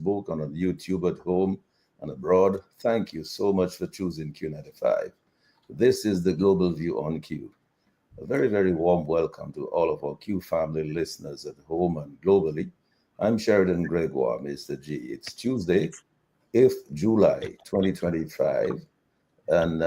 Facebook, and on YouTube at home and abroad. Thank you so much for choosing Q95. This is the Global View on Q. A very, very warm welcome to all of our Q family listeners at home and globally. I'm Sheridan Gregoire, Mr. G. It's Tuesday, 5th July 2025, and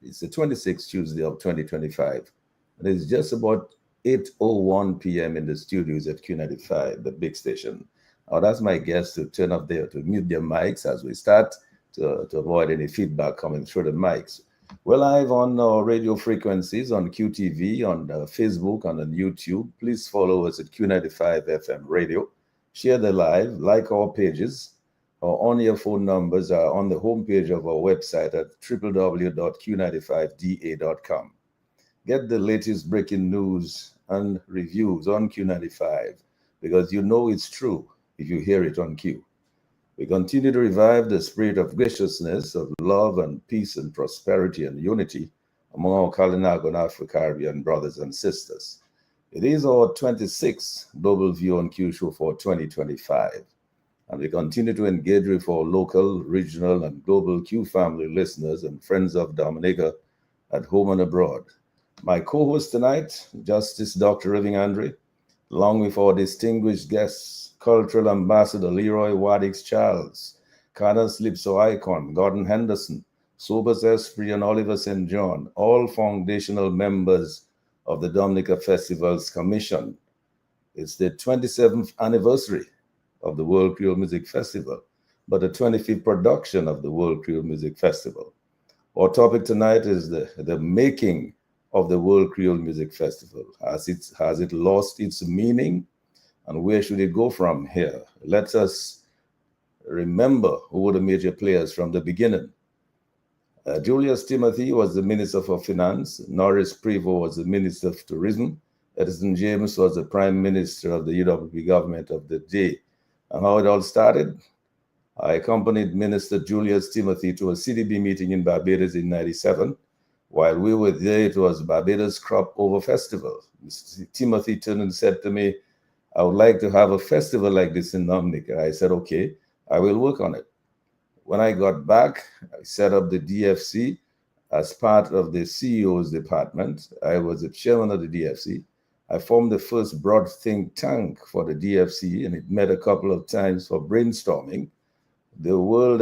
it's the 26th Tuesday of 2025. And it's just about 8:01 p.m. in the studios at Q95, the big station. I'll ask my guests to turn up there to mute their mics as we start to avoid any feedback coming through the mics. We're live on radio frequencies on QTV, on Facebook, and on YouTube. Please follow us at Q95 FM Radio. Share the live, like our pages. Our on-air phone numbers are on the homepage of our website at www.q95da.com. Get the latest breaking news and reviews on Q95 because you know it's true if you hear it on Q. We continue to revive the spirit of graciousness, of love and peace and prosperity and unity among our Kalinago and Afro-Caribbean brothers and sisters. It is our 26th Global View on Q show for 2025, and we continue to engage with our local, regional, and global Q family listeners and friends of Dominica at home and abroad. My co-host tonight, Justice Dr. Irving, along with our distinguished guests, Cultural Ambassador Leroy Wadix Charles, Canis Lipso Icon, Gordon Henderson, Sobers Esprit, and Oliver St. John, all foundational members of the Dominica Festivals Commission. It's the 27th anniversary of the World Creole Music Festival, but the 25th production of the World Creole Music Festival. Our topic tonight is the making of the World Creole Music Festival. Has it lost its meaning? And where should it go from here? Let us remember who were the major players from the beginning. Julius Timothy was the Minister for Finance. Norris Prevost was the Minister of Tourism. Edison James was the Prime Minister of the UWP government of the day. And how it all started? I accompanied Minister Julius Timothy to a CDB meeting in Barbados in 97. While we were there, it was Barbados Crop Over Festival. Mr. Timothy turned and said to me, I would like to have a festival like this in Dominica. I said, okay, I will work on it. When I got back, I set up the DFC as part of the CEO's department. I was the chairman of the DFC. I formed the first broad think tank for the DFC, and it met a couple of times for brainstorming. The World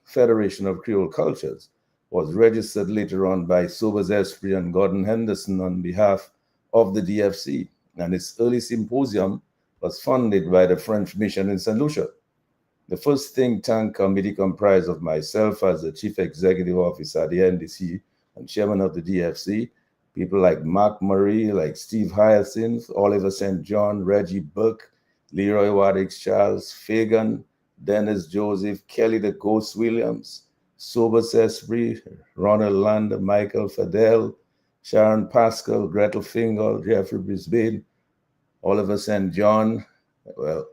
Federation of Creole Cultures was registered later on by Sobers Esprit and Gordon Henderson on behalf of the DFC, and its early symposium was funded by the French mission in St. Lucia. The first think tank committee comprised of myself as the chief executive officer at the NDC and chairman of the DFC, people like Mark Murray, like Steve Hyacinth, Oliver St. John, Reggie Burke, Leroy Wadix Charles, Fagan, Dennis Joseph, Kelly the Ghost Williams, Sobers Esprit, Ronald Lander, Michael Fadell, Sharon Pascal, Gretel Fingal, Jeffrey Brisbane, Oliver St. John. Well,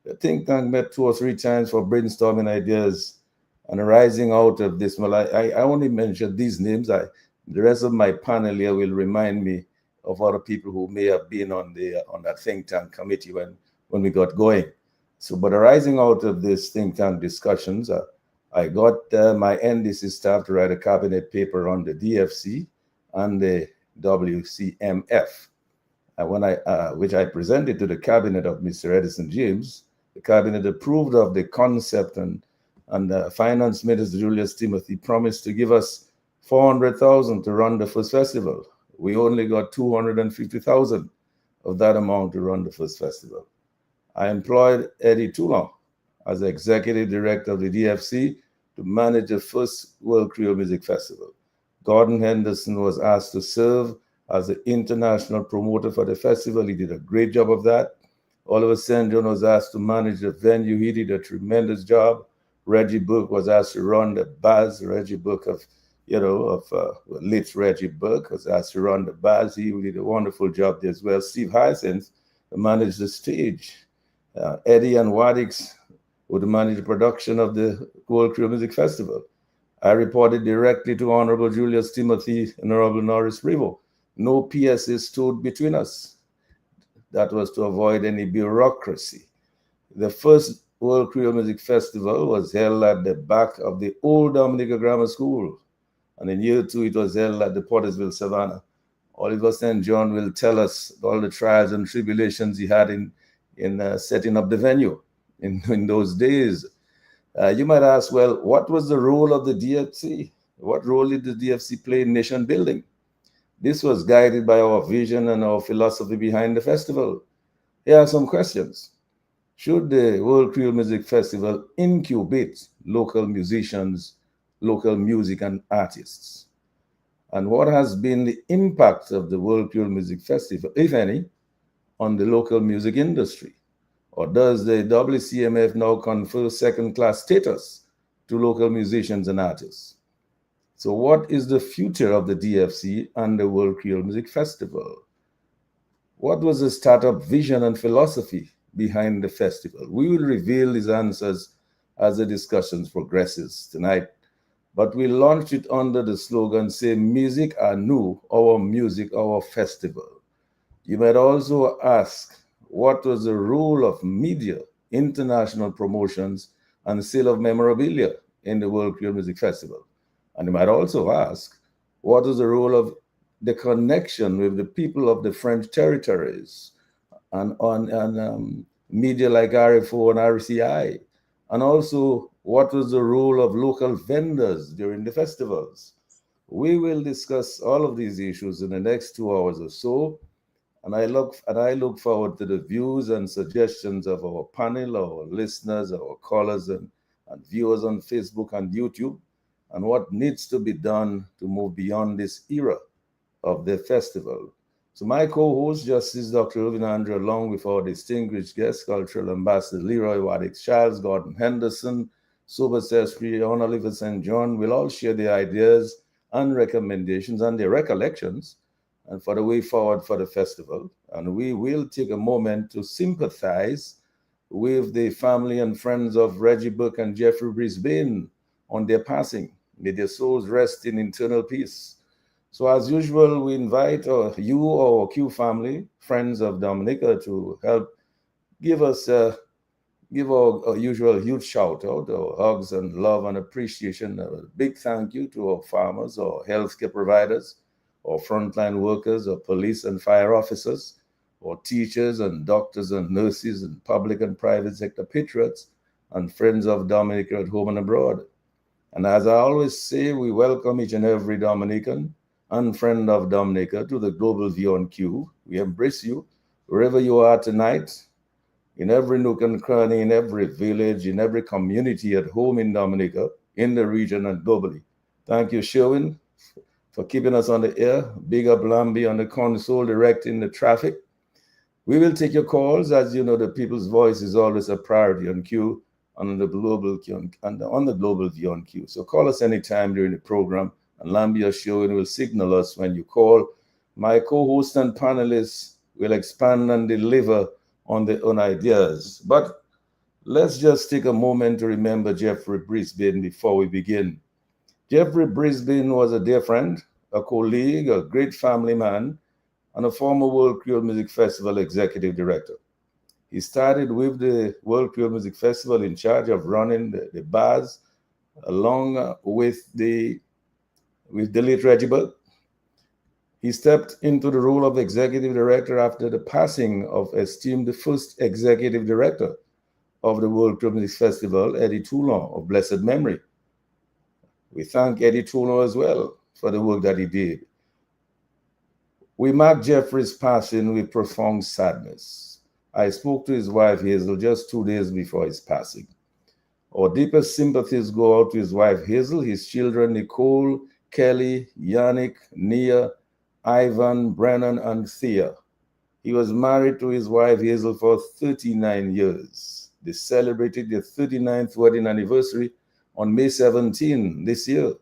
the think tank met 2 or 3 times for brainstorming ideas and arising out of this. Well, I only mentioned these names. The rest of my panel here will remind me of other people who may have been on that think tank committee when we got going. So, but arising out of this think tank discussions, I got my NDC staff to write a cabinet paper on the DFC and the WCMF, which I presented to the cabinet of Mr. Edison James. The cabinet approved of the concept, and Finance Minister Julius Timothy promised to give us 400,000 to run the first festival. We only got 250,000 of that amount to run the first festival. I employed Eddie Toulon as executive director of the DFC to manage the first World Creole Music Festival. Gordon Henderson was asked to serve as the international promoter for the festival. He did a great job of that. Oliver St. John was asked to manage the venue. He did a tremendous job. Reggie Burke was asked to run the bars. Reggie Burke late Reggie Burke was asked to run the bars. He did a wonderful job there as well. Steve Hyacinth managed the stage. Eddie and Wadix would manage the production of the World Creole Music Festival. I reported directly to Honorable Julius Timothy and Honorable Norris Prevost. No PSA stood between us. That was to avoid any bureaucracy. The first World Creole Music Festival was held at the back of the old Dominica Grammar School. And in year two, it was held at the Pottersville Savannah. Oliver St. John will tell us all the trials and tribulations he had in setting up the venue in those days. You might ask, well, what was the role of the DFC? What role did the DFC play in nation building? This was guided by our vision and our philosophy behind the festival. Here are some questions. Should the World Creole Music Festival incubate local musicians, local music and artists? And what has been the impact of the World Creole Music Festival, if any, on the local music industry? Or does the WCMF now confer second-class status to local musicians and artists? So what is the future of the DFC and the World Creole Music Festival? What was the startup vision and philosophy behind the festival? We will reveal these answers as the discussions progresses tonight. But we launched it under the slogan, say, music anew, our music, our festival. You might also ask, what was the role of media, international promotions, and sale of memorabilia in the World Creole Music Festival? And you might also ask, what is the role of the connection with the people of the French territories and on media like RFO and RCI? And also, what was the role of local vendors during the festivals? We will discuss all of these issues in the next 2 hours or so. And I look forward to the views and suggestions of our panel, our listeners, our callers, and viewers on Facebook and YouTube, and what needs to be done to move beyond this era of the festival. So my co-host, Justice Dr. Irving Andrew, along with our distinguished guest, Cultural Ambassador Leroy, Wadix, Charles Gordon Henderson, Sobers Esprit, Oliver St. John, will all share their ideas and recommendations and their recollections and for the way forward for the festival. And we will take a moment to sympathize with the family and friends of Reggie Burke and Jeffrey Brisbane on their passing. May their souls rest in eternal peace. So as usual, we invite you or Q family, friends of Dominica, to help give us give our usual huge shout out, or hugs and love and appreciation. A big thank you to our farmers, our healthcare providers, our frontline workers, our police and fire officers, our teachers and doctors and nurses and public and private sector patriots and friends of Dominica at home and abroad. And as I always say, we welcome each and every Dominican and friend of Dominica to the Global View on Q. We embrace you wherever you are tonight, in every nook and cranny, in every village, in every community at home in Dominica, in the region and globally. Thank you, Sherwin, for keeping us on the air. Big up Lambi on the console, directing the traffic. We will take your calls. As you know, the people's voice is always a priority on Q, on the global Q, and on the Global View on Q. So call us anytime during the program, and Lambi or Sherwin will signal us when you call. My co-host and panelists will expand and deliver on their own ideas. But let's just take a moment to remember Jeffrey Brisbane before we begin. Jeffrey Brisbane was a dear friend, a colleague, a great family man, and a former World Creole Music Festival executive director. He started with the World Creole Music Festival in charge of running the bars along with the late Reggie Burke. He stepped into the role of executive director after the passing of esteemed the first executive director of the World Creole Music Festival, Eddie Toulon, of blessed memory. We thank Eddie Toulon as well for the work that he did. We mark Jeffrey's passing with profound sadness. I spoke to his wife Hazel just 2 days before his passing. Our deepest sympathies go out to his wife Hazel, his children Nicole, Kelly, Yannick, Nia, Ivan, Brennan, and Thea. He was married to his wife Hazel for 39 years. They celebrated their 39th wedding anniversary on May 17 this year.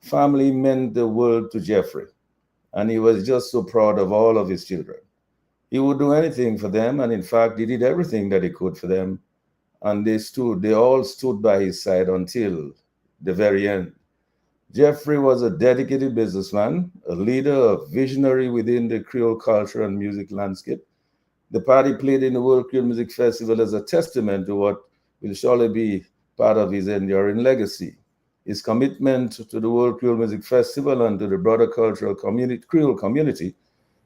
Family meant the world to Jeffrey, and he was just so proud of all of his children. He would do anything for them, and in fact, he did everything that he could for them, and they all stood by his side until the very end. Jeffrey was a dedicated businessman, a leader, a visionary within the Creole culture and music landscape. The part he played in the World Creole Music Festival is a testament to what will surely be part of his enduring legacy. His commitment to the World Creole Music Festival and to the broader cultural community, Creole community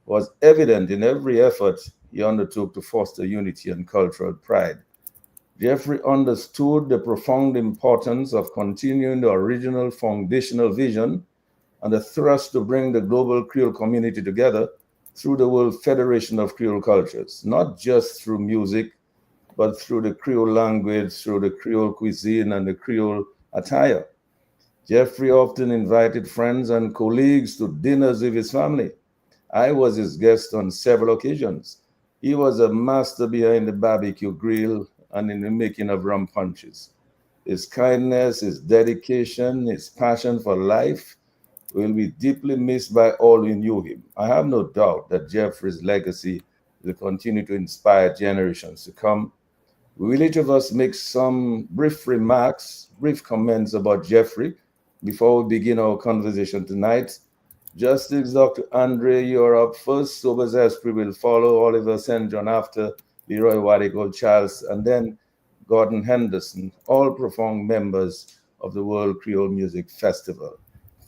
was evident in every effort he undertook to foster unity and cultural pride. Jeffrey understood the profound importance of continuing the original foundational vision and the thrust to bring the global Creole community together through the World Federation of Creole Cultures, not just through music, but through the Creole language, through the Creole cuisine, and the Creole attire. Jeffrey often invited friends and colleagues to dinners with his family. I was his guest on several occasions. He was a master behind the barbecue grill and in the making of rum punches. His kindness, his dedication, his passion for life will be deeply missed by all who knew him. I have no doubt that Jeffrey's legacy will continue to inspire generations to come. We will each of us make some brief remarks, brief comments about Jeffrey before we begin our conversation tonight. Justice Dr. Andre, you're up first. Sobers Esprit will follow. Oliver St. John after. Leroy, Wadix, Charles, and then Gordon Henderson, all profound members of the World Creole Music Festival.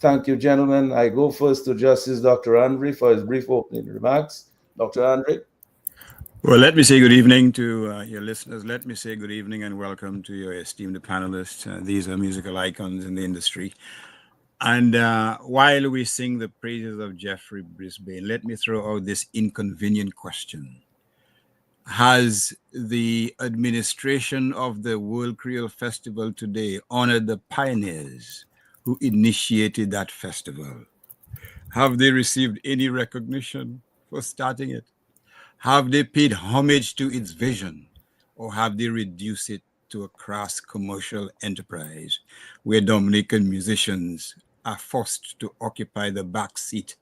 Thank you, gentlemen. I go first to Justice Dr. Andre for his brief opening remarks. Dr. Andre. Well, let me say good evening to your listeners. Let me say good evening and welcome to your esteemed panelists. These are musical icons in the industry. And while we sing the praises of Jeffrey Brisbane, let me throw out this inconvenient question. Has the administration of the World Creole Festival today honored the pioneers who initiated that festival? Have they received any recognition for starting it? Have they paid homage to its vision, or have they reduced it to a crass commercial enterprise where Dominican musicians are forced to occupy the back seat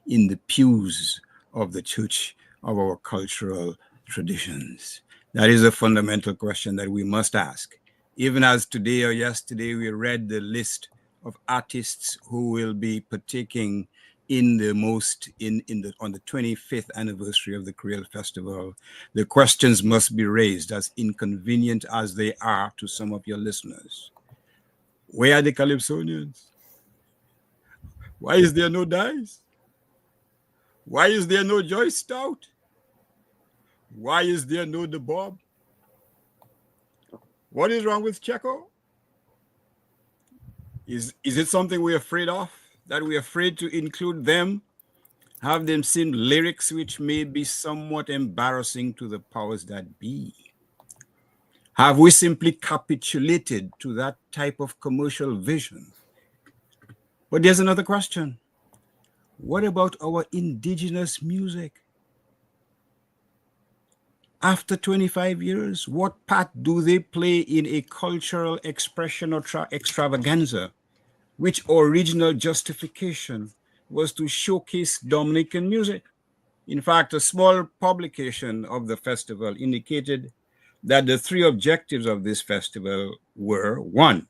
in the pews of the church of our cultural traditions? That is a fundamental question that we must ask. Even as today or yesterday we read the list of artists who will be partaking on the 25th anniversary of the Creole Festival, the questions must be raised, as inconvenient as they are to some of your listeners. Where are the Calypsonians? Why is there no Dice? Why is there no Joyce Stout? Why is there no De Bob? What is wrong with Checo? Is it something we're afraid of? That we're afraid to include them? Have them sing lyrics which may be somewhat embarrassing to the powers that be? Have we simply capitulated to that type of commercial vision? But there's another question. What about our indigenous music? After 25 years, what part do they play in a cultural expression or extravaganza, which original justification was to showcase Dominican music? In fact, a small publication of the festival indicated that the three objectives of this festival were: one,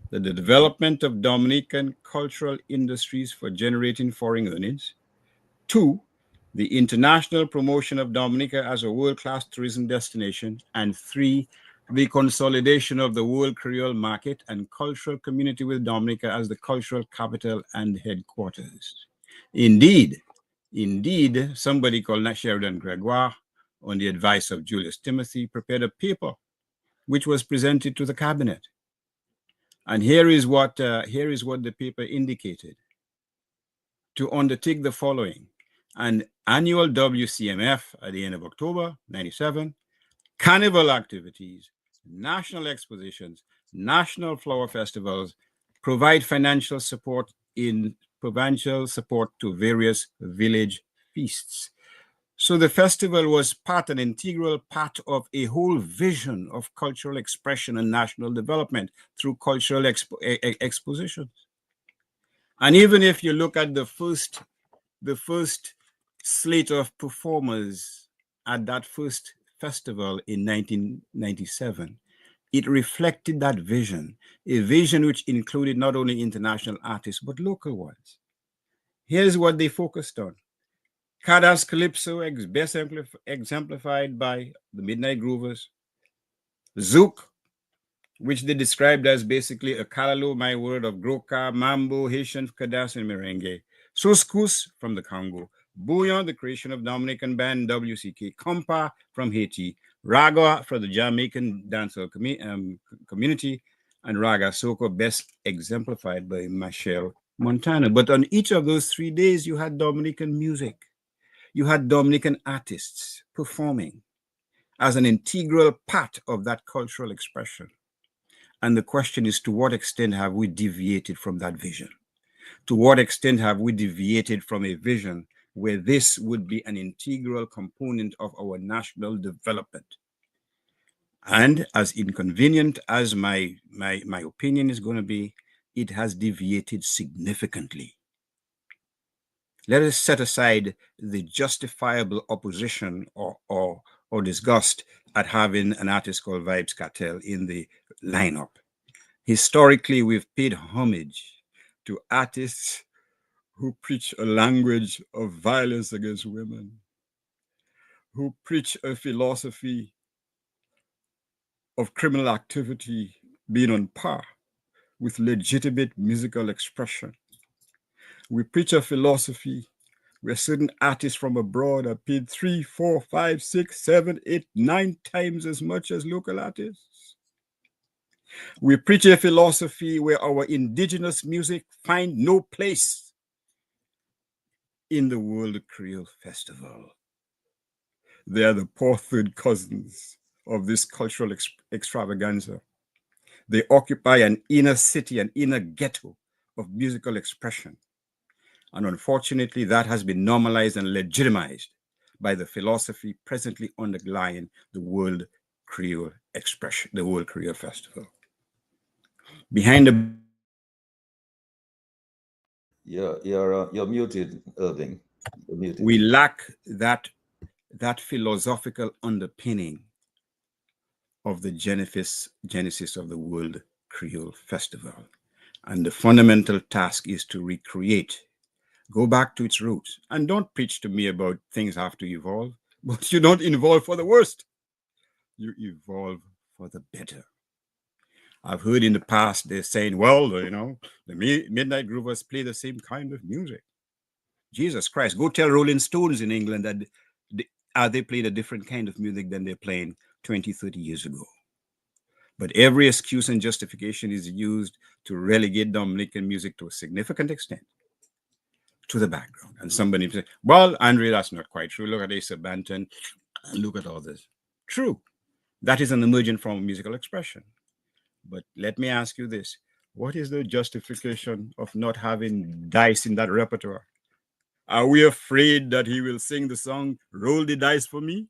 the development of Dominican cultural industries for generating foreign earnings; two, the international promotion of Dominica as a world-class tourism destination; and three, the consolidation of the world Creole market and cultural community with Dominica as the cultural capital and headquarters. Indeed, somebody called Sheridan Gregoire, on the advice of Julius Timothy, prepared a paper which was presented to the cabinet. And here is what the paper indicated: to undertake the following: an annual WCMF at the end of October 97, carnival activities, national expositions, national flower festivals, provide financial support to various village feasts. So the festival was an integral part of a whole vision of cultural expression and national development through cultural expositions. And even if you look at the first slate of performers at that first festival in 1997, it reflected that vision, a vision which included not only international artists, but local ones. Here's what they focused on. Kasav's Calypso, best exemplified by the Midnight Groovers. Zouk, which they described as basically a calalo, my word, of Groka, Mambo, Haitian, Kadas, and Merengue. Souscous from the Congo. Bouillon, the creation of Dominican band WCK. Compa from Haiti. Raga from the Jamaican dancehall community. And Raga Soko, best exemplified by Machel Montana. But on each of those 3 days, you had Dominican music. You had Dominican artists performing as an integral part of that cultural expression. And the question is, to what extent have we deviated from that vision? To what extent have we deviated from a vision where this would be an integral component of our national development? And as inconvenient as my opinion is going to be, it has deviated significantly. Let us set aside the justifiable opposition or disgust at having an artist called Vibes Cartel in the lineup. Historically, we've paid homage to artists who preach a language of violence against women, who preach a philosophy of criminal activity being on par with legitimate musical expression. We preach a philosophy where certain artists from abroad are paid 3, 4, 5, 6, 7, 8, 9 times as much as local artists. We preach a philosophy where our indigenous music find no place in the World Creole Festival. They are the poor third cousins of this cultural extravaganza. They occupy an inner city, an inner ghetto of musical expression. And unfortunately, that has been normalized and legitimized by the philosophy presently underlying the World Creole expression, the World Creole Festival. Behind the You're muted, Irving. You're muted. We lack that philosophical underpinning of the genesis of the World Creole Festival. And the fundamental task is to recreate, go back to its roots. And don't preach to me about things have to evolve, but you don't evolve for the worst. You evolve for the better. I've heard in the past they're saying, well, the Midnight Groovers play the same kind of music. Jesus Christ, go tell Rolling Stones in England that they played a different kind of music than they're playing 20, 30 years ago. But every excuse and justification is used to relegate Dominican music to a significant extent to the background. And somebody says, well, Andre, that's not quite true. Look at Asa Banton and look at all this. True. That is an emergent form of musical expression. But let me ask you this. What is the justification of not having dice in that repertoire? Are we afraid that he will sing the song, Roll the Dice for Me?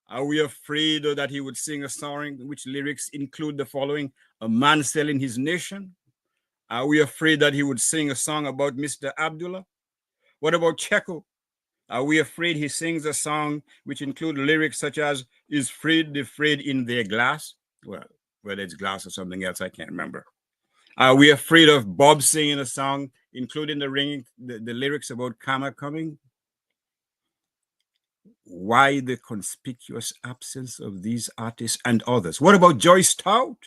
Are we afraid that he would sing a song which lyrics include the following, a man selling his nation? Are we afraid that he would sing a song about Mr. Abdullah? What about Checo? Are we afraid he sings a song which include lyrics such as, is Fred the Fred in their glass? Well, whether it's glass or something else, I can't remember. Are we afraid of Bob singing a song, including the lyrics about Karma coming? Why the conspicuous absence of these artists and others? What about Joyce Stout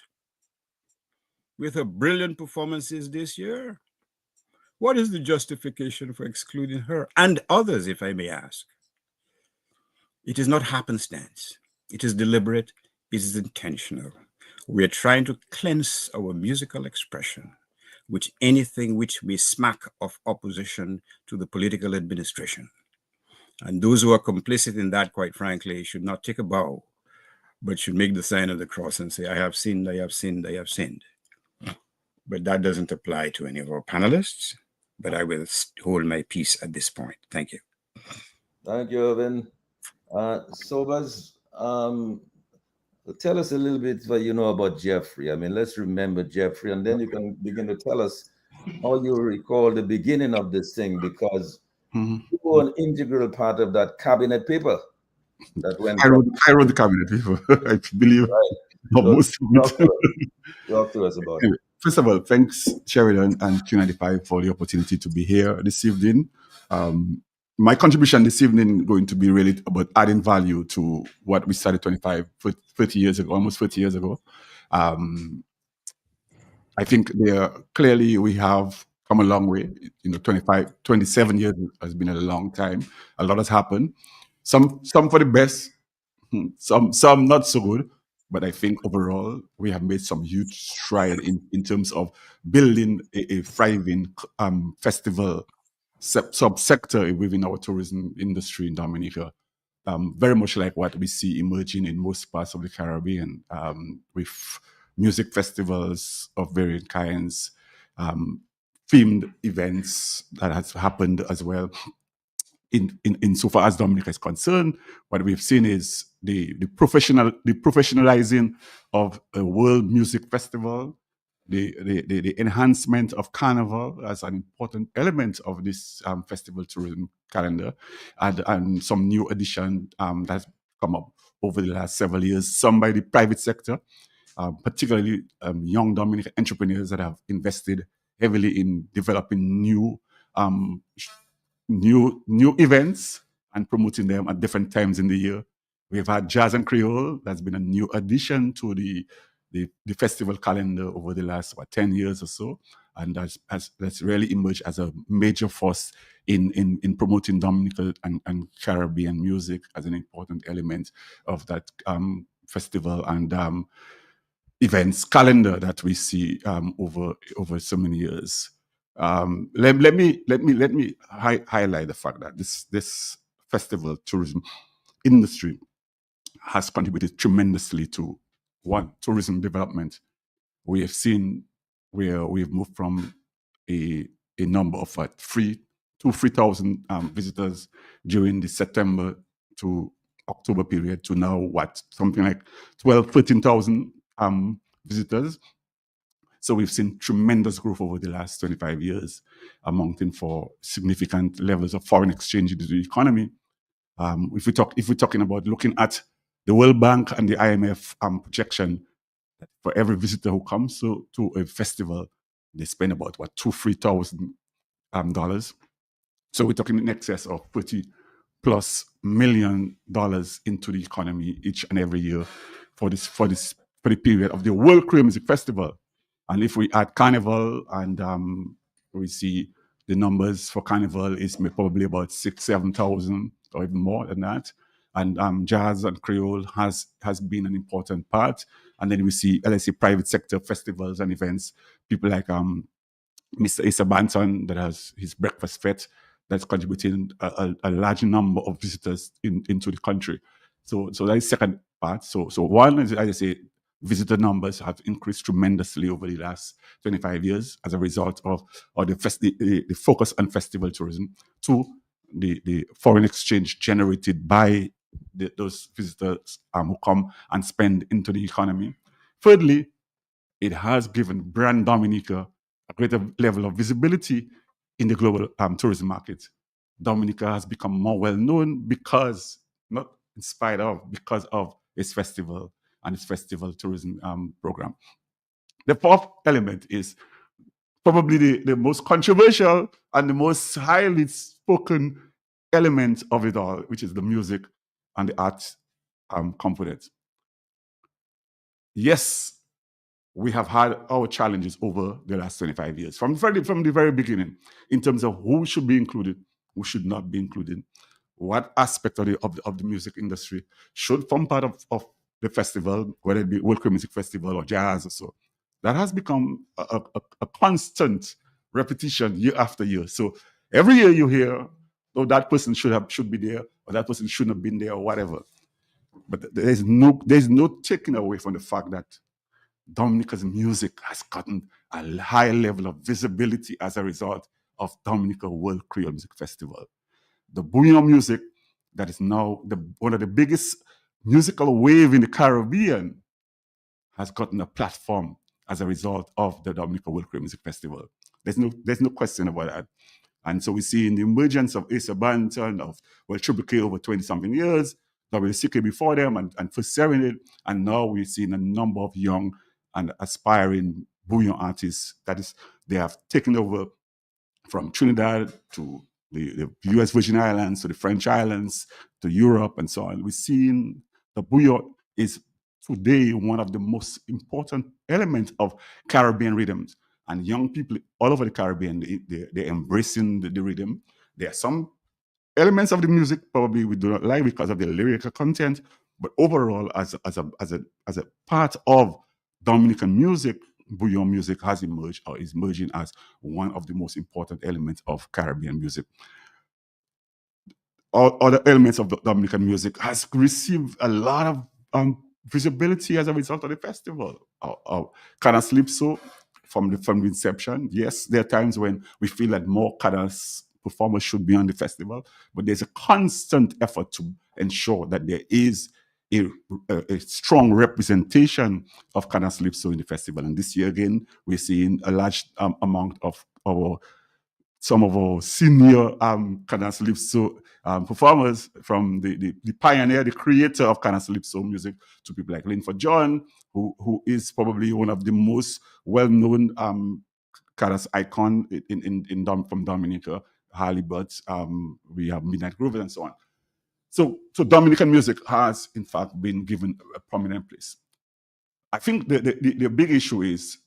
with her brilliant performances this year? What is the justification for excluding her and others, if I may ask? It is not happenstance. It is deliberate. It is intentional. We are trying to cleanse our musical expression with anything which may smack of opposition to the political administration. And those who are complicit in that, quite frankly, should not take a bow, but should make the sign of the cross and say, I have sinned, I have sinned, I have sinned. But that doesn't apply to any of our panelists, but I will hold my peace at this point. Thank you. Thank you, Irving. Sobas, tell us a little bit what you know about Jeffrey. I mean, let's remember Jeffrey, and then you can begin to tell us how you recall the beginning of this thing, because you were an integral part of that cabinet paper that went. I wrote the cabinet paper. I believe most of it. Talk to us about it. First of all, thanks, Sheridan and Q95 for the opportunity to be here this evening. My contribution this evening is going to be really about adding value to what we started 30 years ago, almost 30 years ago. I think clearly we have come a long way. 27 years has been a long time. A lot has happened. Some for the best, some not so good. But I think overall we have made some huge stride in terms of building a thriving festival subsector within our tourism industry in Dominica. Very much like what we see emerging in most parts of the Caribbean, with music festivals of varying kinds, themed events that has happened as well. In so far as Dominica is concerned, what we've seen is the professionalizing of a world music festival, the enhancement of carnival as an important element of this festival tourism calendar, and some new addition that's come up over the last several years, some by the private sector, particularly young Dominican entrepreneurs that have invested heavily in developing new events and promoting them at different times in the year. We've had Jazz and Creole. That's been a new addition to the festival calendar over the last 10 years or so, and that's really emerged as a major force in promoting Dominican and Caribbean music as an important element of that festival and events calendar that we see over so many years. Let me highlight the fact that this festival tourism industry has contributed tremendously to tourism development. We have seen where we've moved from a number of 3,000 visitors during the September to October period to now something like 13,000 visitors. So we've seen tremendous growth over the last 25 years, amounting for significant levels of foreign exchange into the economy. If we're talking about looking at the World Bank and the IMF projection, for every visitor who comes to a festival, they spend about $2,000-3,000. So we're talking in excess of $30+ million into the economy each and every year for the period of the World Creole Music Festival. And if we add Carnival, and we see the numbers for Carnival is probably about 6,000-7,000 or even more than that. And Jazz and Creole has been an important part. And then we see, let's say, private sector festivals and events. People like Mr. Asa Banton that has his breakfast fete that's contributing a large number of visitors into the country. So that is second part. So one is, as I say, visitor numbers have increased tremendously over the last 25 years as a result of the focus on festival tourism. Two, the foreign exchange generated by those visitors who come and spend into the economy. Thirdly, it has given brand Dominica a greater level of visibility in the global tourism market. Dominica has become more well-known because of its festival and its festival tourism program. The fourth element is probably the most controversial and the most highly spoken element of it all, which is the music and the art component. Yes, we have had our challenges over the last 25 years, from the very beginning, in terms of who should be included, who should not be included, what aspect of the music industry should form part of the festival, whether it be World Creole Music Festival or jazz or so. That has become a constant repetition year after year. So every year you hear, oh, that person should be there, or that person shouldn't have been there, or whatever. But there's no taking away from the fact that Dominica's music has gotten a high level of visibility as a result of Dominica World Creole Music Festival. The bouillon music that is now one of the biggest musical wave in the Caribbean has gotten a platform as a result of the Dominica World Creole Music Festival. There's no question about that. And so we see in the emergence of Asa Banton, of Triple K over 20-something years, WCK before them, and First Serenade, and now we're seeing a number of young and aspiring bouillon artists they have taken over from Trinidad to the US Virgin Islands to the French Islands to Europe and so on. We're seeing the bouillon is today one of the most important elements of Caribbean rhythms. And young people all over the Caribbean, they're embracing the rhythm. There are some elements of the music probably we do not like because of the lyrical content, but overall, as a part of Dominican music, bouillon music has emerged or is emerging as one of the most important elements of Caribbean music. All other elements of the Dominican music has received a lot of visibility as a result of the festival. Calypso from the inception. Yes, there are times when we feel that more Canas performers should be on the festival, but there's a constant effort to ensure that there is a strong representation of Calypso in the festival. And this year again, we're seeing a large amount of some of our senior Calypso performers, from the pioneer, the creator of Calypso music, to people like Linford John, who is probably one of the most well-known Caras icon from Dominica, Harley Butts, we have Midnight Groovers and so on. So Dominican music has, in fact, been given a prominent place. I think the big issue is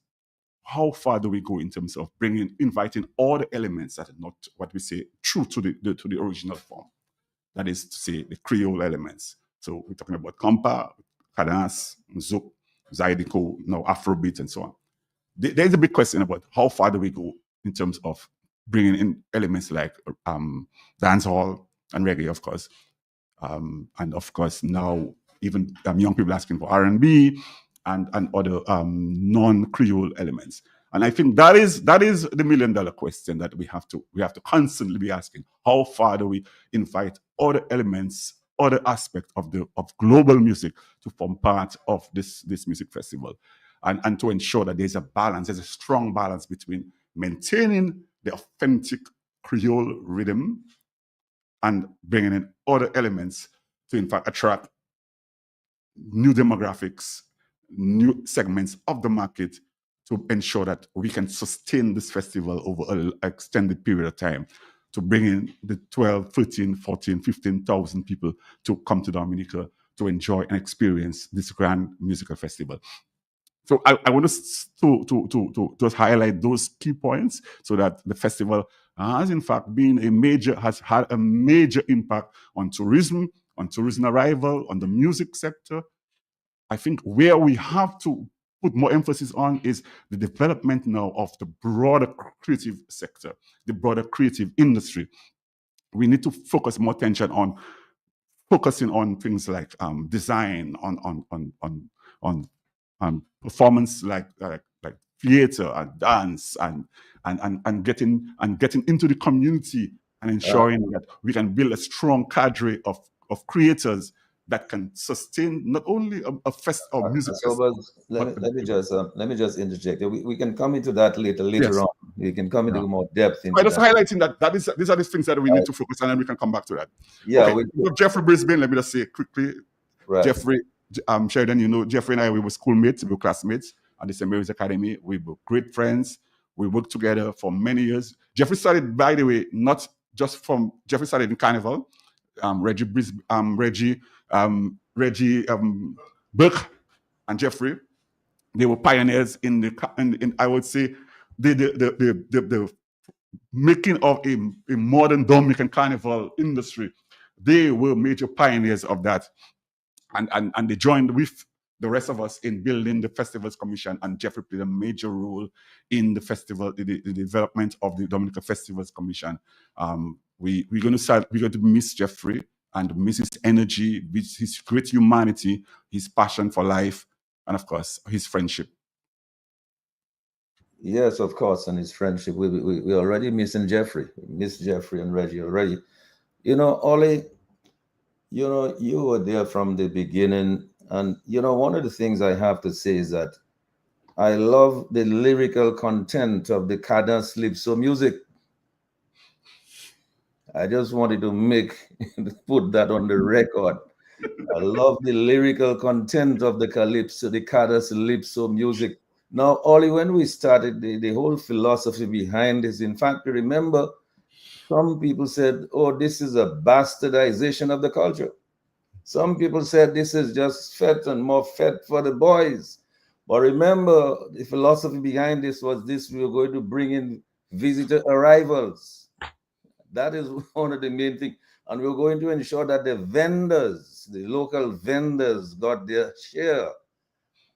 how far do we go in terms of inviting all the elements that are not what we say true to the original form. That is to say, the Creole elements. So we're talking about compa, cadence, zouk, zydeco, now Afrobeat, and so on. There's a big question about how far do we go in terms of bringing in elements like dancehall and reggae, of course, and of course now even young people asking for R&B and other non-Creole elements. And I think that is the $1 million question that we have to constantly be asking. How far do we invite other elements, other aspects of global music to form part of this music festival, and to ensure that there's a strong balance between maintaining the authentic Creole rhythm and bringing in other elements to in fact attract new demographics, new segments of the market, to ensure that we can sustain this festival over an extended period of time, to bring in the 12, 13, 14, 15,000 people to come to Dominica to enjoy and experience this grand musical festival. So I want to just highlight those key points so that the festival has in fact has had a major impact on tourism arrival, on the music sector. I think where we have to put more emphasis on is the development now of the broader creative sector, the broader creative industry. We need to focus more attention on focusing on things like design, on performance like theater and dance, and getting into the community and ensuring that we can build a strong cadre of creators that can sustain not only a music festival. Let me just interject. We can come into that later yes. on. We can come into more depth. I'm just highlighting these are the things that we need to focus on, and we can come back to that. Yeah. Okay. Jeffrey Brisbane, let me just say quickly. Right. Jeffrey, Sheridan, Jeffrey and I, we were schoolmates, we were classmates at the St. Mary's Academy. We were great friends. We worked together for many years. Jeffrey started, by the way, Jeffrey started in Carnival. Reggie Burke and Jeffrey, they were pioneers in I would say the making of a modern Dominican carnival industry. They were major pioneers of that, and they joined with the rest of us in building the Festivals Commission, and Jeffrey played a major role in the festival, the development of the Dominican Festivals Commission. We're going to miss Jeffrey and miss his energy, his great humanity, his passion for life, and of course, his friendship. Yes, of course, and his friendship. We already missing Jeffrey. We miss Jeffrey and Reggie already. Ollie, you were there from the beginning, and one of the things I have to say is that I love the lyrical content of the Calypso music. I just wanted to put that on the record. I love the lyrical content of the Calypso music. Now, Ollie, when we started, the whole philosophy behind this, in fact, remember, some people said, oh, this is a bastardization of the culture. Some people said this is just fete and more fete for the boys. But remember, the philosophy behind this was this: we were going to bring in visitor arrivals. That is one of the main things. And we're going to ensure that the vendors, the local vendors, got their share.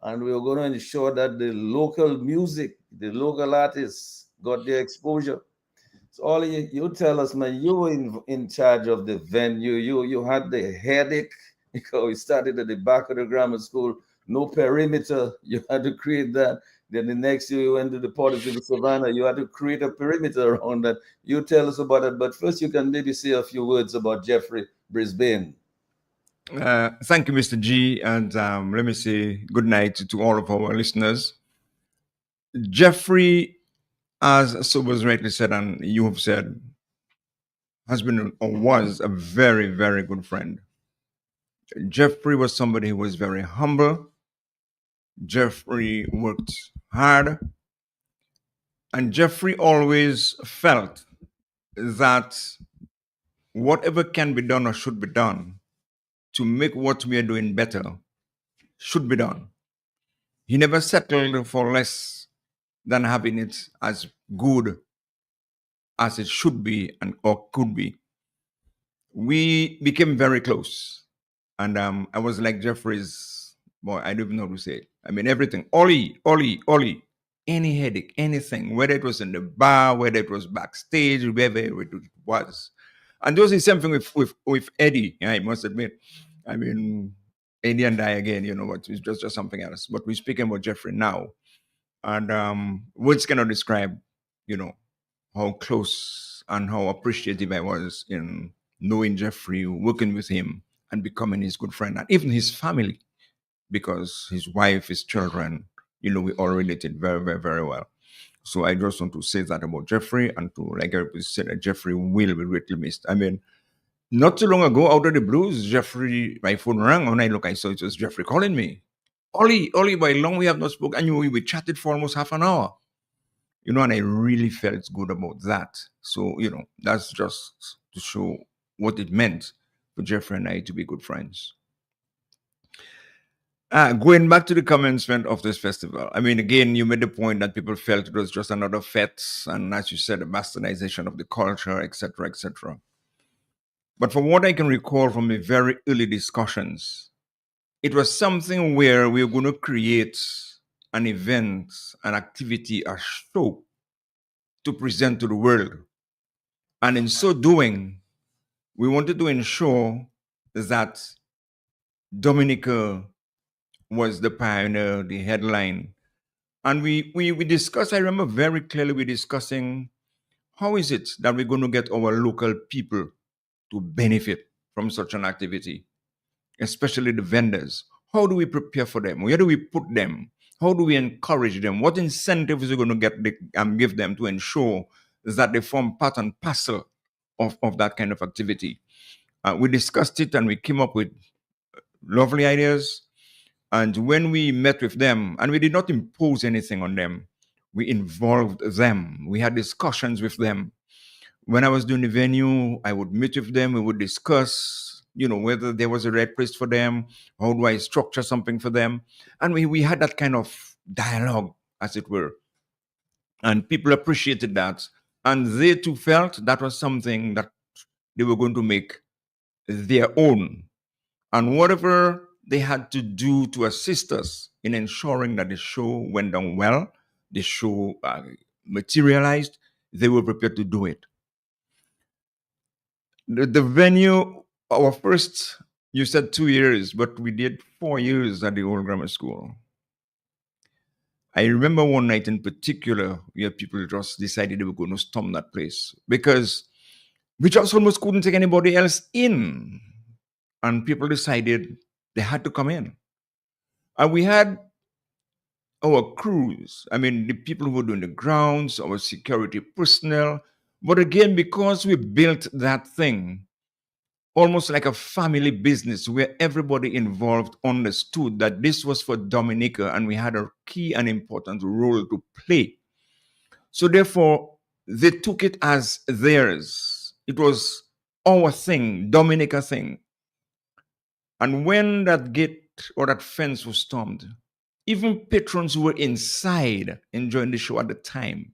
And we're going to ensure that the local music, the local artists got their exposure. So all you tell us, man, you were in charge of the venue. You had the headache because we started at the back of the grammar school, no perimeter. You had to create that. Then the next year you went to the Port of Savannah. You had to create a perimeter around that. You tell us about it. But first, you can maybe say a few words about Jeffrey Brisbane. Thank you, Mr. G, and let me say good night to all of our listeners. Jeffrey, as so was rightly said, and you have said, has been or was a very, very good friend. Jeffrey was somebody who was very humble. Jeffrey worked hard. And Jeffrey always felt that whatever can be done or should be done to make what we are doing better should be done. He never settled for less than having it as good as it should be and or could be. We became very close. And I was like Jeffrey's boy, I don't even know how to say it. I mean everything. Ollie. Any headache, anything, whether it was in the bar, whether it was backstage, wherever it was. And those is same thing with Eddie, I must admit. I mean, Eddie and I again, you know what, it's just something else. But we're speaking about Jeffrey now. And words cannot describe, you know, how close and how appreciative I was in knowing Jeffrey, working with him, and becoming his good friend, and even his family, because his wife, his children, you know, we all related very, very, very well. So I just want to say that about Jeffrey, and to, like everybody said, that Jeffrey will be greatly missed. I mean, not too long ago, out of the blues, Jeffrey, my phone rang, and I look, I saw it was Jeffrey calling me. Ollie, by long we have not spoken, and we chatted for almost half an hour. You know, and I really felt good about that. So, you know, that's just to show what it meant for Jeffrey and I to be good friends. Going back to the commencement of this festival, I mean, again, you made the point that people felt it was just another fete, and as you said, a bastardization of the culture, etc., etc. But from what I can recall from the very early discussions, it was something where we were going to create an event, an activity, a show to present to the world. And in so doing, we wanted to ensure that Dominica was the pioneer, the headline. And we discussed, I remember very clearly we discussing how is it that we're going to get our local people to benefit from such an activity, especially the vendors. How do we prepare for them? Where do we put them? How do we encourage them? What incentives are we going to give them to ensure that they form part and parcel of that kind of activity? We discussed it and we came up with lovely ideas. And when we met with them, and we did not impose anything on them, we involved them. We had discussions with them. When I was doing the venue, I would meet with them. We would discuss, you know, whether there was a right place for them. How do I structure something for them? And we had that kind of dialogue, as it were. And people appreciated that. And they too felt that was something that they were going to make their own. And whatever they had to do to assist us in ensuring that the show went down well, the show materialized, they were prepared to do it. The venue, our first, you said 2 years, but we did 4 years at the old grammar school. I remember one night in particular where people just decided they were going to storm that place because we just almost couldn't take anybody else in. And people decided they had to come in. And we had our crews, I mean, the people who were doing the grounds, our security personnel. But again, because we built that thing, almost like a family business where everybody involved understood that this was for Dominica and we had a key and important role to play. So therefore, they took it as theirs. It was our thing, Dominica thing. And when that gate or that fence was stormed, even patrons who were inside enjoying the show at the time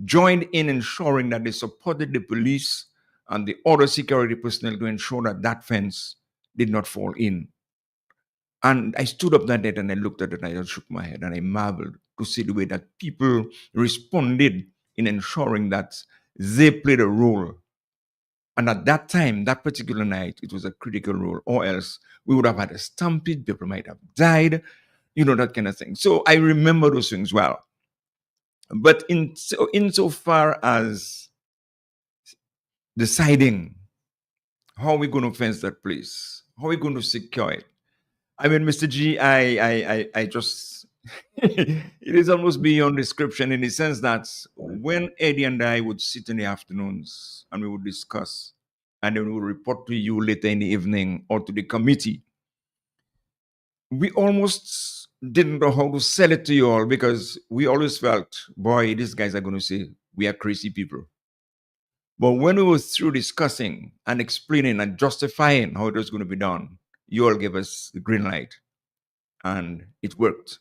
joined in ensuring that they supported the police and the other security personnel to ensure that that fence did not fall in. And I stood up that day and I looked at it and I just shook my head and I marveled to see the way that people responded in ensuring that they played a role. And at that time, that particular night, it was a critical role, or else we would have had a stampede, people might have died, that kind of thing. So I remember those things well. But insofar as deciding how we're going to fence that place, how we're going to secure it, I mean, Mr. G, I just, it is almost beyond description in the sense that when Eddie and I would sit in the afternoons and we would discuss, and then we would report to you later in the evening or to the committee, we almost didn't know how to sell it to you all because we always felt, boy, these guys are going to say we are crazy people. But when we were through discussing and explaining and justifying how it was going to be done, you all gave us the green light. And it worked.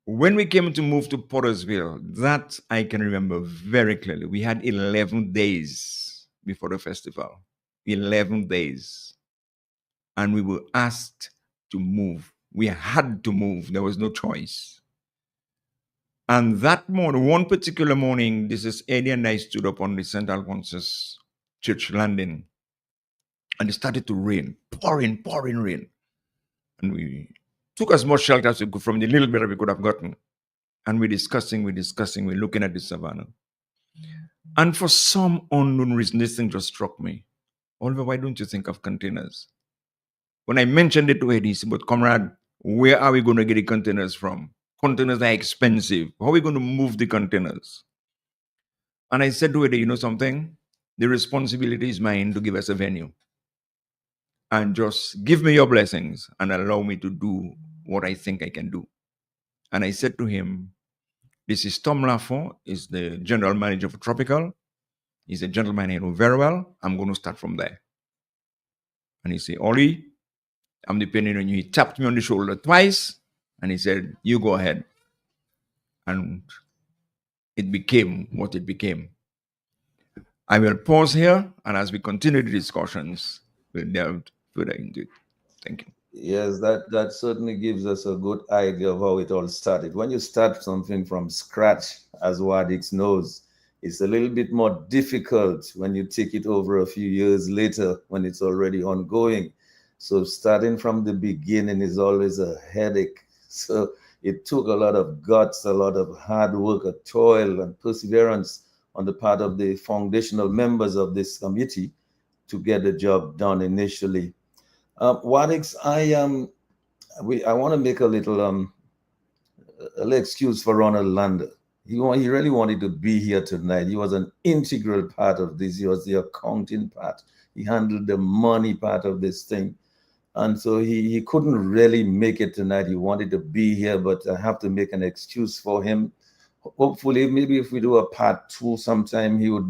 When we came to move to Pottersville, that I can remember very clearly. We had 11 days before the festival. 11 days. And we were asked to move. We had to move. There was no choice. And that morning, one particular morning, this is Eddie and I stood up on the St. Alphonsus Church landing. And it started to rain, pouring rain. And we took as much shelter as we could from the little bit that we could have gotten. And we're discussing, we're looking at the savannah. And for some unknown reason, this thing just struck me. Oliver, why don't you think of containers? When I mentioned it to Eddie, he said, but comrade, where are we going to get the containers from? Containers are expensive. How are we going to move the containers? And I said to Eddie, you know something? The responsibility is mine to give us a venue. And just give me your blessings and allow me to do what I think I can do. And I said to him, this is Tom Lafont, is the general manager for Tropical. He's a gentleman I know very well. I'm going to start from there. And he said, Ollie, I'm depending on you. He tapped me on the shoulder twice and he said, you go ahead. And it became what it became. I will pause here, and as we continue the discussions, we'll delve further into it. Thank you. Yes, that certainly gives us a good idea of how it all started. When you start something from scratch, as Wadix knows, it's a little bit more difficult when you take it over a few years later when it's already ongoing. So starting from the beginning is always a headache. So it took a lot of guts, a lot of hard work, a toil and perseverance on the part of the foundational members of this committee to get the job done initially. Wadix, I want to make a little excuse for Ronald Lander. He really wanted to be here tonight. He was an integral part of this. He was the accounting part. He handled the money part of this thing. And so he couldn't really make it tonight. He wanted to be here, but I have to make an excuse for him. Hopefully, maybe if we do a part 2 sometime, he'd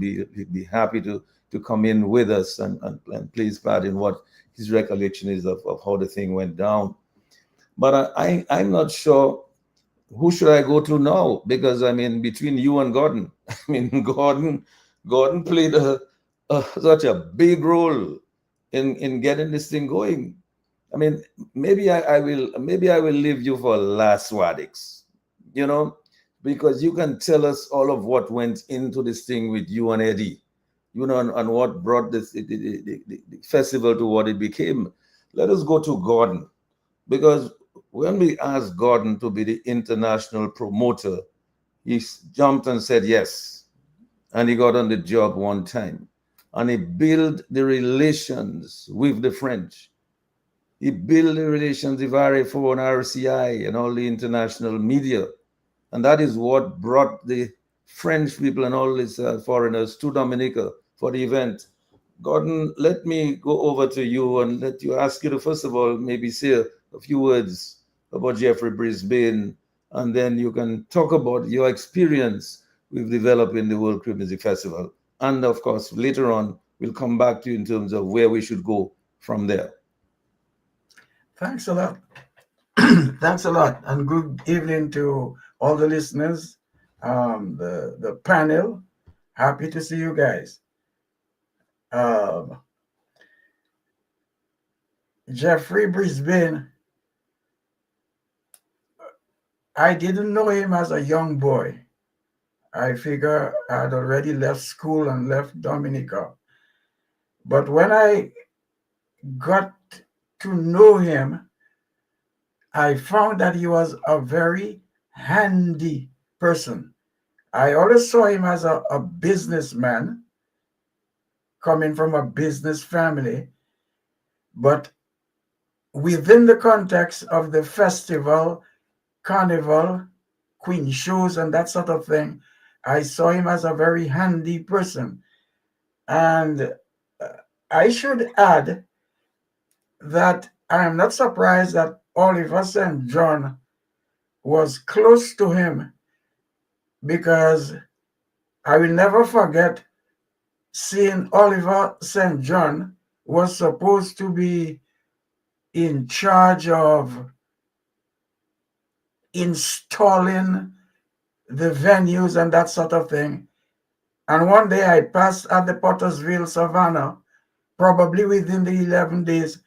be happy to come in with us and play his part in what his recollection is of how the thing went down. But I'm not sure who should I go to now, because I mean, between you and Gordon, I mean, Gordon played such a big role in getting this thing going. I mean, maybe I will leave you for last, Wadix, because you can tell us all of what went into this thing with you and Eddie, and what brought the festival to what it became. Let us go to Gordon, because when we asked Gordon to be the international promoter, he jumped and said yes, and he got on the job one time, and he built the relations with the French. He built the relations with RFO and RCI and all the international media. And that is what brought the French people and all these foreigners to Dominica for the event. Gordon, let me go over to you and let you ask you to, first of all, maybe say a few words about Jeffrey Brisbane, and then you can talk about your experience with developing the World Creole Music Festival. And of course, later on, we'll come back to you in terms of where we should go from there. Thanks a lot. Thanks a lot, and good evening to all the listeners, the panel. Happy to see you guys. Um, Jeffrey Brisbane, I didn't know him as a young boy. I figure I had already left school and left Dominica. But when I got to know him, I found that he was a very handy person. I always saw him as a businessman coming from a business family, but within the context of the festival, carnival, queen shows, and that sort of thing, I saw him as a very handy person. And I should add that I am not surprised that Oliver St. John was close to him, because I will never forget seeing Oliver St. John was supposed to be in charge of installing the venues and that sort of thing. And one day I passed at the Pottersville Savannah, probably within the 11 days,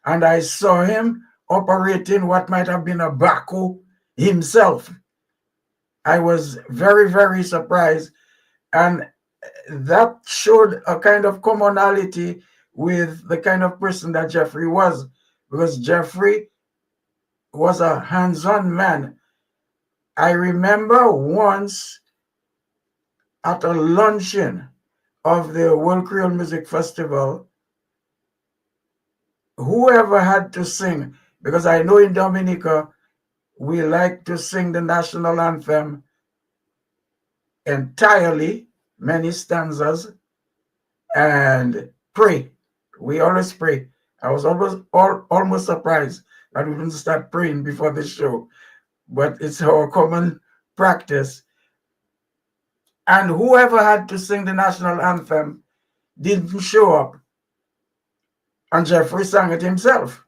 and I saw him operating what might have been a backhoe himself. I was very, very surprised. And that showed a kind of commonality with the kind of person that Jeffrey was, because Jeffrey was a hands-on man. I remember once at a luncheon of the World Creole Music Festival, whoever had to sing, because I know in Dominica, we like to sing the national anthem entirely, many stanzas, and pray. We always pray. I was almost surprised that we didn't start praying before the show, but it's our common practice. And whoever had to sing the national anthem didn't show up, and Jeffrey sang it himself.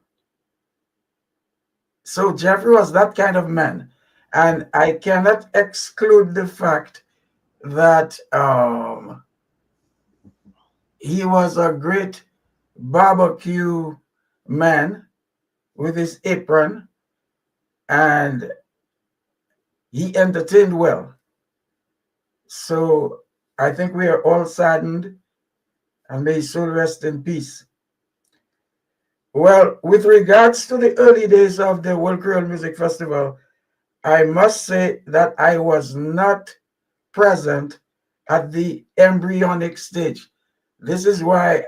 So Jeffrey was that kind of man, and I cannot exclude the fact that he was a great barbecue man with his apron, and he entertained well. So I think we are all saddened, and may his soul rest in peace. Well, with regards to the early days of the World Creole Music Festival, I must say that I was not present at the embryonic stage. This is why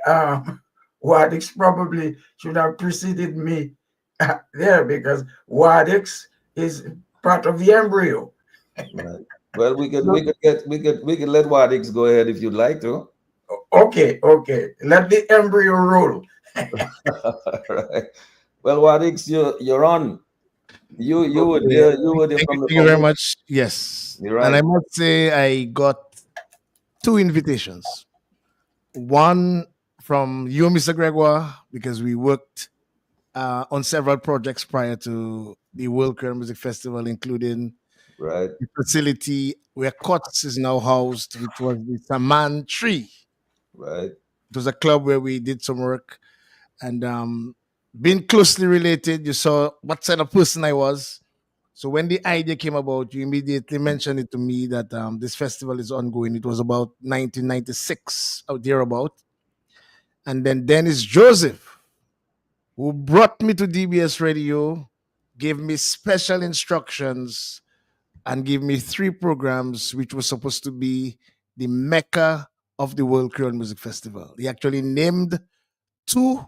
Wadix probably should have preceded me there, because Wadix is part of the embryo. Right. Well, we could let Wadix go ahead if you'd like to. Okay, let the embryo roll. Right. Well, Wadix, you're on. You were Yeah, there. You were there from the thank you very foundation. much. Yes. You're And right. I must say, I got two invitations. One from you, Mr. Gregoire, because we worked on several projects prior to the World Creole Music Festival, including Right. the facility where Cots is now housed, which was the Saman Tree. Right. It was a club where we did some work. And being closely related, you saw what kind of person I was. So when the idea came about, you immediately mentioned it to me that this festival is ongoing. It was about 1996 out there about. And then Dennis Joseph, who brought me to DBS Radio, gave me special instructions and gave me three programs, which was supposed to be the mecca of the World Creole Music Festival. He actually named two.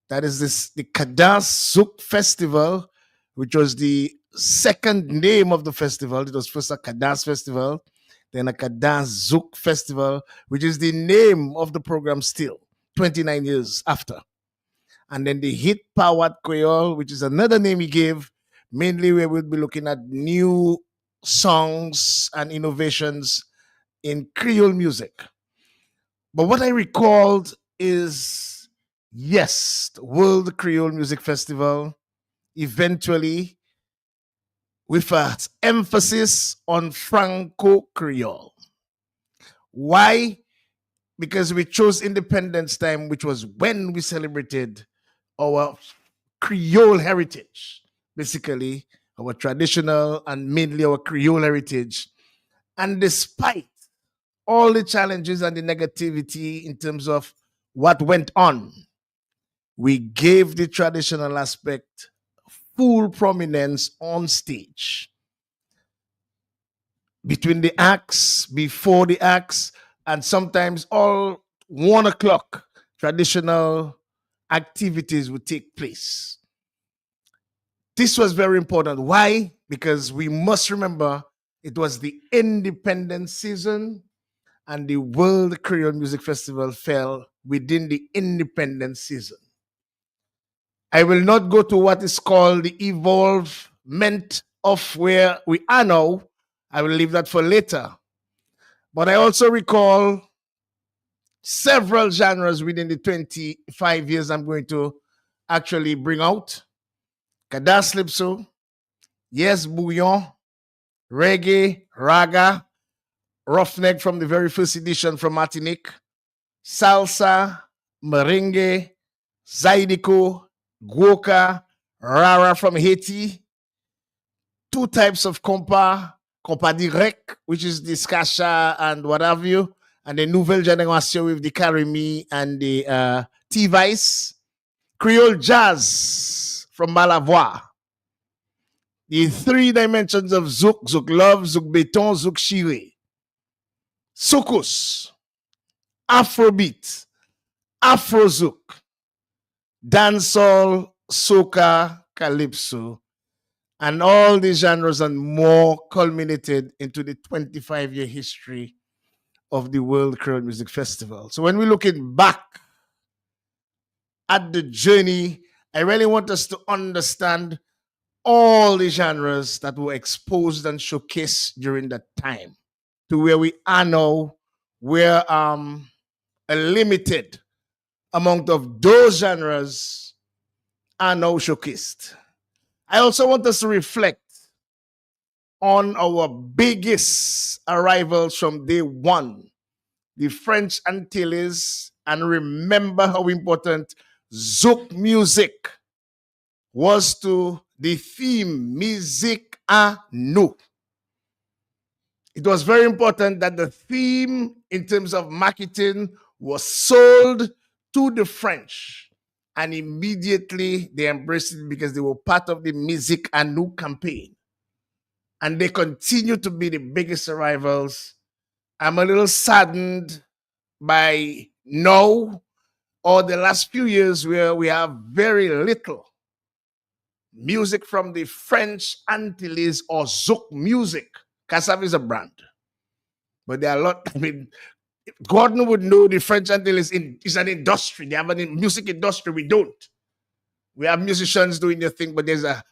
That is the Kadas Zouk Festival, which was the second name of the festival. It was first a Kadas Festival, then a Kadas Zouk Festival, which is the name of the program still, 29 years after. And then the Hit Powered Creole, which is another name he gave, mainly where we'll be looking at new songs and innovations in Creole music. But what I recalled is Yes, the World Creole Music Festival, eventually with an emphasis on Franco Creole. Why? Because we chose Independence Time, which was when we celebrated our Creole heritage, basically our traditional and mainly our Creole heritage. And despite all the challenges and the negativity in terms of what went on, we gave the traditional aspect full prominence on stage. Between the acts, before the acts, and sometimes all 1 o'clock, traditional activities would take place. This was very important. Why? Because we must remember it was the independence season and the World Creole Music Festival fell within the independence season. I will not go to what is called the evolvement of where we are now. I will leave that for later. But I also recall several genres within the 25 years I'm going to actually bring out. Kadas Lipso, Yes Bouillon, Reggae, Raga, Roughneck from the very first edition from Martinique, Salsa, Merengue, Zydeco, Guoka, Rara from Haiti, two types of compa direct, which is the Skasha and what have you, and the Nouvelle Generation with the Karimi and the T-Vice, Creole Jazz from Malavoie, the three dimensions of Zouk, Zouk Love, Zouk Beton, Zouk Chiré, Soukous, Afrobeat, Afro Zouk, Dancehall, Soca, Calypso, and all these genres and more culminated into the 25-year history of the World Creole Music Festival. So when we're looking back at the journey, I really want us to understand all the genres that were exposed and showcased during that time to where we are now, where a limited amount of those genres are now showcased. I also want us to reflect on our biggest arrivals from day one, the French Antilles, and remember how important Zouk music was to the theme, musique à nous. It was very important that the theme in terms of marketing was sold to the French. And immediately they embraced it because they were part of the Musique à nous campaign. And they continue to be the biggest arrivals. I'm a little saddened by now or the last few years where we have very little music from the French Antilles or Zouk music. Kasav is a brand. But there are a lot, I mean, Gordon would know the French Antilles is an industry. They have a music industry. We don't. We have musicians doing their thing, but there's a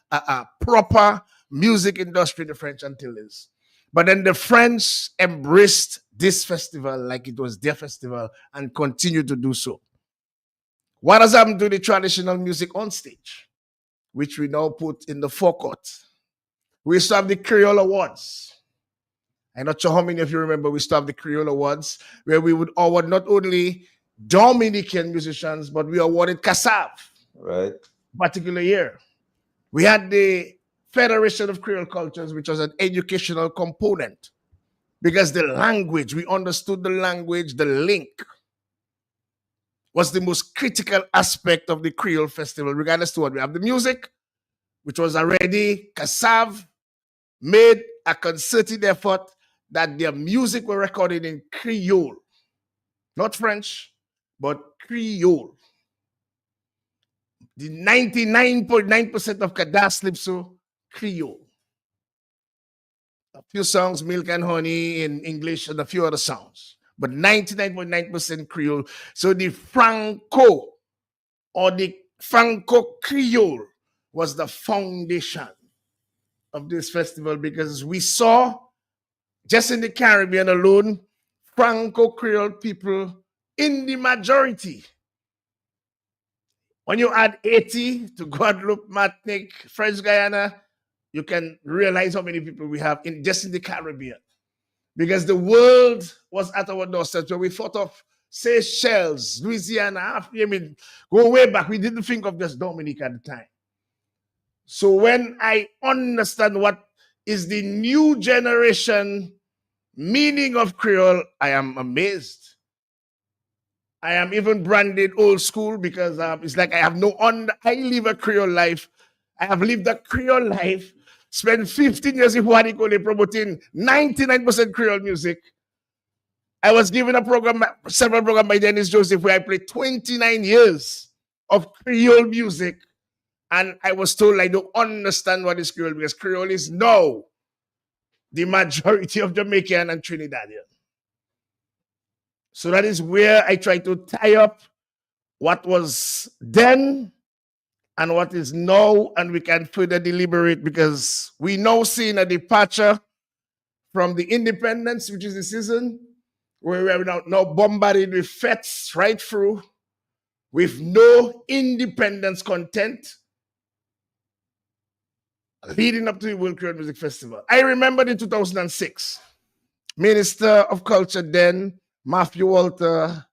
proper music industry in the French Antilles. But then the French embraced this festival like it was their festival and continue to do so. What does happened to the traditional music on stage, which we now put in the forecourt? We used to have the Creole Awards. I'm not sure how many of you remember we used to have the Creole Awards, where we would award not only Dominican musicians, but we awarded Kasav. Right. Particular year. We had the Federation of Creole Cultures, which was an educational component because the language, we understood the language, the link was the most critical aspect of the Creole Festival, regardless to what we have. The music, which was already Kasav, made a concerted effort that their music were recorded in Creole, not French, but Creole. The 99.9% of Kadas Lipso, Creole. A few songs, Milk and Honey in English, and a few other songs. But 99.9% Creole. So the Franco or the Franco Creole was the foundation of this festival because we saw, just in the Caribbean alone, Franco Creole people in the majority. When you add 80 to Guadeloupe, Martinique, French Guiana, you can realize how many people we have just in the Caribbean. Because the world was at our doorstep. So we thought of Seychelles, Louisiana, Africa. I mean, go way back. We didn't think of just Dominica at the time. So when I understand what is the new generation meaning of Creole, I am amazed. I am even branded old school because it's like I have I live a Creole life. I have lived a Creole life, spent 15 years in Wadix promoting 99% Creole music. I was given several programs by Dennis Joseph, where I played 29 years of Creole music. And I was told I don't understand what is Creole, because Creole is now the majority of Jamaican and Trinidadian. So that is where I try to tie up what was then and what is now, and we can further deliberate, because we now see a departure from the independence, which is the season, where we are now bombarded with fetes right through, with no independence content, leading up to the World Creole Music Festival. I remember in 2006, Minister of Culture then, Matthew Walter,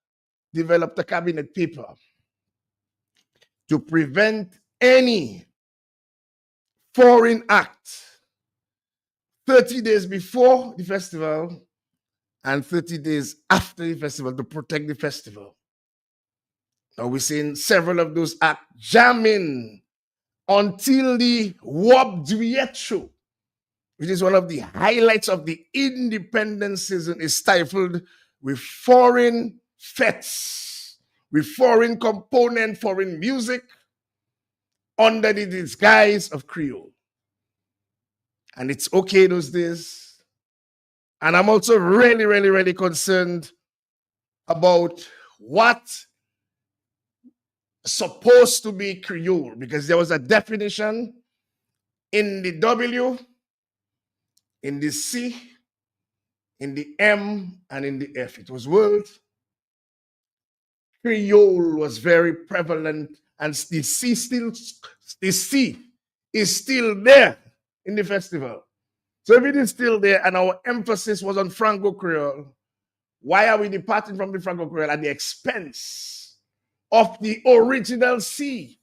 developed a cabinet paper to prevent any foreign act 30 days before the festival and 30 days after the festival, to protect the festival. Now we've seen several of those acts jamming until the Wop Duet show, which is one of the highlights of the independence season, is stifled with foreign fetes, with foreign component, foreign music, under the disguise of Creole. And it's okay those days. And I'm also really, really, really concerned about what supposed to be Creole, because there was a definition in the W, in the C, in the M, and in the F. It was world. Creole was very prevalent, and the C is still there in the festival. So if it is still there and our emphasis was on Franco Creole, why are we departing from the Franco Creole at the expense of the original C?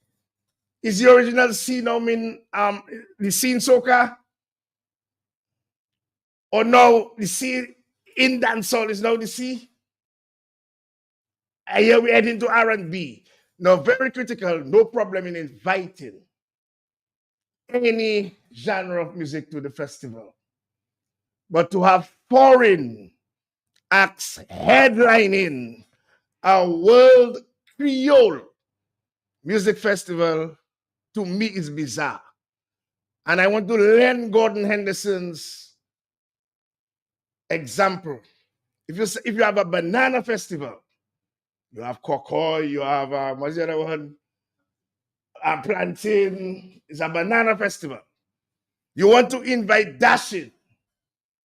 Is the original C now mean the C in soca? Or now the C in dancehall is now the C? And here we head into R&B. Now, very critical, no problem in inviting any genre of music to the festival. But to have foreign acts headlining a world Creole music festival, to me, is bizarre. And I want to learn Gordon Henderson's example. If you have a banana festival, you have cocoa, you have what's the other one? A plantain. It's a banana festival. You want to invite dashing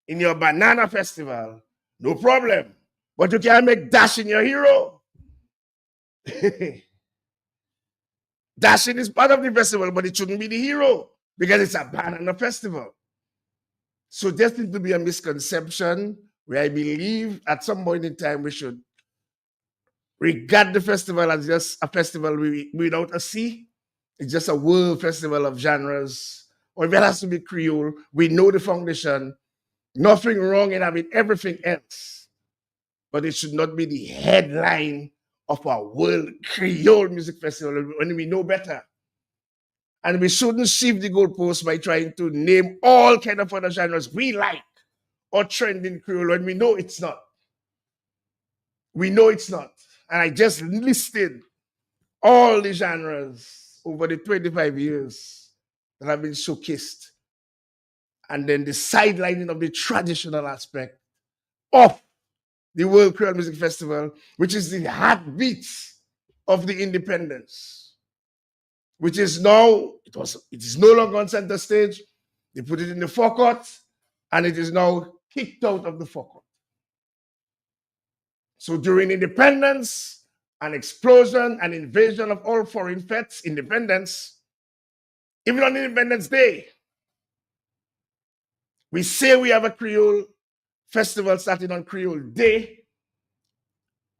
in your banana festival, no problem. But you can't make dashing your hero. Dashing is part of the festival, but it shouldn't be the hero, because it's a banana festival. So there seems to be a misconception where I believe at some point in time we should regard the festival as just a festival without a C. It's just a world festival of genres. Or if it has to be Creole, we know the foundation. Nothing wrong in having everything else. But it should not be the headline of our world Creole music festival when we know better. And we shouldn't shift the goalposts by trying to name all kind of other genres we like or trend in Creole when we know it's not. We know it's not. And I just listed all the genres over the 25 years that have been showcased. And then the sidelining of the traditional aspect of the World Creole Music Festival, which is the heartbeat of the independence, which is now, it is no longer on center stage. They put it in the forecourt, and it is now kicked out of the forecourt. So during independence an explosion, an invasion of all foreign threats, independence, even on Independence Day. We say we have a Creole festival starting on Creole Day.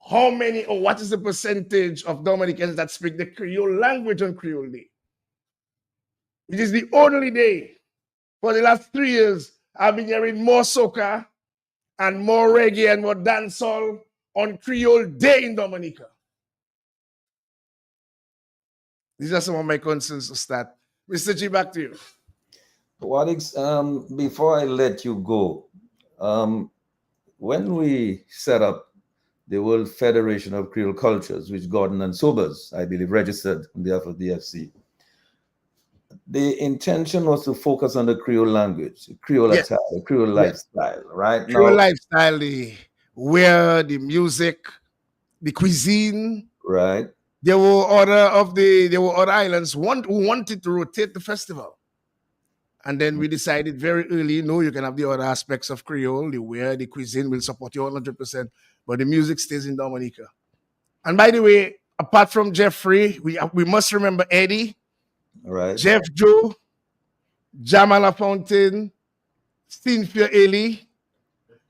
How many or what is the percentage of Dominicans that speak the Creole language on Creole Day? It is the only day. For the last 3 years, I've been hearing more soca and more reggae and more dancehall on Creole Day in Dominica. These are some of my concerns to start. Mr. G, back to you. Wadix, before I let you go, when we set up the World Federation of Creole Cultures, which Gordon and Sobers, I believe, registered on behalf of the FC, the intention was to focus on the Creole language, Creole attire, the Creole lifestyle, right? Creole lifestyle, the wear, the music, the cuisine. Right. There were other islands who wanted to rotate the festival. And then we decided very early, no, you can have the other aspects of Creole, the wear, the cuisine will support you 100%, but the music stays in Dominica. And by the way, apart from Jeffrey, we must remember Eddie, right, Jeff Joe, Jamala Fountain, Cynthia Ely,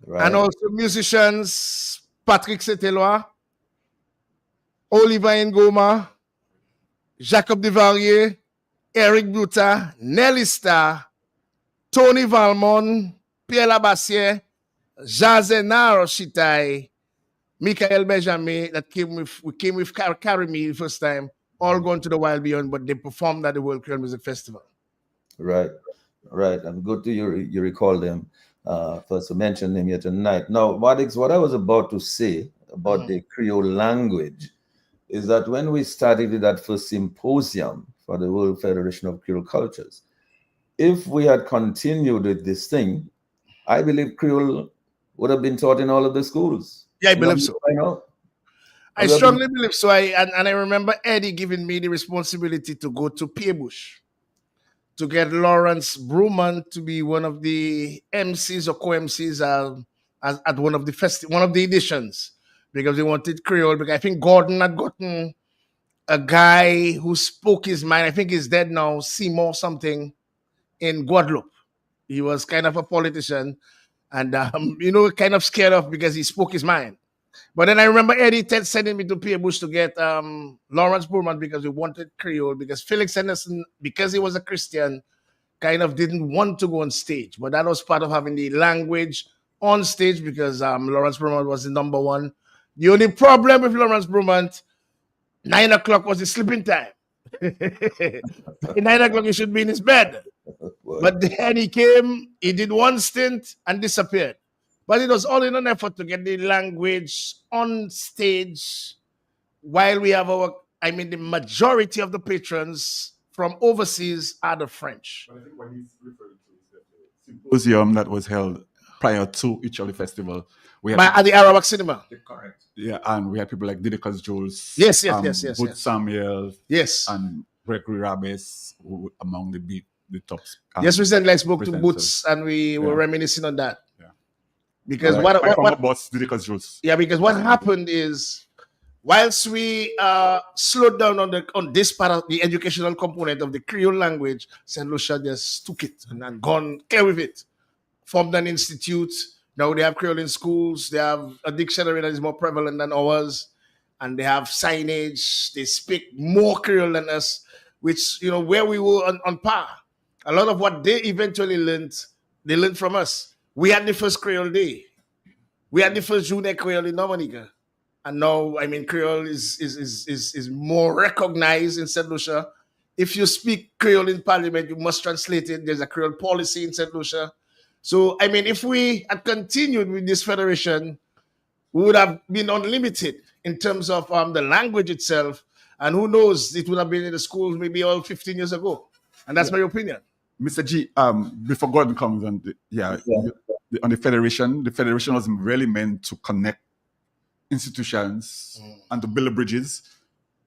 right, and also musicians Patrick Setelois, Oliver Ngoma, Jacob Devarier, Eric Buta, Nelly Star, Tony Valmont, Pierre Labassière, Jazenar Shitai, Michael Benjamin, we came with Carry Me the first time, all gone to the Wild Beyond, but they performed at the World Creole Music Festival. Right. I'm good to you recall them. First to mention them here tonight. Now, Wadix, what I was about to say about the Creole language is that when we started with that first symposium for the World Federation of Creole Cultures, if we had continued with this thing, I believe Creole would have been taught in all of the schools. Yeah, I believe so. I know. I strongly believe so. I remember Eddie giving me the responsibility to go to Pierbush to get Lawrence Bruman to be one of the MCs or co-MCs at one of the editions, because we wanted Creole. Because I think Gordon had gotten a guy who spoke his mind. I think he's dead now, Seymour something, in Guadeloupe. He was kind of a politician and, kind of scared off because he spoke his mind. But then I remember Eddie sending me to Pierre Bush to get Lawrence Burman because we wanted Creole, because Felix Henderson, because he was a Christian, kind of didn't want to go on stage. But that was part of having the language on stage, because Lawrence Burman was the number one. The only problem with Lawrence Burman, 9 o'clock was his sleeping time. By 9 o'clock, he should be in his bed. But then he came, he did one stint and disappeared. But it was all in an effort to get the language on stage, while we have the majority of the patrons from overseas are the French. But I think what he's referring to is the symposium that was held prior to each of the festival. At the Arawak Cinema. Correct. Yeah, and we had people like Didicus Jules. Yes. Boots Samuel. Yes. And Gregory Rabes, who among the tops. Yes, recently I spoke to Boots and we were reminiscing on that. Yeah. Because because what happened is, whilst we slowed down on this part of the educational component of the Creole language, St. Lucia just took it and gone clear with it. Formed an institute. Now they have Creole in schools. They have a dictionary that is more prevalent than ours. And they have signage. They speak more Creole than us, which, where we were on par. A lot of what they eventually learned, they learned from us. We had the first Creole Day. We had the first Junior Creole in Dominica. And now, Creole is more recognized in St. Lucia. If you speak Creole in Parliament, you must translate it. There's a Creole policy in St. Lucia. So, if we had continued with this federation, we would have been unlimited in terms of the language itself. And who knows, it would have been in the schools maybe all 15 years ago. And that's my opinion. Mr. G, before Gordon comes on, on the federation was really meant to connect institutions and to build bridges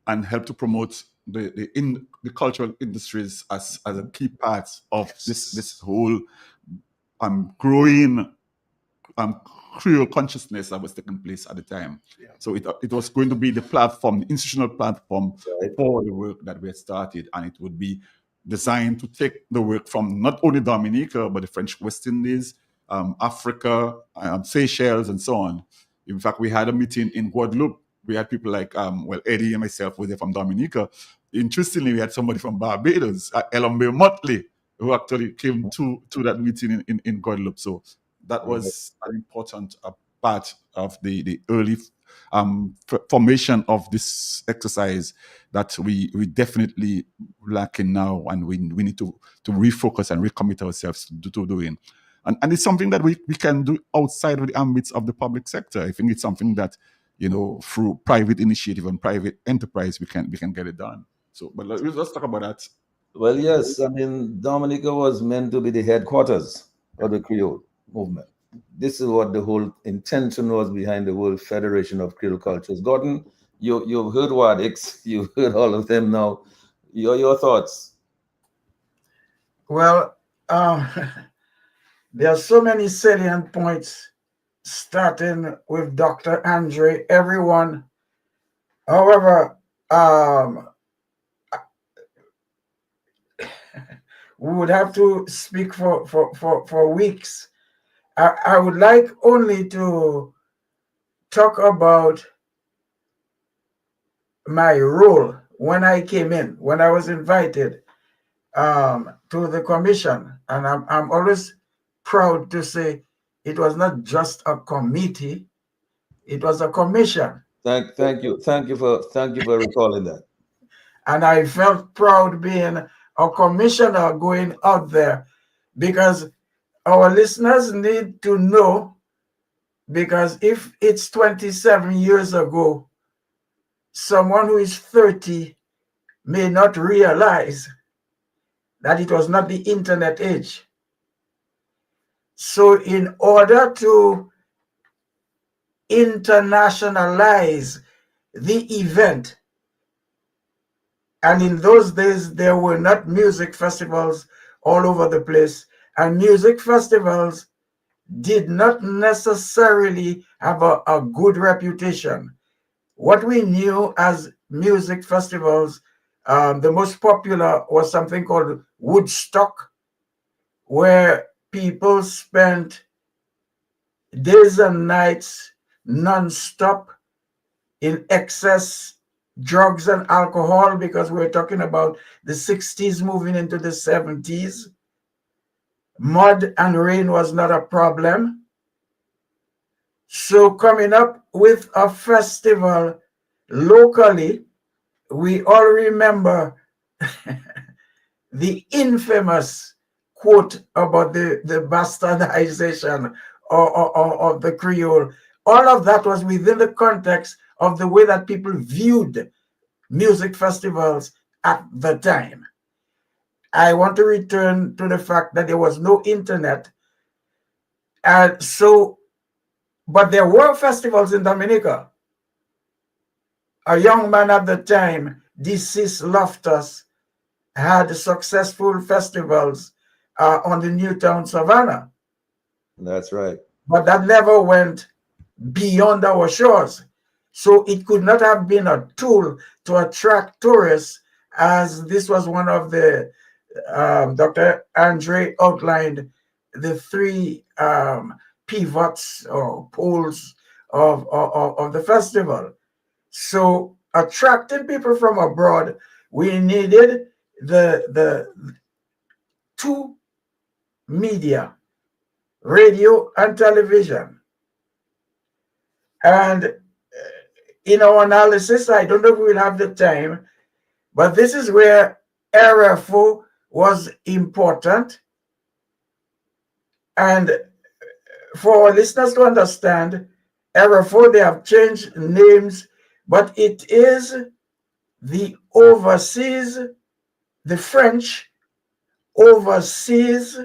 and help to promote the cultural industries as a key part of this whole growing Creole consciousness that was taking place at the time. So it was going to be the platform, the institutional platform for the work that we had started, and it would be designed to take the work from not only Dominica, but the French West Indies, Africa, Seychelles, and so on. In fact, we had a meeting in Guadeloupe. We had people like, Eddie and myself were there from Dominica. Interestingly, we had somebody from Barbados, Elombe Motley, who actually came to that meeting in Guadeloupe. So that was an important part of the early formation of this exercise that we definitely lacking now, and we need to refocus and recommit ourselves to doing. And it's something that we can do outside of the ambits of the public sector. I think it's something that, through private initiative and private enterprise, we can get it done. So, but let's talk about that. Well, yes, I mean, Dominica was meant to be the headquarters of the Creole movement. This is what the whole intention was behind the World Federation of Creole Cultures. Gordon, you've heard Wadix, you've heard all of them now. Your thoughts? Well, there are so many salient points, starting with Dr. Andre, everyone. However, we would have to speak for weeks. I would like only to talk about my role when I came in, when I was invited to the commission. And I'm always proud to say it was not just a committee, it was a commission. Thank you for recalling that. And I felt proud being a commissioner going out there, because our listeners need to know, because if it's 27 years ago, someone who is 30 may not realize that it was not the internet age. So in order to internationalize the event, and in those days there were not music festivals all over the place, and music festivals did not necessarily have a good reputation. What we knew as music festivals, the most popular was something called Woodstock, where people spent days and nights non-stop in excess drugs and alcohol, because we're talking about the 60s moving into the 70s. Mud and rain was not a problem. So coming up with a festival locally, we all remember the infamous quote about the bastardization of the Creole. All of that was within the context of the way that people viewed music festivals at the time. I want to return to the fact that there was no internet. And so, but there were festivals in Dominica. A young man at the time, deceased Loftus, had successful festivals on the Newtown Savannah. That's right. But that never went beyond our shores. So it could not have been a tool to attract tourists, as this was one of the, Dr. Andre outlined the three pivots or poles of the festival. So attracting people from abroad, we needed the two media, radio and television. And in our analysis, I don't know if we'll have the time, but this is where RFO was important. And for our listeners to understand, RFO, they have changed names, but it is the overseas, the French overseas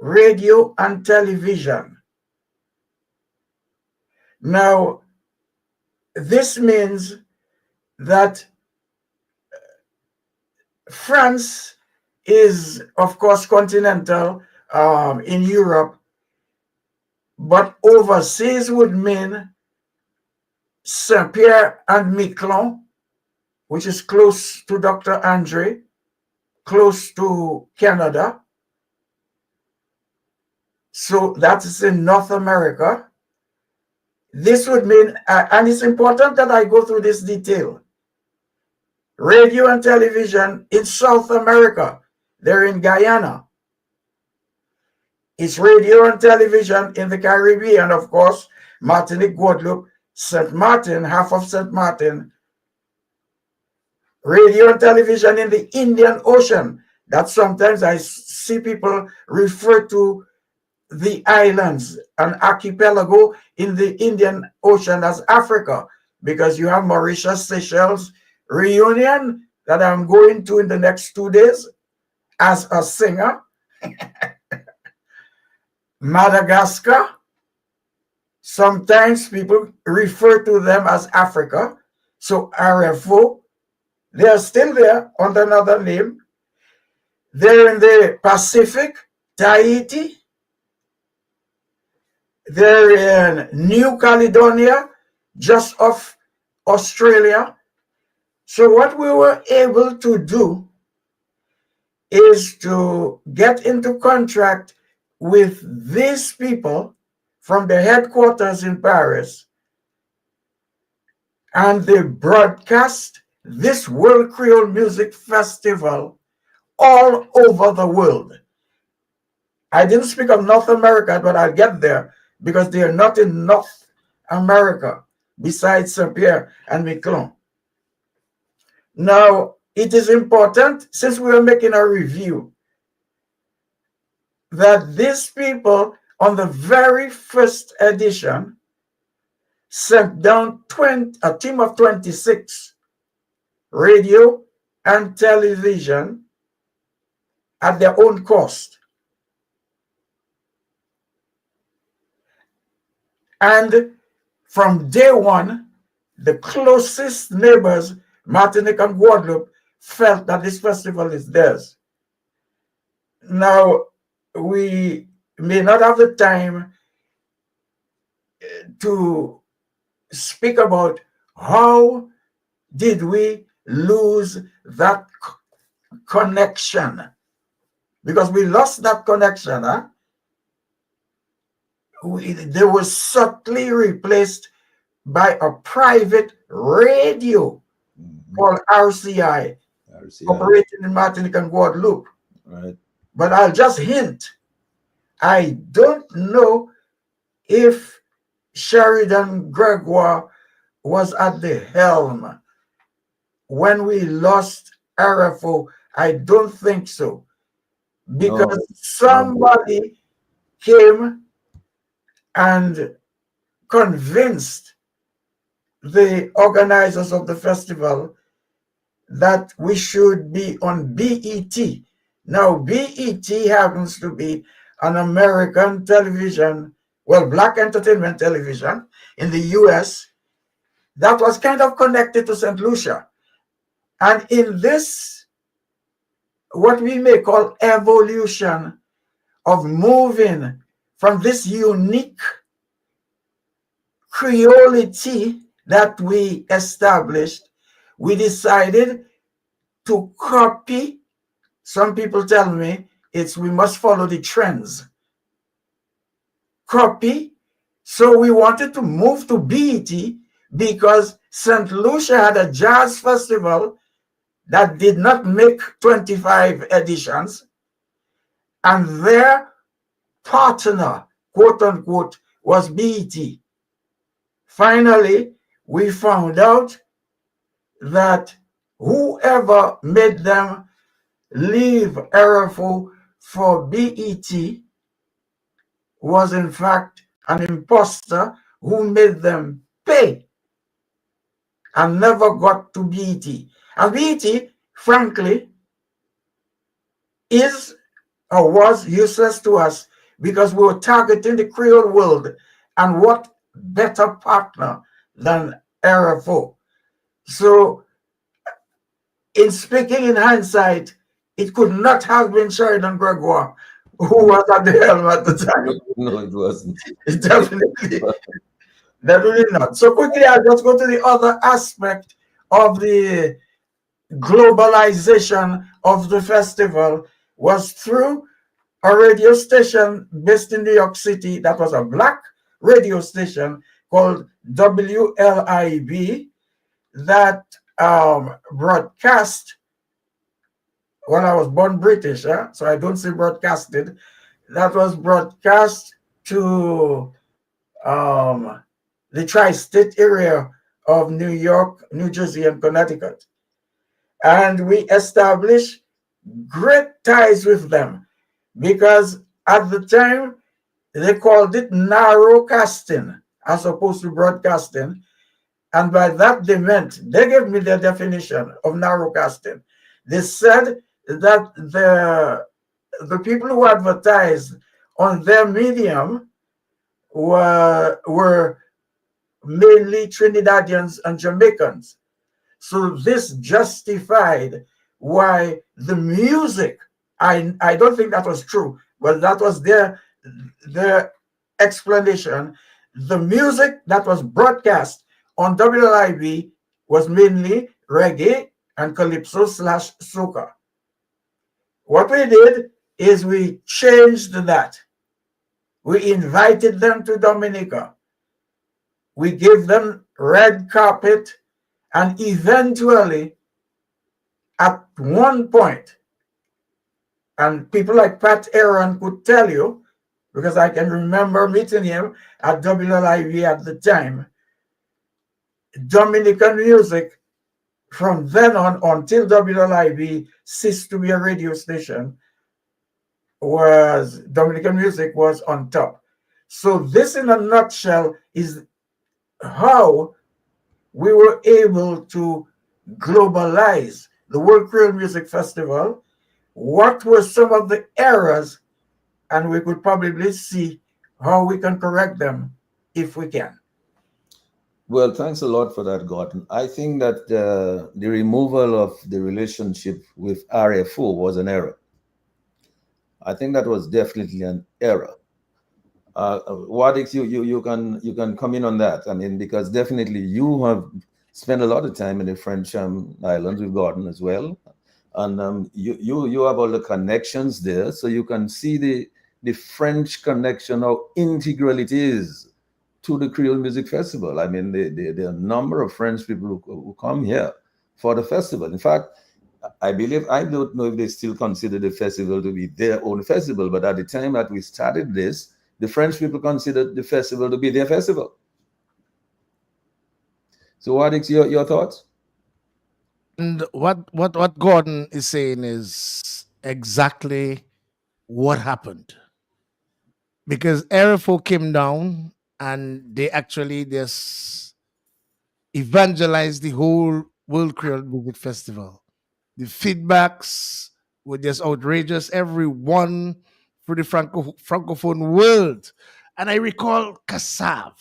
radio and television. Now, this means that France is, of course, continental in Europe, but overseas would mean Saint-Pierre and Miquelon, which is close to Dr. Andre, close to Canada. So that is in North America. This would mean, and it's important that I go through this detail. Radio and television in South America, they're in Guyana. It's radio and television in the Caribbean, of course, Martinique, Guadeloupe, St. Martin, half of St. Martin. Radio and television in the Indian Ocean. That sometimes I see people refer to the islands, an archipelago in the Indian Ocean as Africa, because you have Mauritius, Seychelles, Reunion that I'm going to in the next 2 days as a singer. Madagascar, sometimes people refer to them as Africa. So RFO, they are still there under another name. They're in the Pacific, Tahiti. They're in New Caledonia, just off Australia. So what we were able to do is to get into contract with these people from the headquarters in Paris, and they broadcast this World Creole Music Festival all over the world. I didn't speak of North America, but I'll get there because they are not in North America besides Saint-Pierre and Miquelon. Now, it is important, since we are making a review, that these people on the very first edition sent down a team of 26 radio and television at their own cost. And from day one, the closest neighbors, Martinique and Guadeloupe, felt that this festival is theirs. Now, we may not have the time to speak about how did we lose that connection, because we lost that connection. They were subtly replaced by a private radio called RCI, operating in Martinique and Guadeloupe. Right. But I'll just hint, I don't know if Sheridan Gregoire was at the helm when we lost RFO. I don't think so, because somebody came and convinced the organizers of the festival that we should be on BET. Now, BET happens to be an American television, well, black entertainment television in the US that was kind of connected to St. Lucia. And in this, what we may call evolution of moving from this unique creolity that we established, we decided to copy. Some people tell me we must follow the trends. Copy. So we wanted to move to BET because St. Lucia had a jazz festival that did not make 25 editions, and their partner, quote unquote, was BET. Finally, we found out that whoever made them leave RFO for BET was in fact an imposter who made them pay and never got to BET. And BET, frankly, is or was useless to us because we were targeting the Creole world, and what better partner than RFO? So, in speaking in hindsight, it could not have been Sheridan Gregoire who was at the helm at the time. No, it wasn't. Definitely, definitely not. So quickly, I'll just go to the other aspect of the globalization of the festival was through a radio station based in New York City that was a black radio station called WLIB that broadcast. Well, I was born British, so I don't say broadcasted. That was broadcast to the tri-state area of New York, New Jersey, and Connecticut. And we established great ties with them because at the time they called it narrowcasting as opposed to broadcasting. And by that they meant, they gave me the definition of narrowcasting. They said that the people who advertised on their medium were mainly Trinidadians and Jamaicans. So this justified why the music, I don't think that was true, but that was their explanation. The music that was broadcast on WLIB was mainly reggae and calypso / soca. What we did is we changed that. We invited them to Dominica. We gave them red carpet, and eventually, at one point, and people like Pat Aaron could tell you, because I can remember meeting him at WLIV at the time, Dominican music from then on until WLIV ceased to be a radio station, was Dominican music was on top. So this in a nutshell is how we were able to globalize the World Creole Music Festival. What were some of the errors, and we could probably see how we can correct them if we can. Well, thanks a lot for that, Gordon. I think that the removal of the relationship with RFO was an error. I think that was definitely an error. Wadix, you can come in on that. I mean, because definitely you have spent a lot of time in the French islands with Gordon as well, and you have all the connections there, so you can see the French connection, how integral it is to the Creole Music Festival. I mean, there are a number of French people who come here for the festival. In fact, I believe, I don't know if they still consider the festival to be their own festival, but at the time that we started this, the French people considered the festival to be their festival. So Wadix, your thoughts? And what Gordon is saying is exactly what happened. Because RFO came down and they actually just evangelized the whole World Creole Music Festival. The feedbacks were just outrageous. Everyone through the francophone world. And I recall Kasav.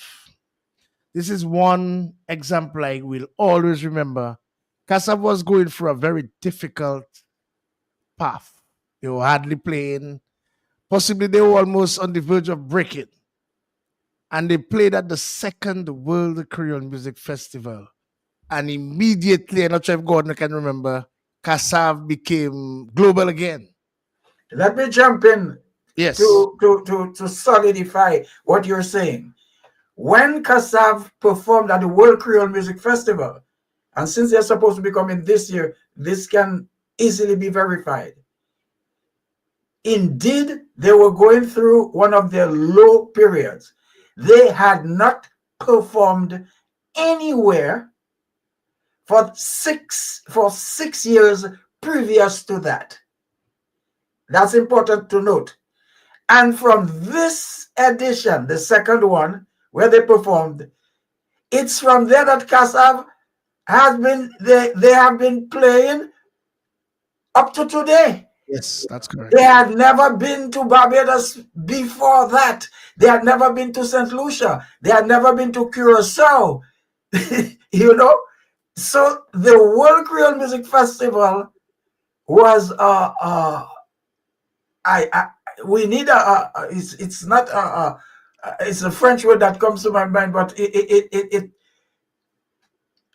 This is one example I will always remember. Kasav was going through a very difficult path. They were hardly playing. Possibly they were almost on the verge of breaking. And they played at the second World Creole Music Festival. And immediately, I'm not sure if Gordon can remember, Kasav became global again. Let me jump in Yes. to solidify what you're saying. When Kasav performed at the World Creole Music Festival, and since they're supposed to be coming this year, this can easily be verified. Indeed, they were going through one of their low periods. They had not performed anywhere for six years previous to that. That's important to note. And from this edition, the second one, where they performed, it's from there that Kasav has been, they have been playing up to today. Yes, that's correct. They had never been to Barbados before that. They had never been to St. Lucia. They had never been to Curacao. You know? So the World Creole Music Festival was we need it's not it's a French word that comes to my mind, but it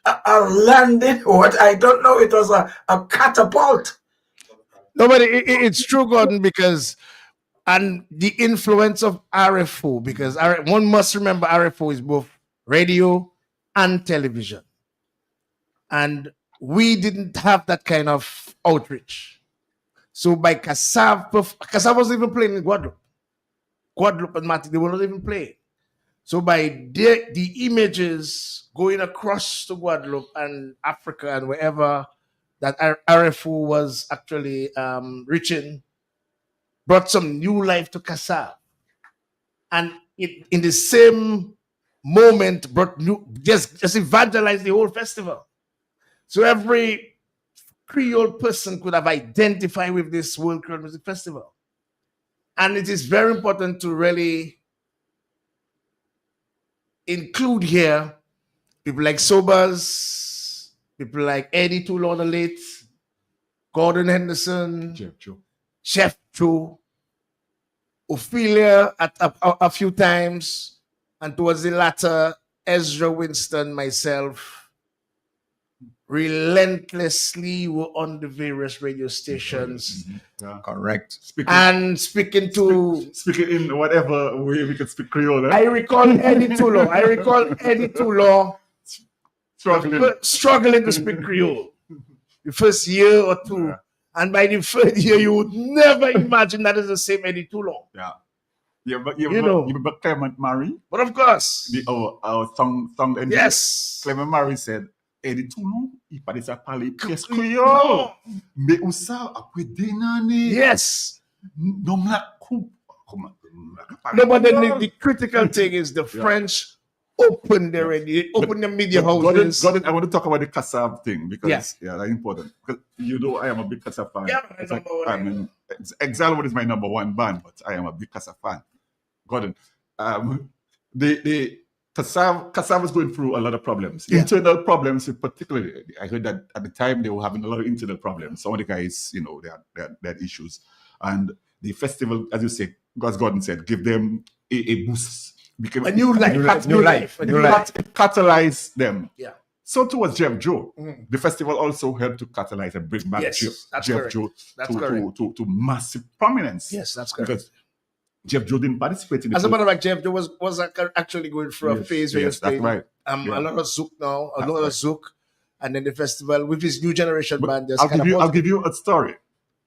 a landing, what I don't know, it was a catapult. No, but it's true, Gordon, because and the influence of RFO, because one must remember RFO is both radio and television. And we didn't have that kind of outreach. So by Kasav wasn't even playing in Guadeloupe. Guadeloupe and Martinique, they were not even playing. So by the images going across to Guadeloupe and Africa and wherever that RFO was actually reaching, brought some new life to Kasav. And it in the same moment brought new, just evangelized the whole festival. So every Creole person could have identified with this World Creole Music Festival. And it is very important to really include here people like Sobers, people like Eddie Toulon the late, Gordon Henderson, Chef Joe, Ophelia at a few times, and towards the latter, Ezra Winston, myself, relentlessly were on the various radio stations. Yeah. Correct. Speaking in whatever way we can speak Creole. I recall Eddie Toulon struggling to speak Creole the first year or two. Yeah. And by the third year, you would never imagine that is the same Eddie Toulon. Yeah. You remember Clement Murray? But of course. Our song engineer. Yes. Clement Murray said, Eddie Toulon, il parlait ça parler pièce Creole. Mais où ça, après des années. Yes. Non, la coupe. No, but then the critical thing is the French open their radio, open the media houses. Gordon, I want to talk about the Kasav thing because that's important. Because you know I am a big Kasav fan. Yeah, Exile is my number one band, but I am a big Kasav fan. Gordon, the Kasav was going through a lot of problems. Yeah. Internal problems, particularly. I heard that at the time they were having a lot of internal problems. Some of the guys, they had issues. And the festival, as you say, as Gordon said, give them a boost. A new life. Catalyze them. Yeah. So too was Jeff Joe. Mm. The festival also helped to catalyze and bring back Jeff Joe to massive prominence. Yes, that's correct. Because Jeff Joe didn't participate in the As a matter of fact, Jeff Joe was actually going through a phase where he was playing right. A lot of Zouk now, a lot of Zouk, and then the festival with his new generation band. I'll give you a story.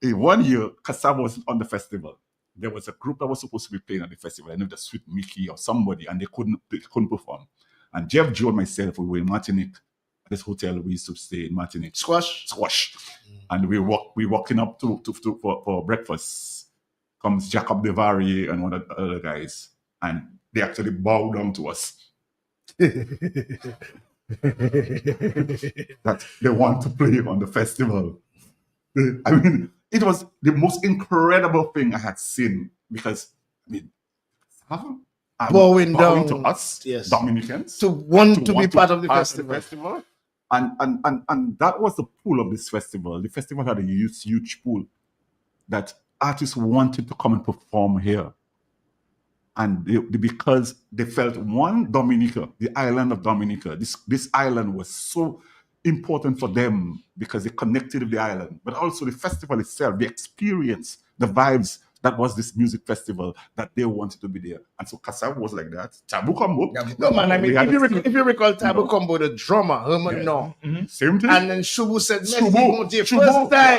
In 1 year, Kasav was on the festival. There was a group that was supposed to be playing at the festival. I know the Sweet Mickey or somebody, and they couldn't perform. And Jeff Joe and myself, we were in Martinique. At this hotel we used to stay in Martinique. Squash. And we walking up for breakfast. Comes Jacob Devary and one of the other guys, and they actually bow down to us. That they want to play on the festival. I mean, it was the most incredible thing I had seen because, bowing down to us, Dominicans, to want to be part of the festival. And that was the pull of this festival. The festival had a huge pull that artists wanted to come and perform here. And because they felt Dominica, the island of Dominica, this island was so important for them because they connected with the island, but also the festival itself, the experience, the vibes that was this music festival that they wanted to be there. And so Kasav was like that. Tabu Combo. No, man, I mean, if you recall Tabu Combo, the drummer, Herman, same thing. And then Shubu said,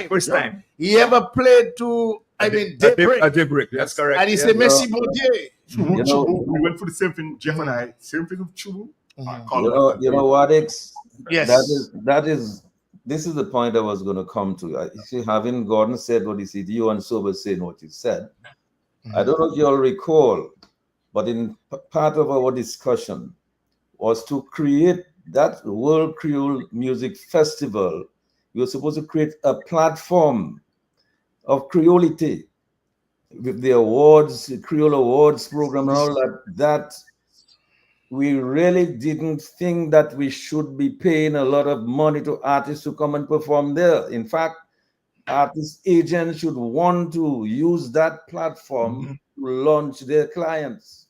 first time he ever played to, Daybreak. That's correct. And he said, Messi Baudier. Chubu. We went for the same thing, Jeff and I, same thing with Chubu. Wadix. Yes. This is the point I was going to come to. You see, having Gordon said what he said, you and Sober saying what you said. I don't know if you all recall, but in part of our discussion was to create that World Creole Music Festival. We were supposed to create a platform of Creolity with the awards, the Creole Awards program and all that we really didn't think that we should be paying a lot of money to artists to come and perform there. In fact, artist agents should want to use that platform to launch their clients.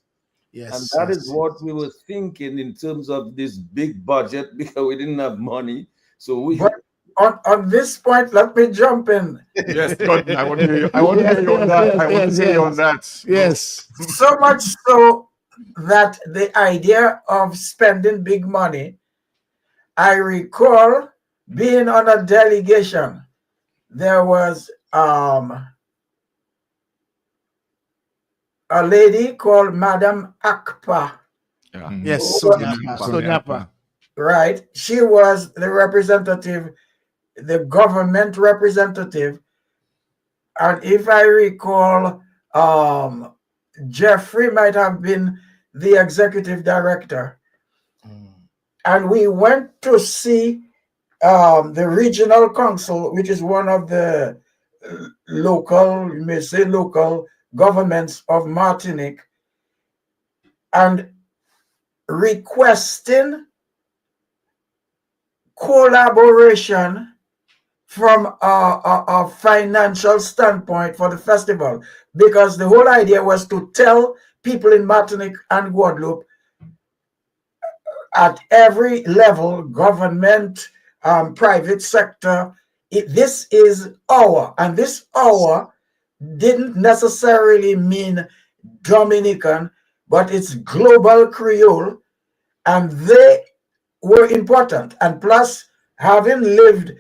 Yes. And that is what we were thinking in terms of this big budget because we didn't have money. So we But on this point, let me jump in. Yes, Gordon, I want to hear you. I want to hear you on that. I want to hear you on that. Yes. So much so that the idea of spending big money, I recall being on a delegation. There was a lady called Madame Akpa, Yeah. Yes. Sonyapa. Sonyapa. right? She was the representative, the government representative. And if I recall, Jeffrey might have been the executive director. And we went to see the regional council, which is one of the local, you may say local governments of Martinique, and requesting collaboration from a financial standpoint for the festival, because the whole idea was to tell people in Martinique and Guadeloupe at every level, government, private sector, this is our, and this our didn't necessarily mean Dominican, but it's global Creole, and they were important. And plus, having lived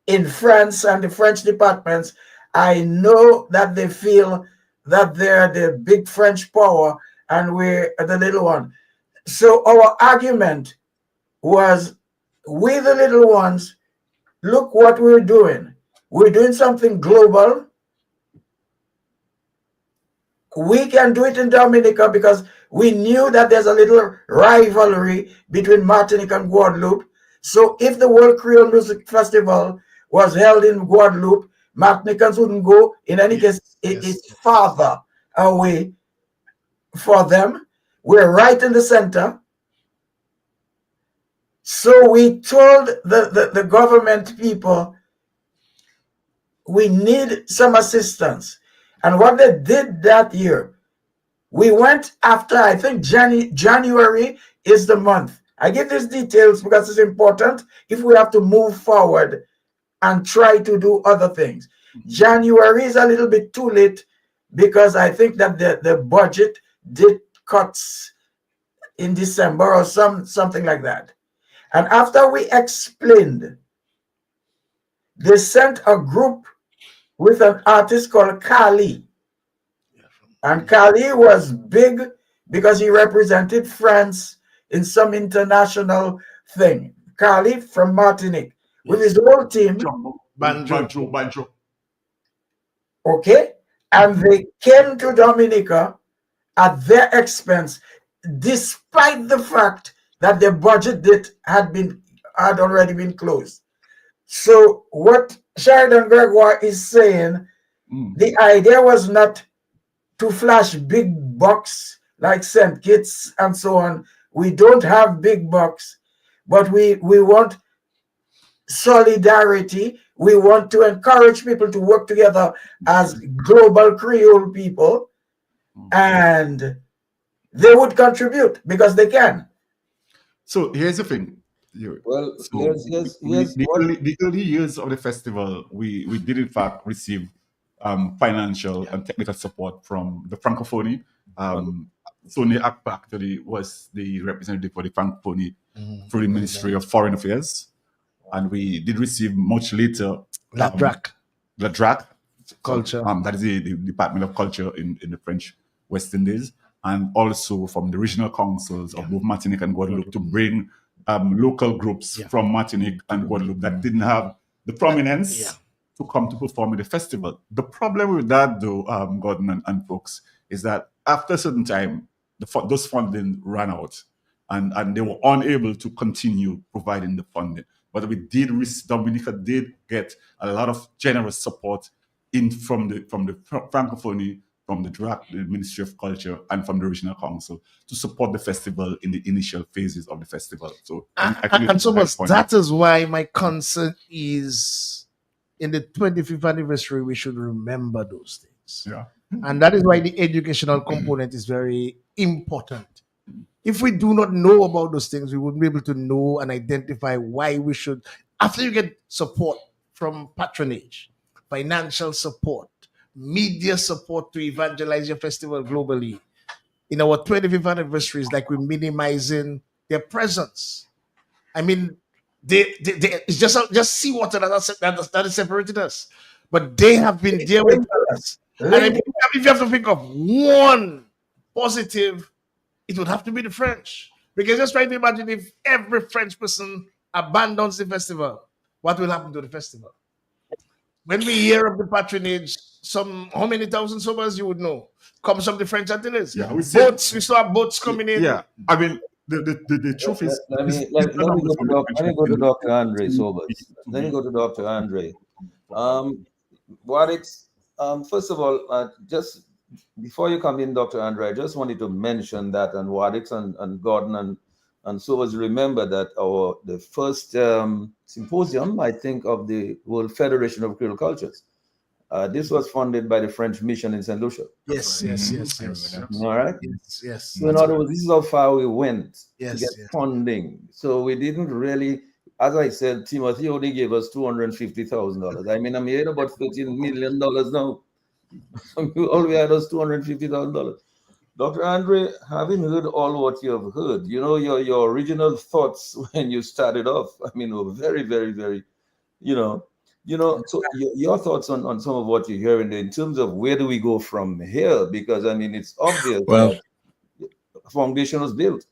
in France and the French departments, I know that they feel that they're the big French power and we're the little one. So our argument was, we the little ones, look what we're doing. We're doing something global. We can do it in Dominica because we knew that there's a little rivalry between Martinique and Guadeloupe. So if the World Creole Music Festival was held in Guadeloupe, Martinicans wouldn't go. In any case, it's farther away for them. We're right in the center. So we told the government people, we need some assistance. And what they did that year, we went after, I think January is the month. I give these details because it's important if we have to move forward and try to do other things. January is a little bit too late because I think that the budget did cuts in December or something like that. And after we explained, they sent a group with an artist called Kali. And Kali was big because he represented France in some international thing. Kali from Martinique with his whole team. Banjo. Okay. And they came to Dominica at their expense, despite the fact that the budget had already been closed. So what Sheridan Gregoire is saying, the idea was not to flash big bucks like St. Kitts and so on. We don't have big bucks, but we want solidarity. We want to encourage people to work together as global Creole people, and they would contribute because they can. So here's the thing. Well, So the early years of the festival, we did in fact receive financial and technical support from the Francophonie. Sonia Akpa actually was the representative for the Francophonie through the Ministry of Foreign Affairs, and we did receive much later La DRAC Culture. that is the Department of Culture in the French West Indies, and also from the regional councils of both Martinique and Guadeloupe to bring local groups from Martinique and Guadeloupe that didn't have the prominence to come to perform at the festival. The problem with that, though, Gordon and folks, is that after a certain time, those funding ran out, and they were unable to continue providing the funding. But Dominica did get a lot of generous support from the Francophonie, from the DRAC, the Ministry of Culture, and from the Regional Council to support the festival in the initial phases of the festival. So, and so much, that is why my concern is in the 25th anniversary, we should remember those things. Yeah. And that is why the educational component is very important. If we do not know about those things, we wouldn't be able to know and identify why we should. After you get support from patronage, financial support, media support to evangelize your festival globally, in our 25th anniversary, is like we're minimizing their presence. I mean, it's just seawater that is separating us. But they have been there with us. And I mean, if you have to think of one positive, it would have to be the French. Because just try to imagine if every French person abandons the festival, what will happen to the festival? When we hear of the patronage, how many thousand sobers you would know comes from the French Antilles. Yeah, we saw boats coming in. Yeah, I mean, the truth is. Let me go to Dr. Andre Sobers. Let me go to Dr. Andre. Wadix, first of all, just before you come in, Dr. Andre, I just wanted to mention that, and Wadix and Gordon and Sobers, remember that the first symposium, I think, of the World Federation of Creole Cultures. This was funded by the French mission in St. Lucia. Yes. All right. Yes. So in other words, this is how far we went to get Yes. funding. So we didn't really, as I said, Timothy only gave us $250,000. I mean, I'm here about $13 million now. All we had was $250,000. Dr. Andre, having heard all what you have heard, you know, your original thoughts when you started off, I mean, were very, very, very, so your thoughts on some of what you're hearing in terms of where do we go from here? Because, I mean, it's obvious that the foundation was built.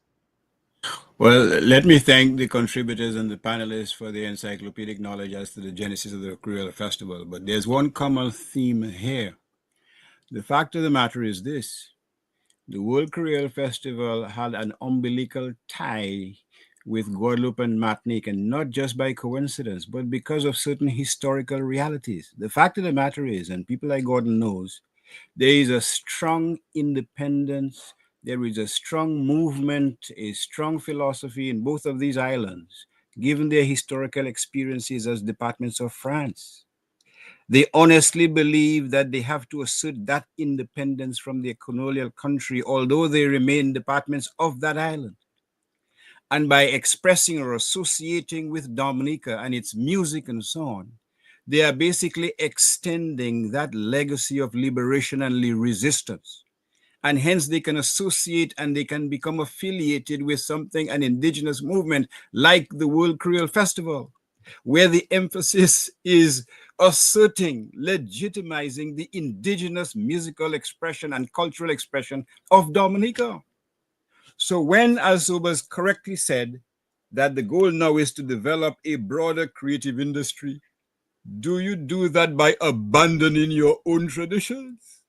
Well, let me thank the contributors and the panelists for their encyclopedic knowledge as to the genesis of the Creole Festival. But there's one common theme here. The fact of the matter is this. The World Creole Festival had an umbilical tie with Guadeloupe and Martinique, and not just by coincidence, but because of certain historical realities. The fact of the matter is, and people like Gordon knows, there is a strong independence, there is a strong movement, a strong philosophy in both of these islands, given their historical experiences as departments of France. They honestly believe that they have to assert that independence from their colonial country, although they remain departments of that island. And by expressing or associating with Dominica and its music and so on, they are basically extending that legacy of liberation and resistance. And hence they can associate and they can become affiliated with something, an indigenous movement like the World Creole Festival, where the emphasis is asserting, legitimizing the indigenous musical expression and cultural expression of Dominica. So when, as Sobers correctly said, that the goal now is to develop a broader creative industry, do you do that by abandoning your own traditions?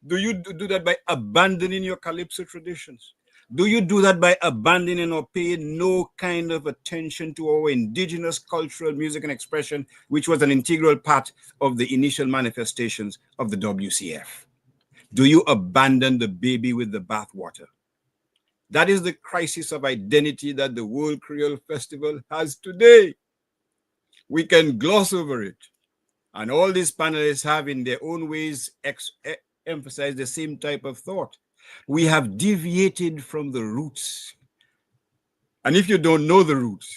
Do you do that by abandoning your Calypso traditions? Do you do that by abandoning or paying no kind of attention to our indigenous cultural music and expression, which was an integral part of the initial manifestations of the WCF? Do you abandon the baby with the bathwater? That is the crisis of identity that the World Creole Festival has today. We can gloss over it. And all these panelists have in their own ways emphasized the same type of thought. We have deviated from the roots. And if you don't know the roots,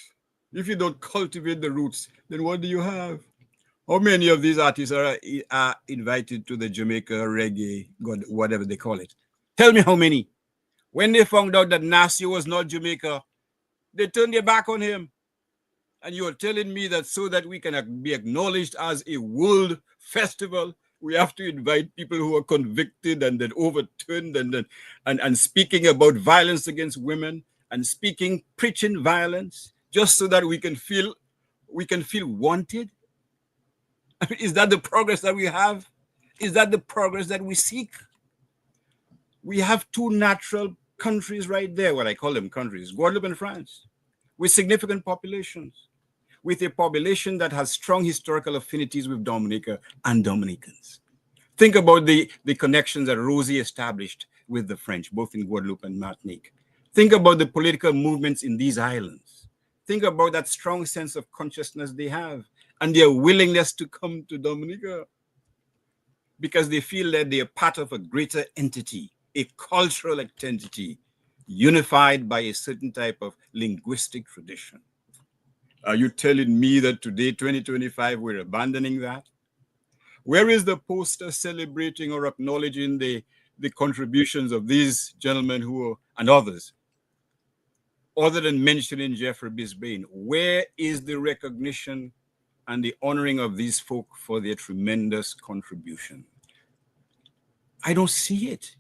if you don't cultivate the roots, then what do you have? How many of these artists are invited to the Jamaica reggae, God, whatever they call it? Tell me how many. When they found out that Nasio was not Jamaica, they turned their back on him. And you're telling me that so that we can be acknowledged as a world festival, we have to invite people who are convicted and then overturned and speaking about violence against women and preaching violence, just so that we can feel wanted? I mean, is that the progress that we have? Is that the progress that we seek? We have two natural countries right there, what I call them countries, Guadeloupe and France, with significant populations, with a population that has strong historical affinities with Dominica and Dominicans. Think about the connections that Rosie established with the French, both in Guadeloupe and Martinique. Think about the political movements in these islands. Think about that strong sense of consciousness they have. and their willingness to come to Dominica because they feel that they are part of a greater entity, a cultural entity, unified by a certain type of linguistic tradition. Are you telling me that today, 2025, we're abandoning that? Where is the poster celebrating or acknowledging the contributions of these gentlemen and others, other than mentioning Jeffrey Brisbane? Where is the recognition and the honoring of these folk for their tremendous contribution? I don't see it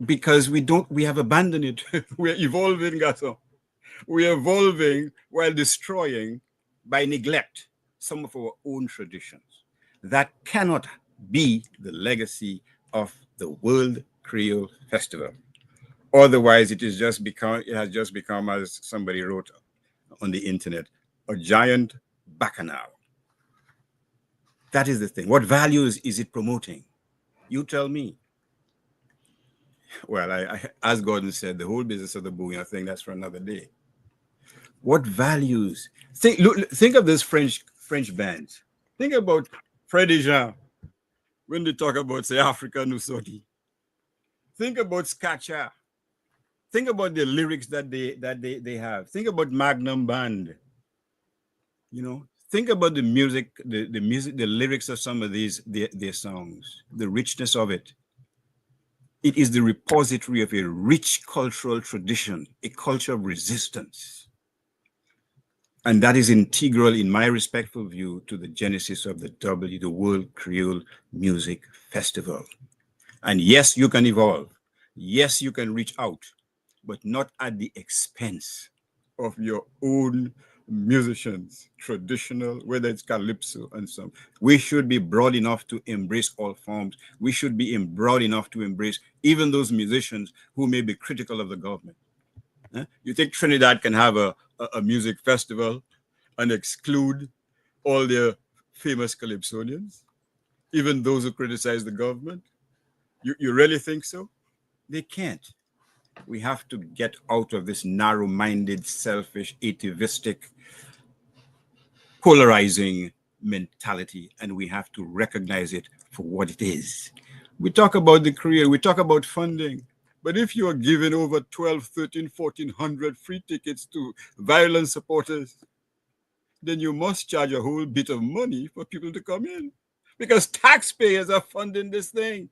because we have abandoned it. We're evolving, Gato. We're evolving while destroying by neglect some of our own traditions. That cannot be the legacy of the World Creole Festival. Otherwise, it has just become, as somebody wrote on the internet, a giant bacchanal. That is the thing. What values is it promoting? You tell me. Well, as Gordon said, the whole business of the boogie, I think that's for another day. What values? Think of this French bands. Think about Freddie Jean when they talk about, say, Africa nous sorti. Think about Skacha. Think about the lyrics that they have. Think about Magnum Band. You know, think about the music, the lyrics of some of their songs, the richness of it. It is the repository of a rich cultural tradition, a culture of resistance. And that is integral, in my respectful view, to the genesis of the World Creole Music Festival. And yes, you can evolve. Yes, you can reach out, but not at the expense of your own musicians, traditional, whether it's calypso and some. We should be broad enough to embrace all forms. We should be broad enough to embrace even those musicians who may be critical of the government. You think Trinidad can have a music festival and exclude all their famous calypsonians, even those who criticize the government? You really think so? They can't. We have to get out of this narrow-minded, selfish, atavistic, polarizing mentality, and we have to recognize it for what it is. We talk about the Creole, we talk about funding, but if you are giving over 12, 13, 1,400 free tickets to violent supporters, then you must charge a whole bit of money for people to come in, because taxpayers are funding this thing,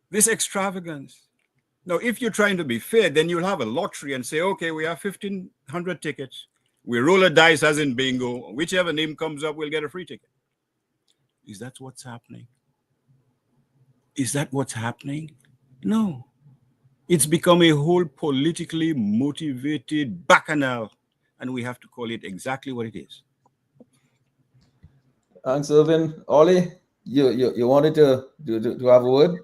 this extravagance. Now, if you're trying to be fair, then you'll have a lottery and say, okay, we have 1,500 tickets. We roll a dice as in bingo. Whichever name comes up, we'll get a free ticket. Is that what's happening? Is that what's happening? No. It's become a whole politically motivated bacchanal, and we have to call it exactly what it is. Thanks, Irving. Ollie, you wanted to have a word?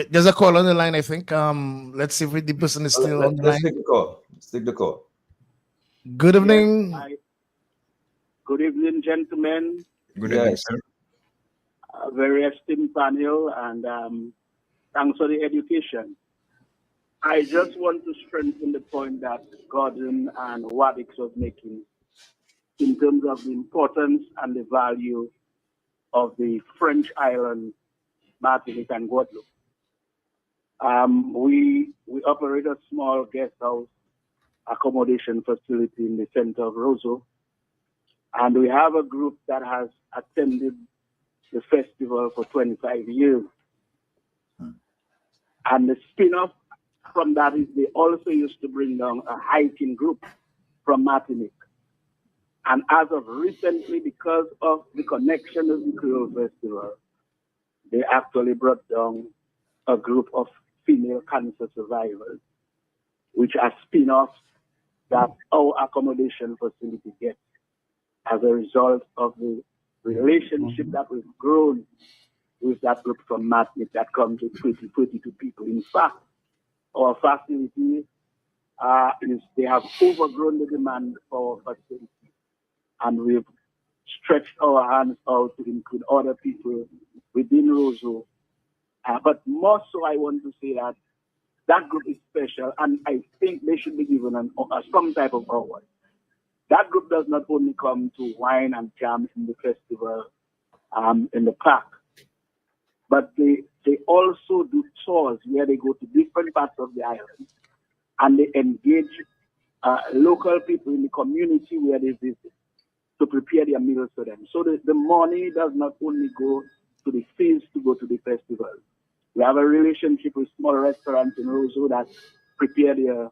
There's a call on the line, I think. Let's see if the person is still on the line. Let's take the call. Take the call. Good evening. Yes, good evening, gentlemen. Good evening, sir. A very esteemed panel, and thanks for the education. I just want to strengthen the point that Gordon and Wadix was making in terms of the importance and the value of the French island, Martinique and Guadeloupe. We operate a small guest house accommodation facility in the center of Roseau, and we have a group that has attended the festival for 25 years. And the spin-off from that is they also used to bring down a hiking group from Martinique. And as of recently, because of the connection of the Creole Festival, they actually brought down a group of female cancer survivors, which are spin-offs that our accommodation facility gets as a result of the relationship that we've grown with that group from Martinique that comes to 22 people. In fact, our facility they have overgrown the demand for our facility, and we've stretched our hands out to include other people within Roseau. But more so, I want to say that that group is special, and I think they should be given some type of award. that group does not only come to wine and jam in the festival in the park, but they also do tours where they go to different parts of the island and they engage local people in the community where they visit to prepare their meals for them. So the money does not only go to the feast to go to the festival. We have a relationship with small restaurants in Roseau that prepare their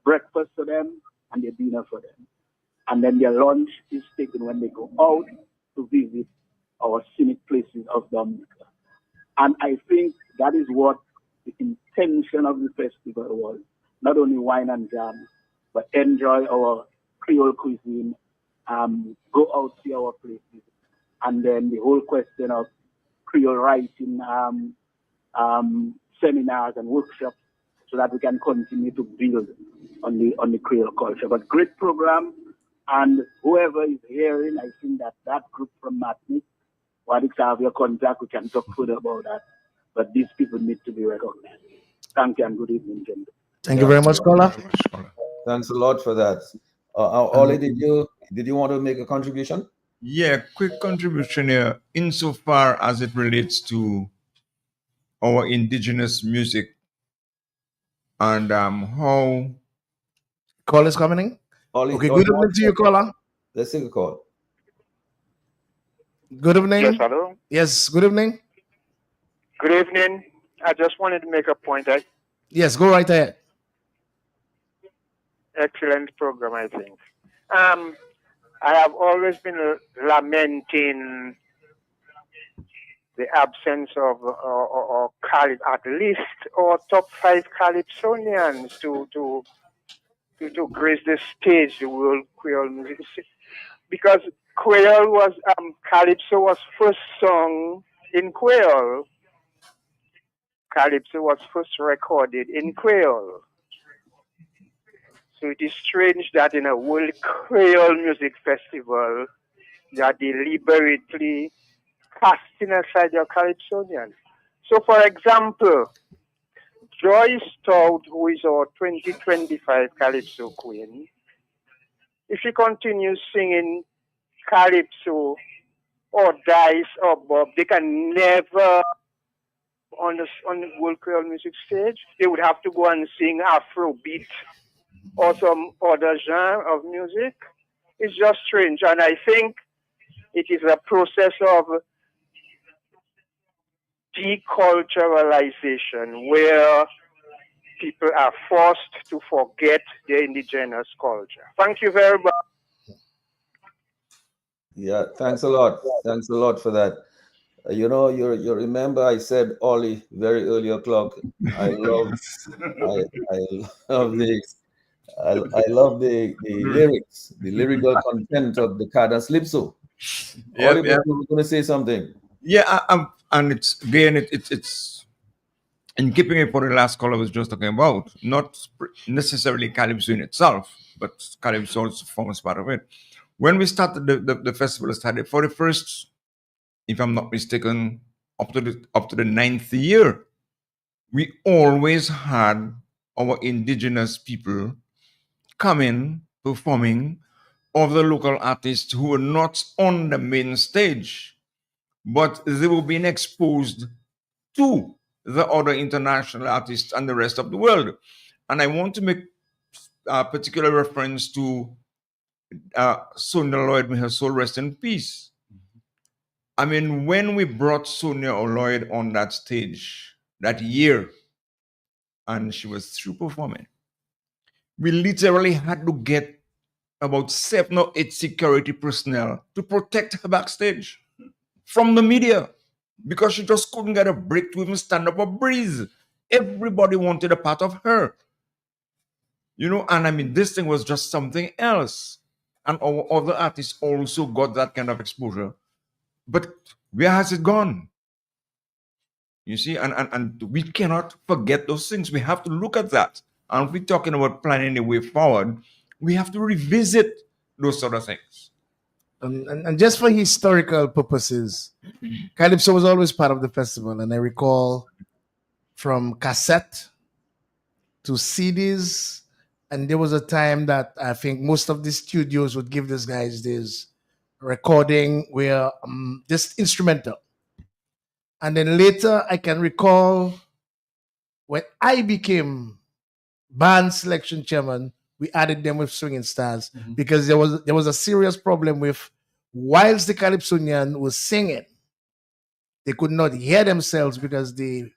breakfast for them and their dinner for them. And then their lunch is taken when they go out to visit our scenic places of Dominica. And I think that is what the intention of the festival was. Not only wine and jam, but enjoy our Creole cuisine, go out, see our places. And then the whole question of Creole writing seminars and workshops so that we can continue to build on the Creole culture. But great program, and whoever is hearing, I think that group from Martinique, Wadix, have your contact, we can talk further about that. But these people need to be recognized. Thank you and good evening, gentlemen. Thank you very much, caller. Thanks a lot for that. Ollie, did you want to make a contribution? Yeah, quick contribution here, insofar as it relates to our indigenous music and how. Call is coming in. Ollie, Okay, good evening to you, caller. Let's take a call. Good evening. Yes, hello. Yes, good evening. Good evening. I just wanted to make a point. Yes, go right ahead. Excellent program, I think. I have always been lamenting the absence of or at least our top 5 Calypsonians to grace the stage, the world Creole music, because Creole was Calypso was first sung in Creole. Calypso was first recorded in Creole. So it is strange that in a World Creole Music Festival, they are deliberately casting aside your Calypsonians. So, for example, Joy Stout, who is our 2025 Calypso Queen, if she continues singing Calypso or Dice or Bob, they can never on the World Creole Music stage. They would have to go and sing Afrobeat or some other genre of music. It's just strange. And I think it is a process of deculturalization where people are forced to forget their indigenous culture. Thank you very much. Yeah, thanks a lot. Thanks a lot for that. You remember I said Ollie very early o'clock. I love the lyrics, the lyrical content of the Card and Slipso. Ollie, you were going to say something. Yeah, and it's again, it's in keeping it for the last call I was just talking about, not necessarily Calypso in itself, but Calypso also forms part of it. When we started the festival started for the first, if I'm not mistaken, up to the 9th year, we always had our indigenous people coming, performing, of the local artists who were not on the main stage, but they were being exposed to the other international artists and the rest of the world. And I want to make a particular reference to Sonia Lloyd, may her soul rest in peace. I mean, when we brought Sonia Lloyd on that stage that year, and she was through performing, we literally had to get about 7 or 8 security personnel to protect her backstage from the media, because she just couldn't get a break to even stand up or breathe. Everybody wanted a part of her. And I mean, this thing was just something else. And our other artists also got that kind of exposure. But where has it gone? You see, and we cannot forget those things. We have to look at that. And if we're talking about planning the way forward, we have to revisit those sort of things. And just for historical purposes, Calypso was always part of the festival. And I recall from cassette to CDs And there was a time that I think most of the studios would give these guys this recording where just instrumental. And then later I can recall when I became band selection chairman, we added them with swinging stars because there was a serious problem with whilst the Calypsonian was singing, they could not hear themselves because the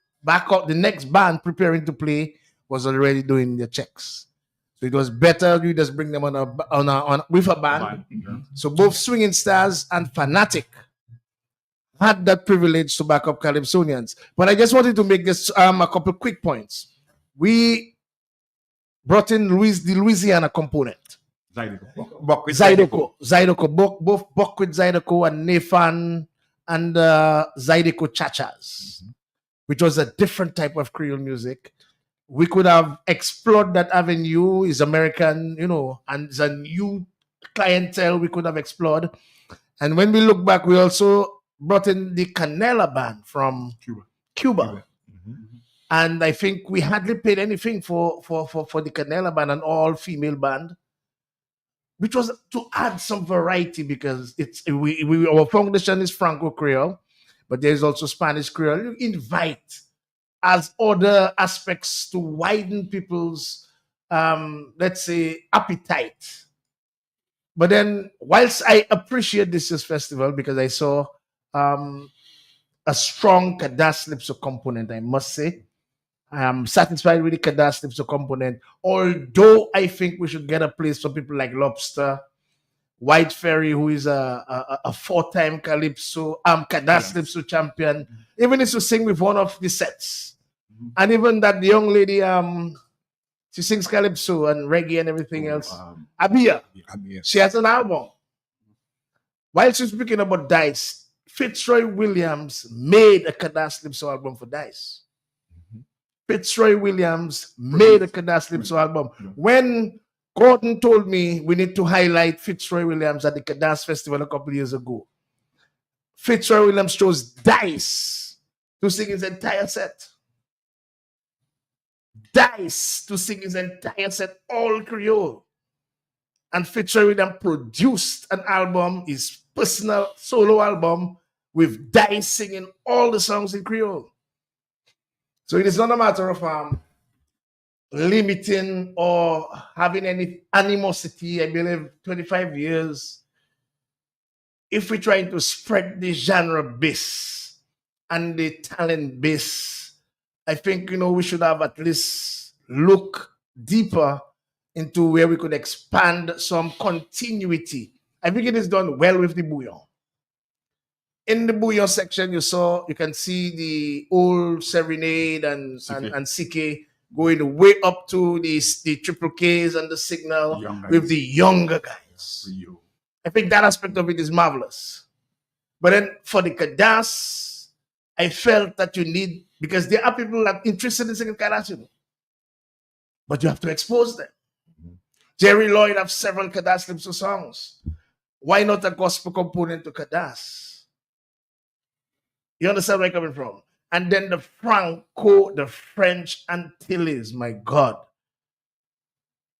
next band preparing to play was already doing their checks. So it was better you just bring them with a band. So both Swinging Stars and Fanatic had that privilege to back up Calypsonians. But I just wanted to make this a couple quick points. We brought in the Louisiana component. Zydeco. Both Buck with Zydeco and Nathan and Zydeco Chachas, which was a different type of Creole music. We could have explored that avenue, is American, and it's a new clientele we could have explored. And when we look back, we also brought in the Canela band from Cuba. And I think we hardly paid anything for the Canela band, an all-female band, which was to add some variety because our foundation is Franco Creole, but there's also Spanish Creole. You invite as other aspects to widen people's, let's say, appetite. But then, whilst I appreciate this year's festival because I saw a strong Calypso component, I must say, I am satisfied with the Calypso component, although I think we should get a place for people like Lobster, White Ferry, who is a four-time Calypso champion, even if to sing with one of the sets. And even that young lady, she sings Calypso and reggae and everything else. Abia. She has an album. While she's speaking about Dice, Fitzroy Williams made a Calypso album for Dice. Fitzroy Williams made a Calypso album. When Gordon told me we need to highlight Fitzroy Williams at the Cadas Festival a couple of years ago, Fitzroy Williams chose Dice to sing his entire set. Dice to sing his entire set, all Creole. And Fitzroy Williams produced an album, his personal solo album, with Dice singing all the songs in Creole. So it is not a matter of limiting or having any animosity. I believe 25 years, if we're trying to spread the genre base and the talent base, I think, we should have at least look deeper into where we could expand some continuity. I think it is done well with the Bouillon. In the Bouillon section, you can see the old Serenade and CK going way up to the Triple Ks and the Signal with the younger guys. I think that aspect of it is marvelous. But then for the Kadas, I felt that you need, because there are people that are interested in singing Kadas, but you have to expose them. Jerry Lloyd have several Calypso songs. Why not a gospel component to Kadas? You understand where I'm coming from? And then the Franco, the French Antilles, my God.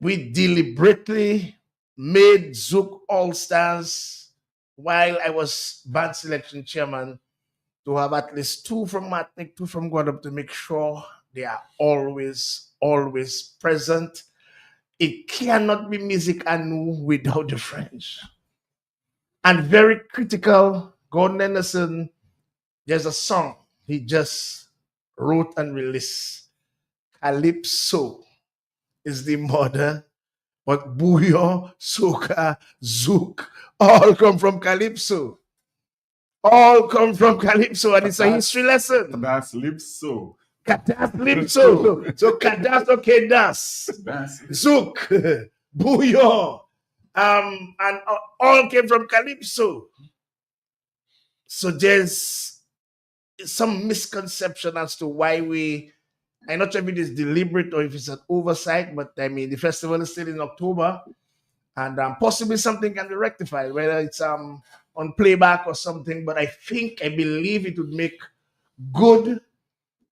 We deliberately made Zouk All-Stars while I was band selection chairman to have at least 2 from Martinique, 2 from Guadeloupe to make sure they are always present. It cannot be music anew without the French. And very critical, Gordon Henderson, there's a song he just wrote and released. Calypso is the mother, but Bouillon, Soca, Zouk, all come from Calypso. All come from Calypso, and it's a history lesson. Calypso. Calypso. So Kadas or Kedas, Zouk, Bouillon, and all came from Calypso. So there's some misconception as to why I'm not sure if it is deliberate or if it's an oversight, but I mean, the festival is still in October, and possibly something can be rectified, whether it's on playback or something, but I believe it would make good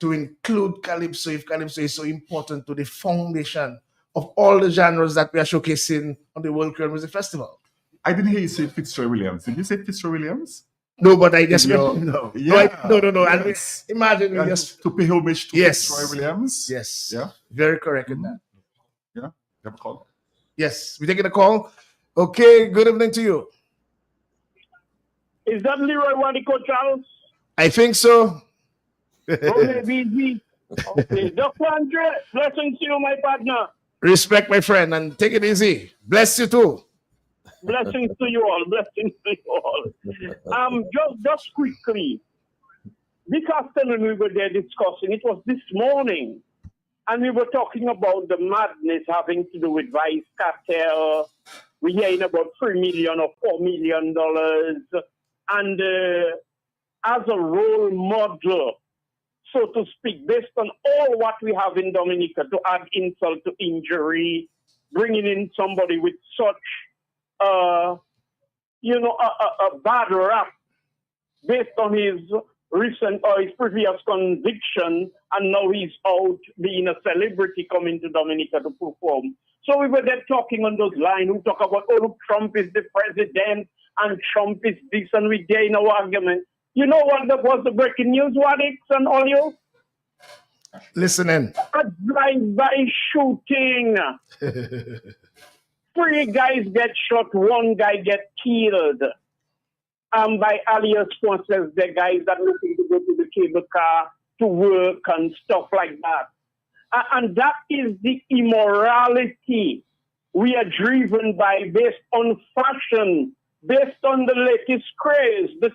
to include Calypso if Calypso is so important to the foundation of all the genres that we are showcasing on the World Creole Music Festival. I didn't hear you say Fitzroy Williams. Did you say Fitzroy Williams? No, but I just No. no. Yeah. No. Yes. And imagine we And just to pay homage to Yes. Fitzroy Williams. yes, Yeah. very correct in that. Yeah. You have a call? Yes, we taking a call. Okay, good evening to you. Is that Leroy Wadix, Charles? I think so. Okay, BG. Okay, Dr. Andre, blessings to you, my partner. Respect, my friend, and take it easy. Bless you too. Blessings to you all. Blessings to you all. Just quickly. This afternoon we were there discussing. It was this morning, and we were talking about the madness having to do with vice cartel. We're hearing about $3 million or $4 million, and as a role model, so to speak, based on all what we have in Dominica, to add insult to injury, bringing in somebody with such, a bad rap based on his recent or his previous conviction, and now he's out being a celebrity coming to Dominica to perform. So we were there talking on those lines. We talk about, oh, look, Trump is the president, and Trump is this, and we there in our argument. You know what was the breaking news, Wadix and all you? Listening. A drive-by shooting. 3 guys get shot, 1 guy get killed. By alias sponsors, the guys that looking to go to the cable car to work and stuff like that. And that is the immorality we are driven by based on fashion, based on the latest craze, the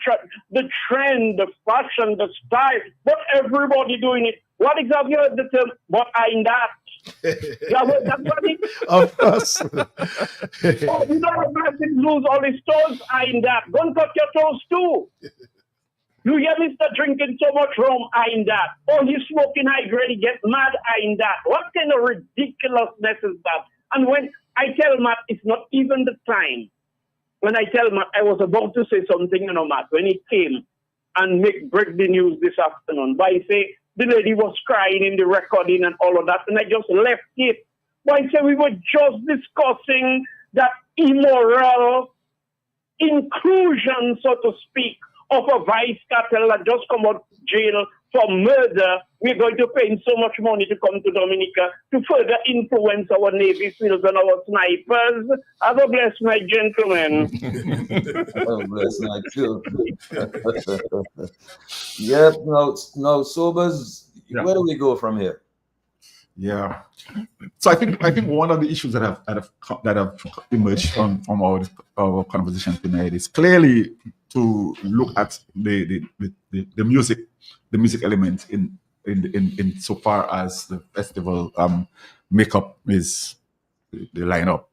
trend, the fashion, the style, but everybody doing it. What exactly is the term? But I'm that. You have heard that, buddy? Of course. Oh, you know what plastic lose all his toes? I'm that. Go and cut your toes too. You hear Mr. drinking so much rum? I'm that. Oh, he's smoking high grade, get mad? I'm that. What kind of ridiculousness is that? And when I tell Matt, it's not even the time. When I tell Matt, I was about to say something, Matt, when he came and break the news this afternoon. But I say, the lady was crying in the recording and all of that, and I just left it. But I say, we were just discussing that immoral inclusion, so to speak, of a vice cartel that just come out of jail for murder. We're going to pay him so much money to come to Dominica to further influence our Navy SEALs and our snipers. Have a bless, my gentlemen. Oh, bless my too. Yep. Now, Sobers, Yeah. where do we go from here? Yeah. So I think one of the issues that have emerged from our conversation tonight is clearly to look at the music element in so far as the festival makeup is the lineup.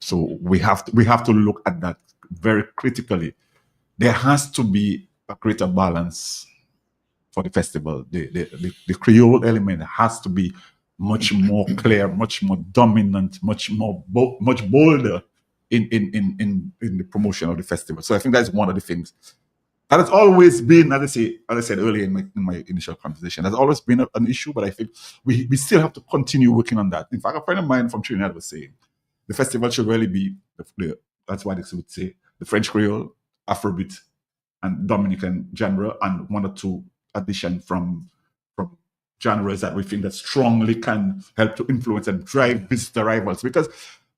So we have to look at that very critically. There has to be a greater balance for the festival. The Creole element has to be much more clear, much more dominant, much bolder in the promotion of the festival. So I think that's one of the things that has always been, as I said earlier in my initial conversation, has always been an issue. But I think we still have to continue working on that. In fact, a friend of mine from Trinidad was saying the festival should really be that's what they would say, the French Creole, Afrobeat, and Dominican genre, and 1 or 2 addition from genres that we think that strongly can help to influence and drive visitor arrivals. Because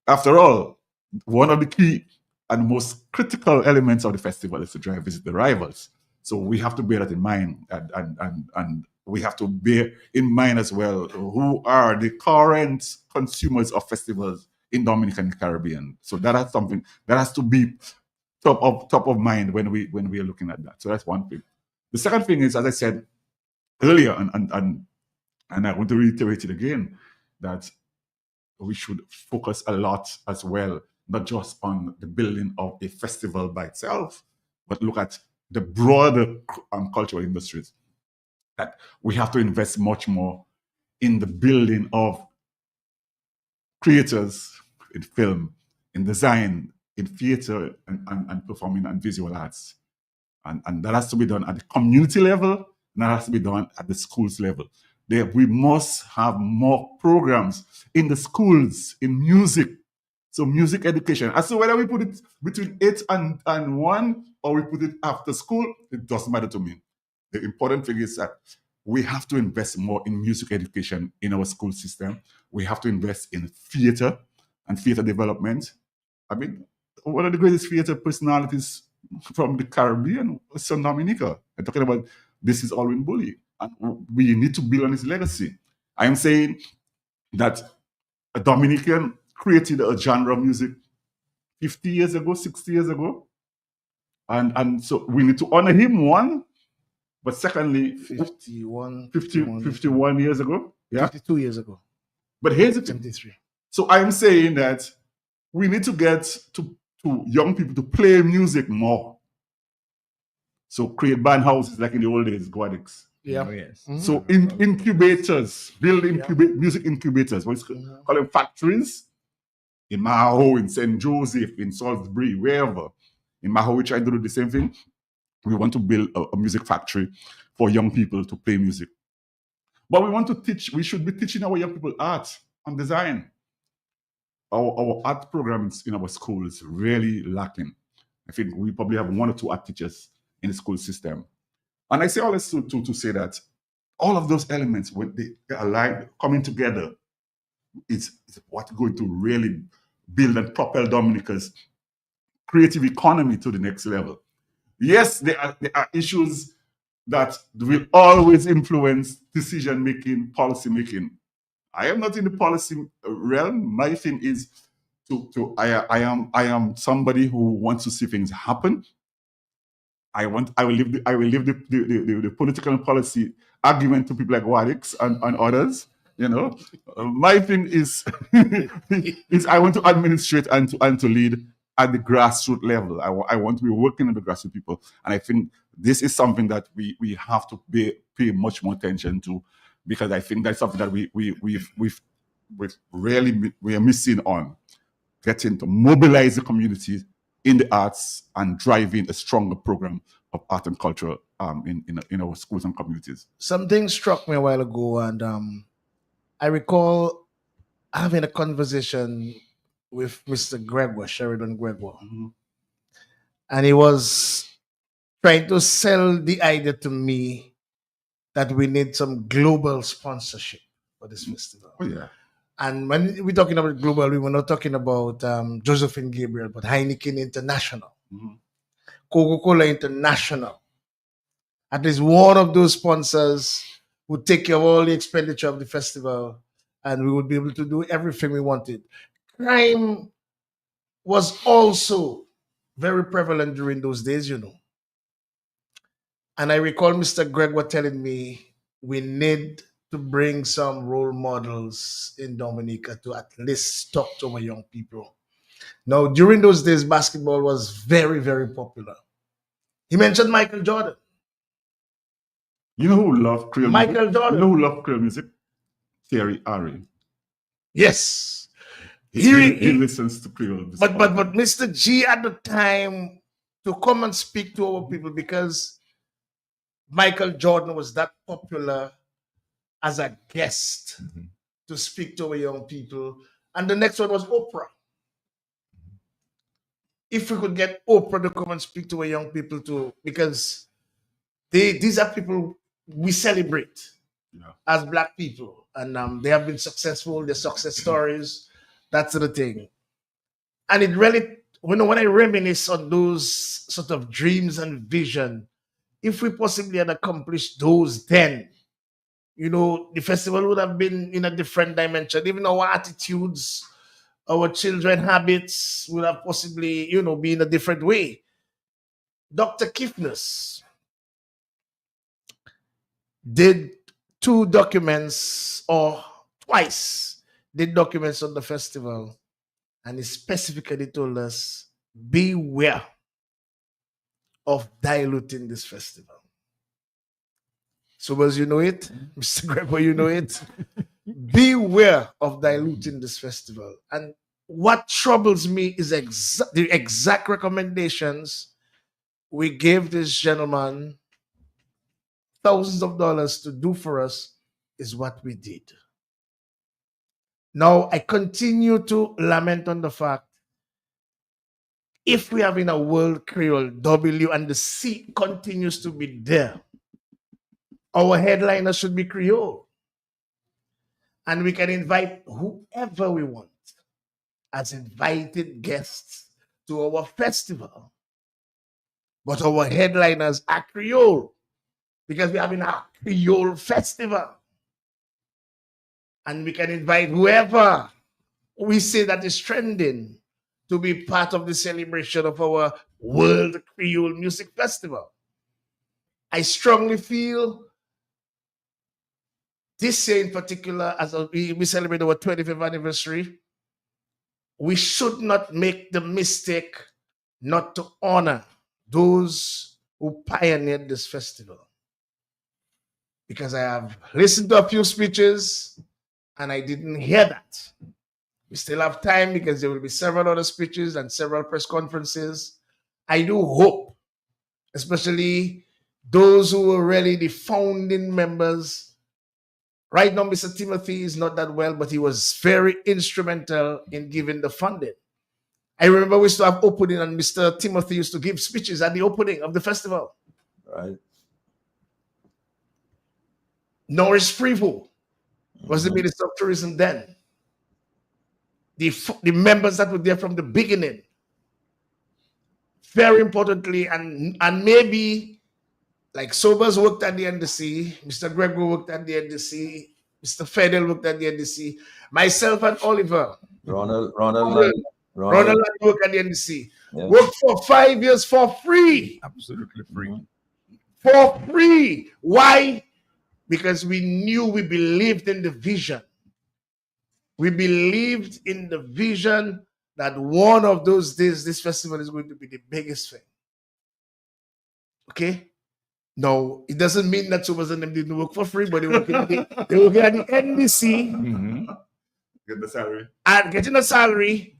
after all, one of the key and most critical elements of the festival is to drive visitor arrivals. So we have to bear that in mind, and we have to bear in mind as well who are the current consumers of festivals in Dominican and Caribbean. So that is something that has to be top of mind when we are looking at that. So that's one thing. The second thing is, as I said earlier, and I want to reiterate it again, that we should focus a lot as well, not just on the building of a festival by itself, but look at the broader cultural industries. That we have to invest much more in the building of creators in film, in design, in theater, and performing and visual arts. And that has to be done at the community level, and that has to be done at the schools level. We must have more programs in the schools, in music. So music education. And so whether we put it between 8 and 1 or we put it after school, it doesn't matter to me. The important thing is that we have to invest more in music education in our school system. We have to invest in theater and theater development. I mean, one of the greatest theater personalities from the Caribbean was Son Dominica. I'm talking about This Is Alwyn Bully. And we need to build on his legacy. I am saying that a Dominican created a genre of music 50 years ago, 60 years ago. And so we need to honor him, one. But secondly, 51 years ago. Yeah. 52 years ago. But here's the thing. 73. So I'm saying that we need to get to young people to play music more. So create band houses like in the old days, Wadix. Yeah. Oh, yes. Mhm. So incubators, build music incubators. What is call them factories? In Maho, in St. Joseph, in Salisbury, wherever. In Maho, we try to do the same thing. We want to build a music factory for young people to play music. But we want to teach, we should be teaching our young people art and design. Our art programs in our schools really lacking. I think we probably have 1 or 2 art teachers in the school system. And I say all this to say that all of those elements, when they align, coming together, is what's going to really build and propel Dominica's creative economy to the next level. Yes, there are issues that will always influence decision-making, policy-making. I am not in the policy realm. My thing is I am somebody who wants to see things happen. I will leave the political and policy argument to people like Wadix and others. You know, my thing is is I want to administrate and to lead at the grassroots level. I want to be working with the grassroots people, and I think this is something that we have to pay much more attention to, because I think that's something that we are missing on, getting to mobilize the community in the arts and driving a stronger program of art and culture in our schools and communities. Something struck me a while ago, and I recall having a conversation with Mr. Gregoire, Sheridan Gregoire. Mm-hmm. And he was trying to sell the idea to me that we need some global sponsorship for this festival. Oh, yeah. And when we're talking about global, we were not talking about Josephine Gabriel, but Heineken International, Mm-hmm. Coca-Cola International. At least one of those sponsors would take care of all the expenditure of the festival, and we would be able to do everything we wanted. Crime was also very prevalent during those days, you know. And I recall Mr. Gregoire telling me we need to bring some role models in Dominica to at least talk to our young people. Now, during those days, basketball was very, very popular. He mentioned Michael Jordan. You know who loved Creole music? Michael Jordan. You know who loved Creole music? Thierry Henry. Yes. He listens to Creole. But Mr. G at the time to come and speak to our people, because Michael Jordan was that popular as a guest to speak to our young people. And the next one was Oprah. If we could get Oprah to come and speak to our young people too, because these are people we celebrate as Black people. And they have been successful, their success stories, that's the thing. And it really, when I reminisce on those sort of dreams and vision, if we possibly had accomplished those then, you know, the festival would have been in a different dimension. Even our attitudes, our children habits would have possibly, you know, be in a different way. Dr. Kifness did 2 documents, or twice did documents on the festival, and he specifically told us, beware of diluting this festival. So as you know it, Mr. Gregoire, you know it. Beware of diluting this festival. And what troubles me is the exact recommendations we gave this gentleman thousands of dollars to do for us, is what we did. Now, I continue to lament on the fact if we have in a world Creole W and the C continues to be there, our headliner should be Creole. And we can invite whoever we want as invited guests to our festival. But our headliners are Creole because we are having a Creole festival. And we can invite whoever we say that is trending to be part of the celebration of our World Creole Music Festival. I strongly feel this year in particular, as we celebrate our 25th anniversary, we should not make the mistake not to honor those who pioneered this festival. Because I have listened to a few speeches and I didn't hear that. We still have time because there will be several other speeches and several press conferences. I do hope, especially those who were really the founding members. Right now, Mr. Timothy is not that well, but he was very instrumental in giving the funding. I remember we used to have opening and Mr. Timothy used to give speeches at the opening of the festival. Right. Norris Frevo was the Minister of Tourism then. The members that were there from the beginning. Very importantly, and maybe like Sobers worked at the NDC, Mr. Gregory worked at the NDC, Mr. Fedel worked at the NDC, myself and Oliver. Ronald worked at the NDC. Yeah. Worked for 5 years for free. Absolutely free. For free. Why? Because we knew, we believed in the vision. We believed in the vision that one of those days, this festival is going to be the biggest thing. Okay? No, it doesn't mean that Sobers and them didn't work for free, but they were working at the NDC. Mm-hmm. Get the salary. And getting a salary.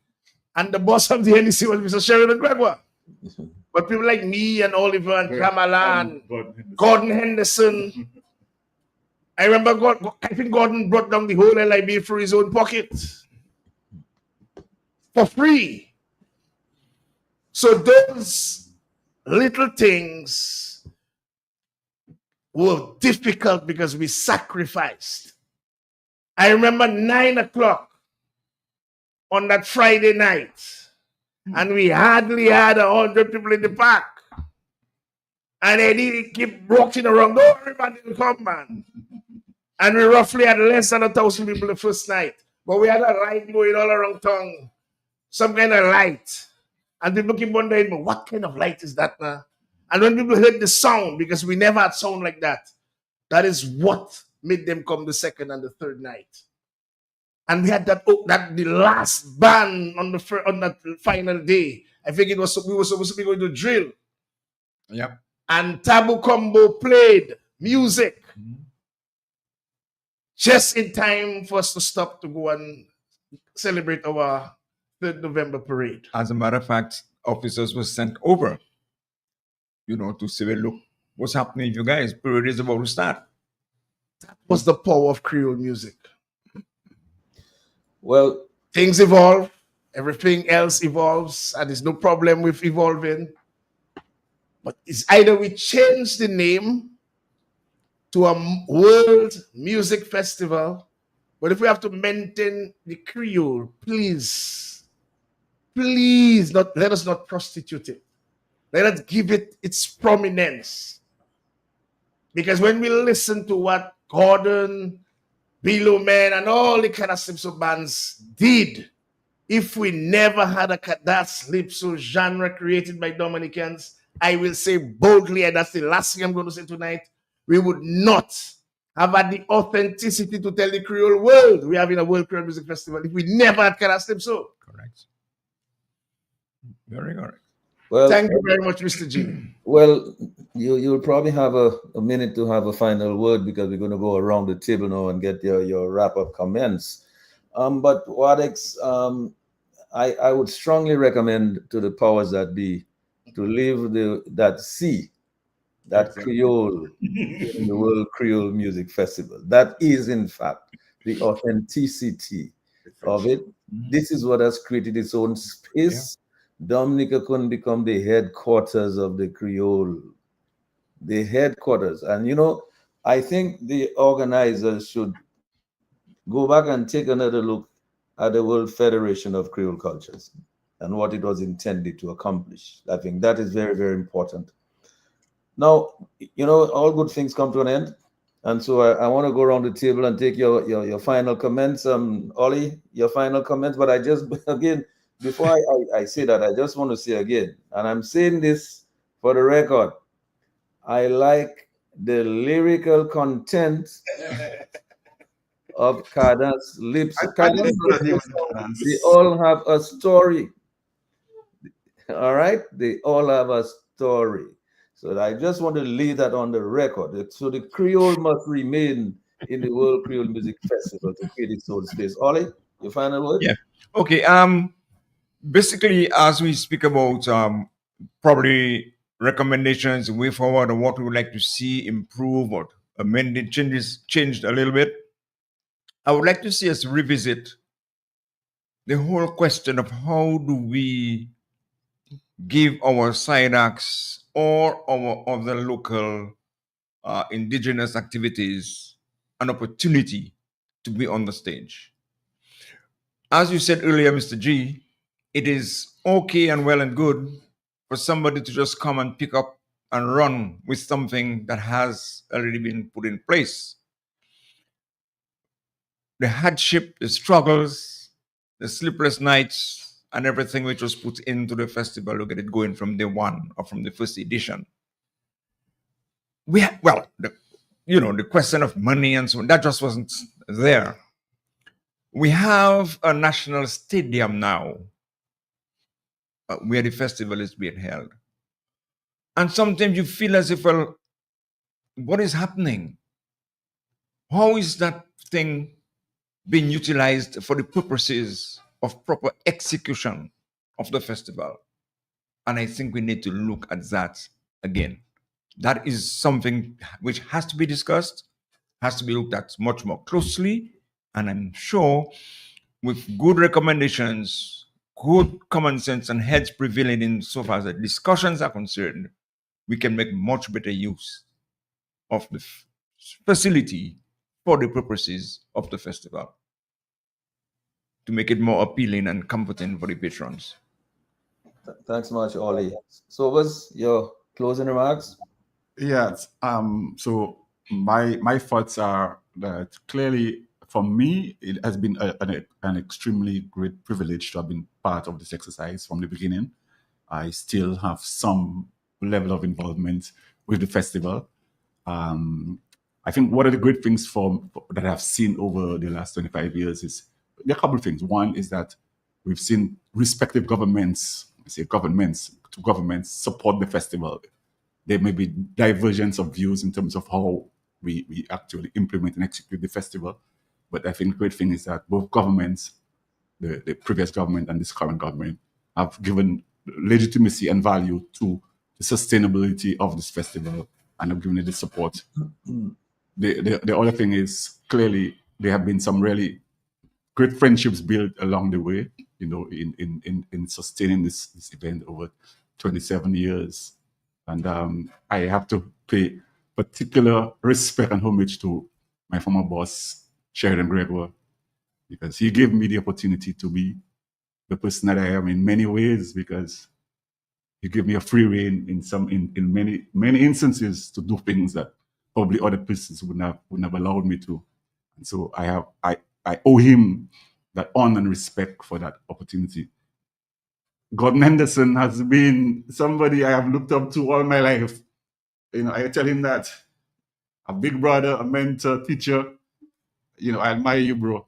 And the boss of the NDC was Mr. Sheridan Gregoire. But people like me and Oliver and Kamala and Gordon Henderson. I remember I think Gordon brought down the whole LIB through his own pocket. For free. So those little things were difficult because we sacrificed. I remember 9 o'clock on that Friday night, and we hardly had 100 people in the park. And Eddie keep walking around, don't worry about it, come man. And we roughly had less than 1,000 people the first night. But we had a light going all around town. Some kind of light. And people keep wondering, what kind of light is that now? And when people heard the sound, because we never had sound like that, that is what made them come the second and the third night. And we had that the last band on that final day. I think we were supposed to be going to drill. Yep. And Tabu Combo played music. Mm-hmm. Just in time for us to stop to go and celebrate our 3rd November parade. As a matter of fact, officers were sent over, to say, look, what's happening with you guys? Parade is about to start. That was the power of Creole music. Well, things evolve, everything else evolves, and there's no problem with evolving. But it's either we change the name to a World Music Festival, but if we have to maintain the Creole, please, let us not prostitute it. Let us give it its prominence. Because when we listen to what Gordon, Below Man, and all the Calypso bands did, if we never had a Calypso genre created by Dominicans, I will say boldly, and that's the last thing I'm going to say tonight, we would not have had the authenticity to tell the Creole world we're having a World Creole Music Festival if we never had Calypso. Correct. Very correct. Well, thank you very much, Mr. G. Well, you'll probably have a minute to have a final word because we're going to go around the table now and get your wrap-up comments. But Wadix, I would strongly recommend to the powers that be to leave that C that Exactly. Creole in the World Creole Music Festival. That is, in fact, the authenticity of it. This is what has created its own space. Dominica couldn't become the headquarters of the Creole, the headquarters. And you know, I think the organizers should go back and take another look at the World Federation of Creole Cultures and what it was intended to accomplish. I think that is very, very important. Now, you know, all good things come to an end. And so I want to go around the table and take your final comments. Ollie, your final comments. But I just, again, before I say that, I just want to say again, and I'm saying this for the record, I like the lyrical content of Kada's lips. I didn't know that he was They all have a story. All right? They all have a story. So I just want to lay that on the record. So the Creole must remain in the World Creole Music Festival to create its own space. Ollie, your final word? Yeah. Okay. Basically, as we speak about probably recommendations, way forward, or what we would like to see improve or amended, changed a little bit, I would like to see us revisit the whole question of how do we give our side acts or our other local indigenous activities an opportunity to be on the stage. As you said earlier, Mr. G, it is okay and well and good for somebody to just come and pick up and run with something that has already been put in place. The hardship, the struggles, the sleepless nights, and everything which was put into the festival to get it going from day one or from the first edition. The question of money and so on, that just wasn't there. We have a national stadium now where the festival is being held. And sometimes you feel as if, well, what is happening? How is that thing being utilized for the purposes of proper execution of the festival? And I think we need to look at that again. That is something which has to be discussed, has to be looked at much more closely. And I'm sure with good recommendations, good common sense, and heads prevailing in so far as the discussions are concerned, we can make much better use of the facility for the purposes of the festival to make it more appealing and comforting for the patrons. Thanks much, Ollie. So what's your closing remarks? Yes. So my thoughts are that clearly for me it has been an extremely great privilege to have been part of this exercise from the beginning. I still have some level of involvement with the festival. I think one of the great things that I've seen over the last 25 years is there are a couple of things. One is that we've seen respective governments support the festival. There may be divergence of views in terms of how we actually implement and execute the festival. But I think the great thing is that both governments, the previous government and this current government, have given legitimacy and value to the sustainability of this festival and have given it the support. The other thing is clearly there have been some really great friendships built along the way, in sustaining this event over 27 years. And I have to pay particular respect and homage to my former boss, Sheridan Gregoire, because he gave me the opportunity to be the person that I am in many ways, because he gave me a free rein in many instances to do things that probably other persons would have allowed me to. And so I owe him that honor and respect for that opportunity. Gordon Henderson has been somebody I have looked up to all my life. I tell him that. A big brother, a mentor, teacher. I admire you, bro.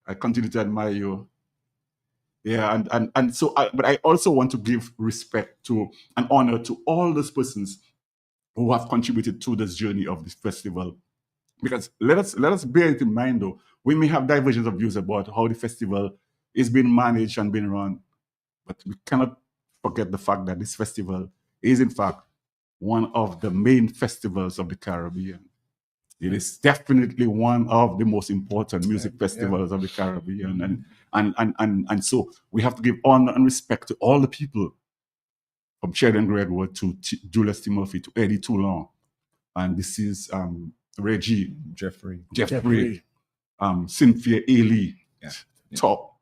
I continue to admire you. Yeah, and so, but I also want to give respect to and honor to all those persons who have contributed to this journey of this festival. Because let us bear it in mind, though, we may have diversions of views about how the festival is being managed and being run, but we cannot forget the fact that this festival is, in fact, one of the main festivals of the Caribbean. It is definitely one of the most important music festivals of the Caribbean. And so we have to give honor and respect to all the people, from Sheridan Gregwood to Julius Timothy to Eddie Toulon. And this is Reggie, Jeffrey, Cynthia Ailey, top,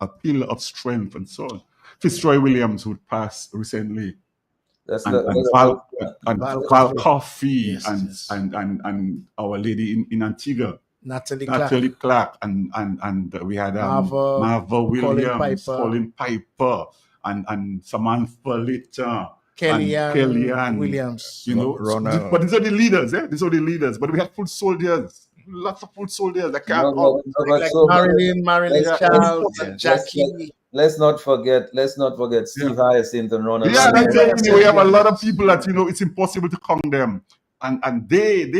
a pillar of strength and so on. Fitzroy Williams, who passed recently. Val Coffey, and our lady in Antigua, Natalie Clark, and we had Marva Williams, Colin Piper, and Samantha Litton, Kellyanne Williams, you know. But these are the leaders, These are the leaders. But we have foot soldiers, lots of foot soldiers that can't come. Marilyn Charles, Jackie. Let's not forget Steve Hyacinth and Ronald. Yeah, that's it. We have a lot of people that it's impossible to count them, and they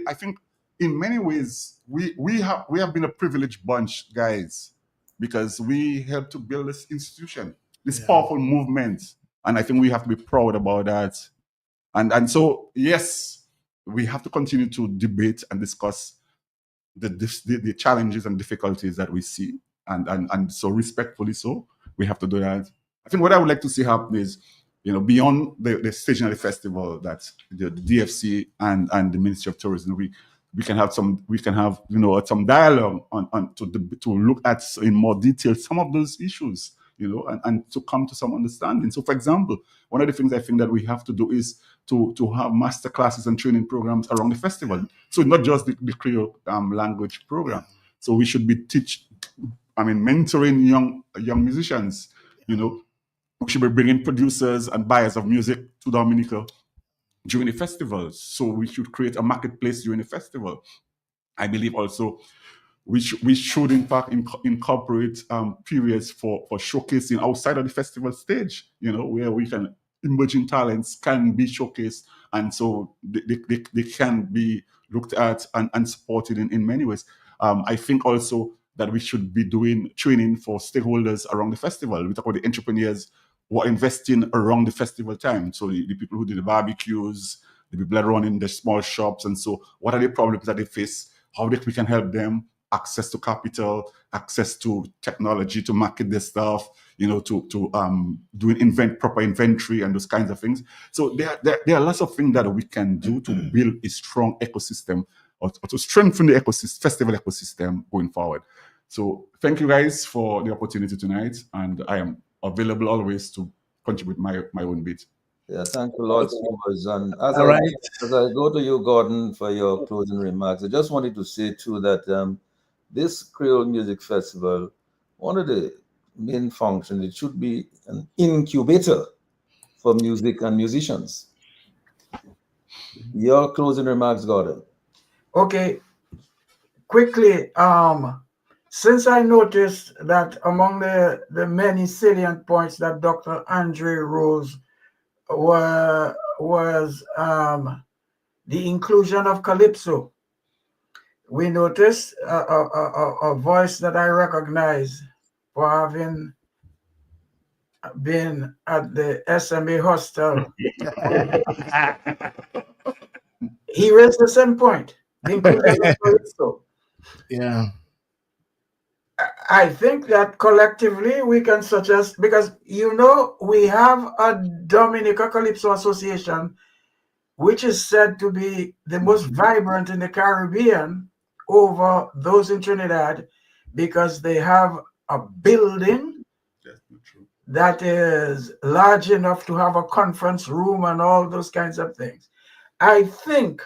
I think in many ways we have been a privileged bunch, guys, because we helped to build this institution, this powerful movement, and I think we have to be proud about that. And so yes, we have to continue to debate and discuss the challenges and difficulties that we see. And so respectfully so, we have to do that. I think what I would like to see happen is, beyond the staging of the festival, that the DFC and the Ministry of Tourism, we can have some dialogue on to look at in more detail some of those issues, and to come to some understanding. So, for example, one of the things I think that we have to do is to have master classes and training programs around the festival. So not just the Creole language program. So we should be mentoring young musicians. We should be bringing producers and buyers of music to Dominica during the festivals. So we should create a marketplace during the festival. I believe also we should in fact incorporate periods for showcasing outside of the festival stage, where we can emerging talents can be showcased, and so they can be looked at and supported in many ways. I think also that we should be doing training for stakeholders around the festival. We talk about the entrepreneurs who are investing around the festival time. So the people who do the barbecues, the people that run in the small shops. And so what are the problems that they face? How we can help them, access to capital, access to technology to market their stuff, to doing proper inventory and those kinds of things. So there are lots of things that we can do to build a strong ecosystem or to strengthen the festival ecosystem going forward. So thank you guys for the opportunity tonight, and I am available always to contribute my own bit. Yeah, thank you, Lord Sobers. And as I go to you, Gordon, for your closing remarks, I just wanted to say too that this Creole Music Festival, one of the main functions, it should be an incubator for music and musicians. Your closing remarks, Gordon. Okay, quickly, since I noticed that among the many salient points that Dr. Andre Rose was the inclusion of Calypso, we noticed a voice that I recognize for having been at the SMA hostel. He raised the same point, the inclusion of Calypso. Yeah. I think that collectively we can suggest, because we have a Dominica Calypso Association, which is said to be the most vibrant in the Caribbean over those in Trinidad, because they have a building that is large enough to have a conference room and all those kinds of things. I think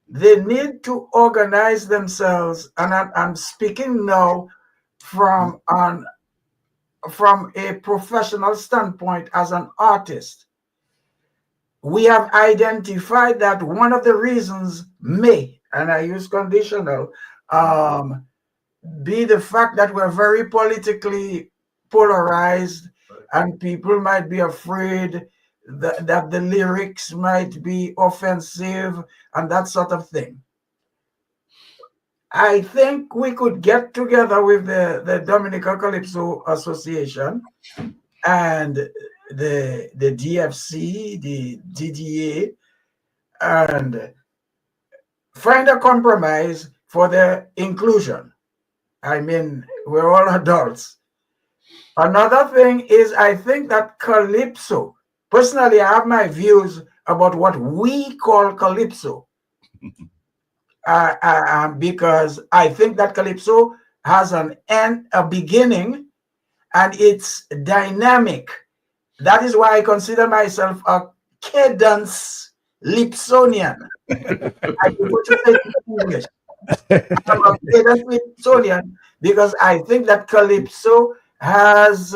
they need to organize themselves, and I'm speaking now from a professional standpoint as an artist. We have identified that one of the reasons may, and I use conditional, be the fact that we're very politically polarized, and people might be afraid that the lyrics might be offensive and that sort of thing. I think we could get together with the Dominica Calypso Association and the DFC, the DDA, and find a compromise for their inclusion. I mean, we're all adults. Another thing is, I think that calypso, personally, I have my views about what we call calypso. Because I think that calypso has an end, a beginning, and it's dynamic. That is why I consider myself a cadence Lipsonian. I prefer to say it in English. I'm a cadence Lipsonian because I think that calypso has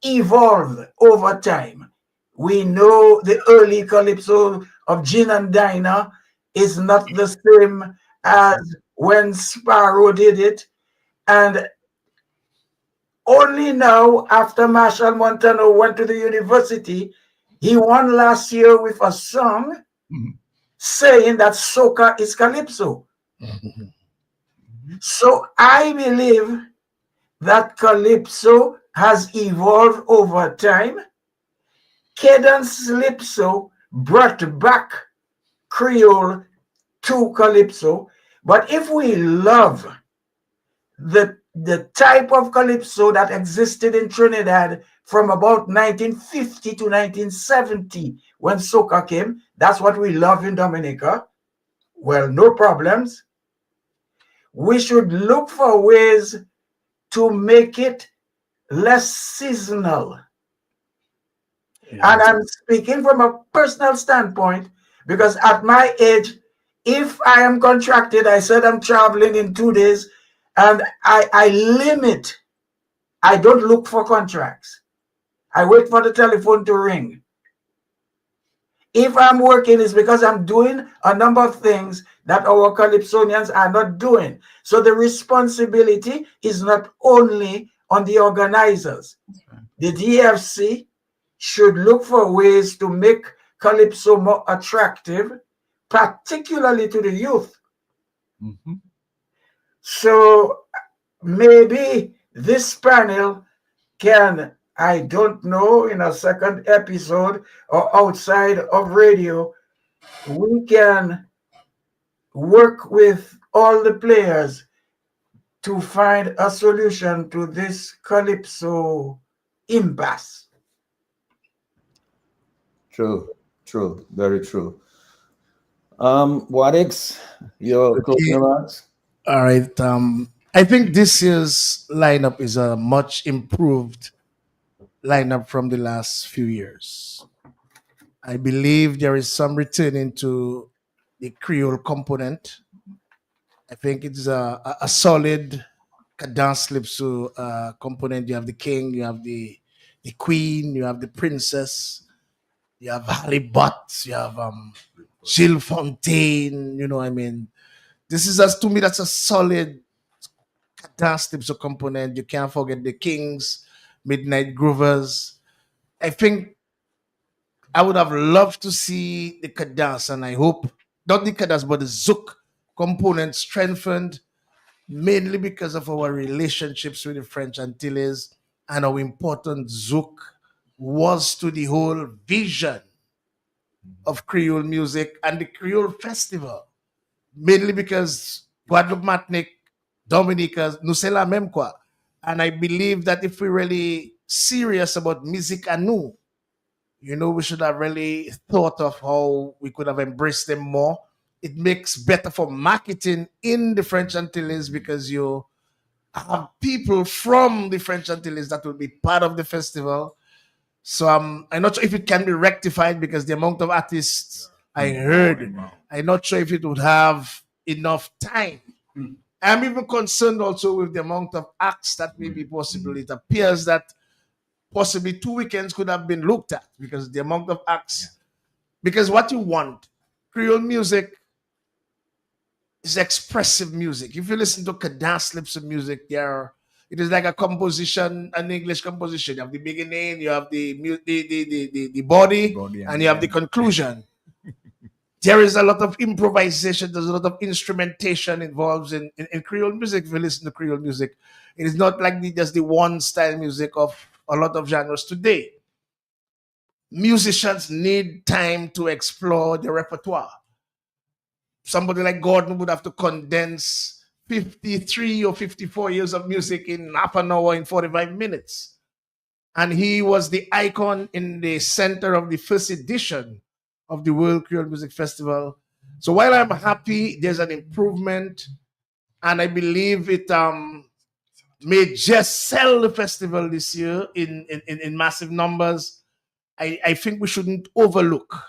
evolved over time. We know the early calypso of Gin and Dinah is not the same as when Sparrow did it. And only now, after Marshall Montano went to the university, he won last year with a song saying that soca is calypso. So I believe that calypso has evolved over time. Cadence Calypso brought back Creole to calypso. But if we love the type of calypso that existed in Trinidad from about 1950 to 1970 when soca came, that's what we love in Dominica. Well, no problems. We should look for ways to make it less seasonal. Yeah. And I'm speaking from a personal standpoint because at my age, if I am contracted, I said I'm traveling in 2 days, and I limit. I don't look for contracts. I wait for the telephone to ring. If I'm working, it's because I'm doing a number of things that our Calypsonians are not doing. So the responsibility is not only on the organizers. The DFC should look for ways to make Calypso more attractive, particularly to the youth. Mm-hmm. So maybe this panel can, I don't know, in a second episode or outside of radio, we can work with all the players to find a solution to this Calypso impasse. True, very true. Wadix, your closing remarks? All right. I think this year's lineup is a much improved lineup from the last few years. I believe there is some returning to the Creole component. I think it's a solid cadence calypso component. You have the king, you have the queen, you have the princess, you have Harry Butts, you have Gilles Fontaine. You know, I mean, this is to me that's a solid cadence calypso component. You can't forget the Kings, Midnight Groovers. I think I would have loved to see the cadence, and I hope not the cadence, but the zouk component strengthened, mainly because of our relationships with the French Antilles and how important zouk was to the whole vision of Creole music and the Creole festival. Mainly because Guadeloupe, Martinique, Dominica, nous c'est la même quoi. And I believe that if we're really serious about music à nous, you know, we should have really thought of how we could have embraced them more. It makes better for marketing in the French Antilles because you have people from the French Antilles that will be part of the festival. So I'm not sure if it can be rectified because the amount of artists I heard, I'm not sure if it would have enough time. I'm even concerned also with the amount of acts that may be possible. It appears that possibly 2 weekends could have been looked at because the amount of acts. Because what you want, Creole music is expressive music. If you listen to cadence calypso music, it is like a composition, an English composition. You have the beginning, you have the body and you have the conclusion. There is a lot of improvisation. There's a lot of instrumentation involved in Creole music. If you listen to Creole music, it is not like just the one style music of a lot of genres today. Musicians need time to explore their repertoire. Somebody like Gordon would have to condense 53 or 54 years of music in half an hour, in 45 minutes. And he was the icon in the center of the first edition of the World Creole Music Festival. So while I'm happy there's an improvement, and I believe it may just sell the festival this year in massive numbers, I think we shouldn't overlook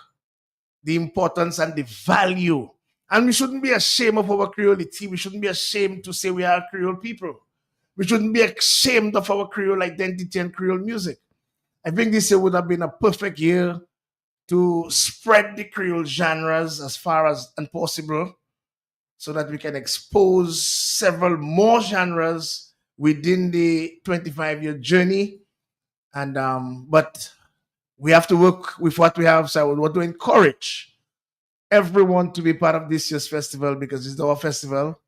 the importance and the value. And we shouldn't be ashamed of our Creolity. We shouldn't be ashamed to say we are Creole people. We shouldn't be ashamed of our Creole identity and Creole music. I think this year would have been a perfect year to spread the Creole genres as far as and possible, so that we can expose several more genres within the 25-year journey. And but we have to work with what we have. So I would want to encourage everyone to be part of this year's festival, because it's our festival.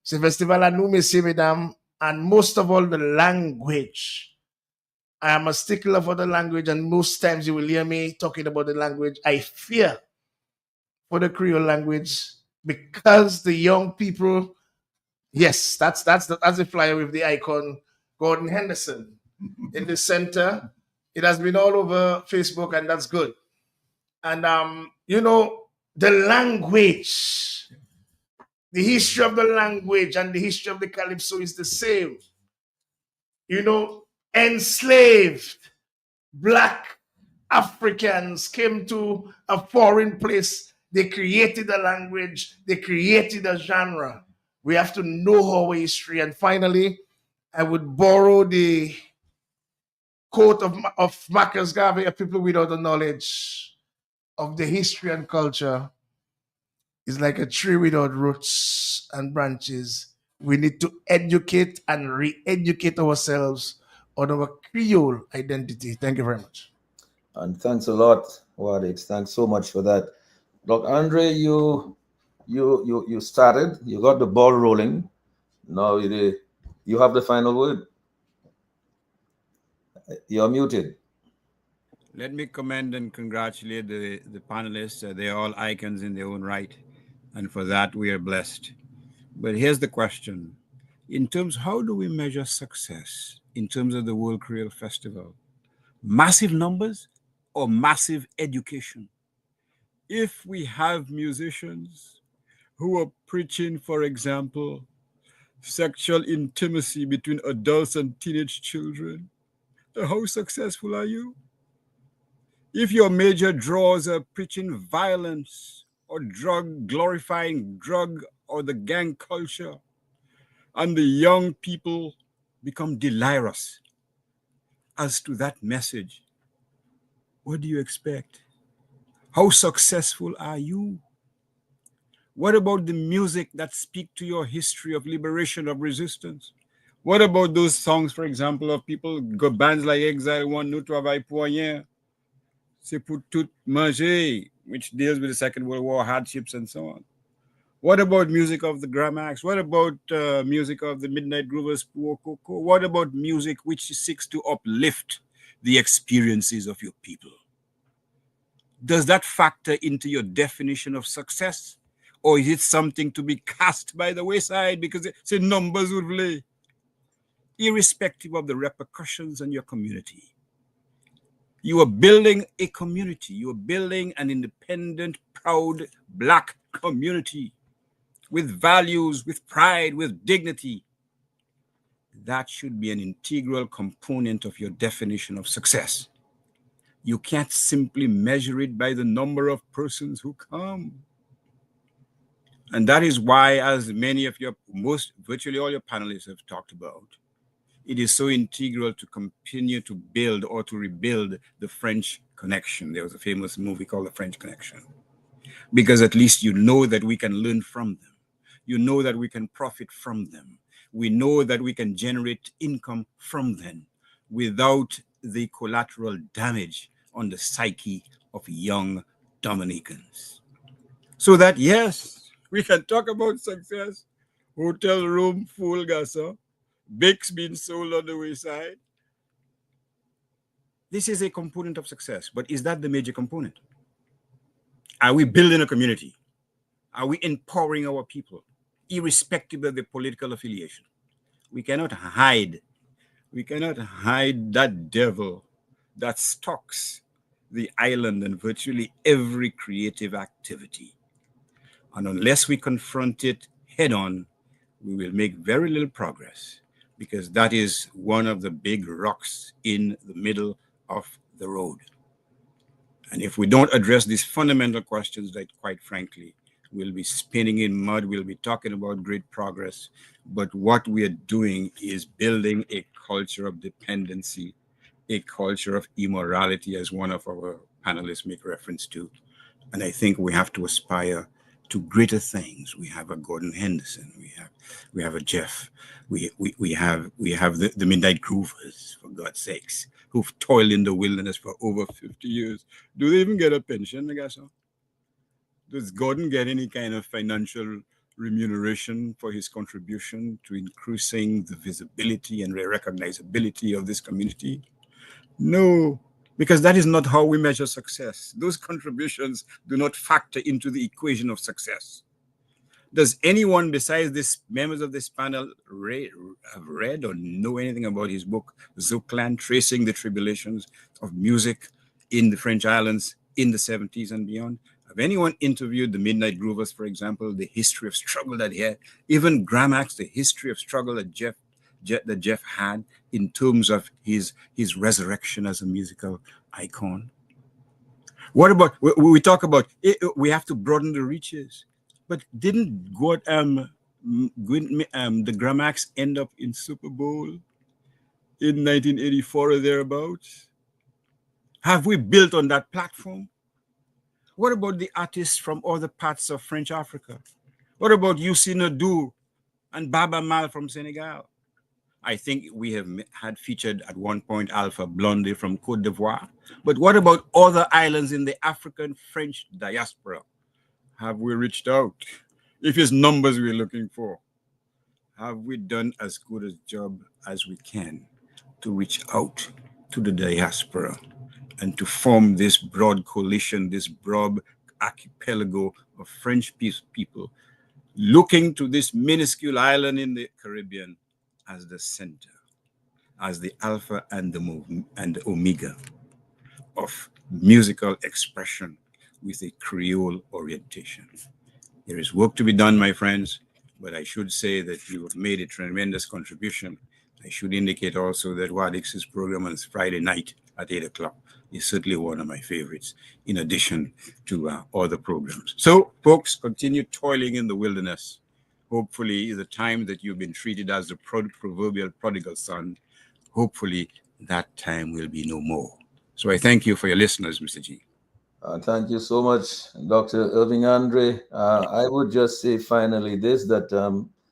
C'est festival à nous, messieurs, mesdames, and most of all, the language. I am a stickler for the language, and most times you will hear me talking about the language. I fear for the Creole language, because the young people, yes, that's the flyer with the icon Gordon Henderson in the center. It has been all over Facebook, and that's good. And the language, the history of the language and the history of the calypso is the same. Enslaved Black Africans came to a foreign place. They created a language. They created a genre. We have to know our history. And finally, I would borrow the quote of Marcus Garvey: "A people without the knowledge of the history and culture is like a tree without roots and branches." We need to educate and re-educate ourselves on our Creole identity. Thank you very much. And thanks a lot, Wadix. Thanks so much for that. Dr. Andre, you started, you got the ball rolling. Now you have the final word. You're muted. Let me commend and congratulate the panelists. They're all icons in their own right. And for that, we are blessed. But here's the question. In terms, how do we measure success in terms of the World Creole Festival? Massive numbers or massive education? If we have musicians who are preaching, for example, sexual intimacy between adults and teenage children, how successful are you? If your major draws are preaching violence or glorifying drug or the gang culture, and the young people become delirious as to that message, what do you expect? How successful are you? What about the music that speak to your history of liberation, of resistance? What about those songs, for example, of bands like Exile One, Nous travaillons pour rien, C'est pour tout manger, which deals with the Second World War hardships and so on? What about music of the Gramax? What about music of the Midnight Groovers? What about music which seeks to uplift the experiences of your people? Does that factor into your definition of success? Or is it something to be cast by the wayside because say numbers would play? Irrespective of the repercussions on your community, you are building a community. You are building an independent, proud Black community with values, with pride, with dignity. That should be an integral component of your definition of success. You can't simply measure it by the number of persons who come. And that is why, as many of virtually all your panelists have talked about, it is so integral to continue to build or to rebuild the French Connection. There was a famous movie called The French Connection, because at least you know that we can learn from them. You know that we can profit from them. We know that we can generate income from them without the collateral damage on the psyche of young Dominicans. So that, yes, we can talk about success. Hotel room full, Gasa. Bix being sold on the wayside. This is a component of success, but is that the major component? Are we building a community? Are we empowering our people, irrespective of the political affiliation? We cannot hide that devil that stalks the island and virtually every creative activity. And unless we confront it head on, we will make very little progress, because that is one of the big rocks in the middle of the road. And if we don't address these fundamental questions, that quite frankly, we'll be spinning in mud, we'll be talking about great progress, but what we are doing is building a culture of dependency, a culture of immorality, as one of our panelists make reference to. And I think we have to aspire to greater things. We have a Gordon Henderson, we have a Jeff, we have the Midnight Groovers, for God's sakes, who've toiled in the wilderness for over 50 years. Do they even get a pension, I guess? Does Gordon get any kind of financial remuneration for his contribution to increasing the visibility and recognizability of this community? No, because that is not how we measure success. Those contributions do not factor into the equation of success. Does anyone besides this members of this panel have read or know anything about his book, Zouklan, Tracing the Tribulations of Music in the French Islands in the 70s and beyond? Have anyone interviewed the Midnight Groovers, for example, the history of struggle that he had? Even Gramax, the history of struggle that Jeff had in terms of his resurrection as a musical icon. What about, we talk about, we have to broaden the reaches, but didn't the Gramax end up in Super Bowl in 1984 or thereabouts? Have we built on that platform? What about the artists from other parts of French Africa? What about Youssou N'Dour and Baba Mal from Senegal? I think we have had featured at one point Alpha Blondy from Côte d'Ivoire. But what about other islands in the African French diaspora? Have we reached out? If it's numbers we're looking for, have we done as good a job as we can to reach out to the diaspora and to form this broad coalition, this broad archipelago of French people looking to this minuscule island in the Caribbean as the center, as the alpha and the omega of musical expression with a Creole orientation? There is work to be done, my friends, but I should say that you have made a tremendous contribution. I should indicate also that Wadix's program on Friday night at 8 o'clock is certainly one of my favorites, in addition to other programs. So, folks, continue toiling in the wilderness. Hopefully, the time that you've been treated as the proverbial prodigal son, hopefully that time will be no more. So I thank you for your listeners, Mr. G. Thank you so much, Dr. Irving Andre. I would just say finally this, that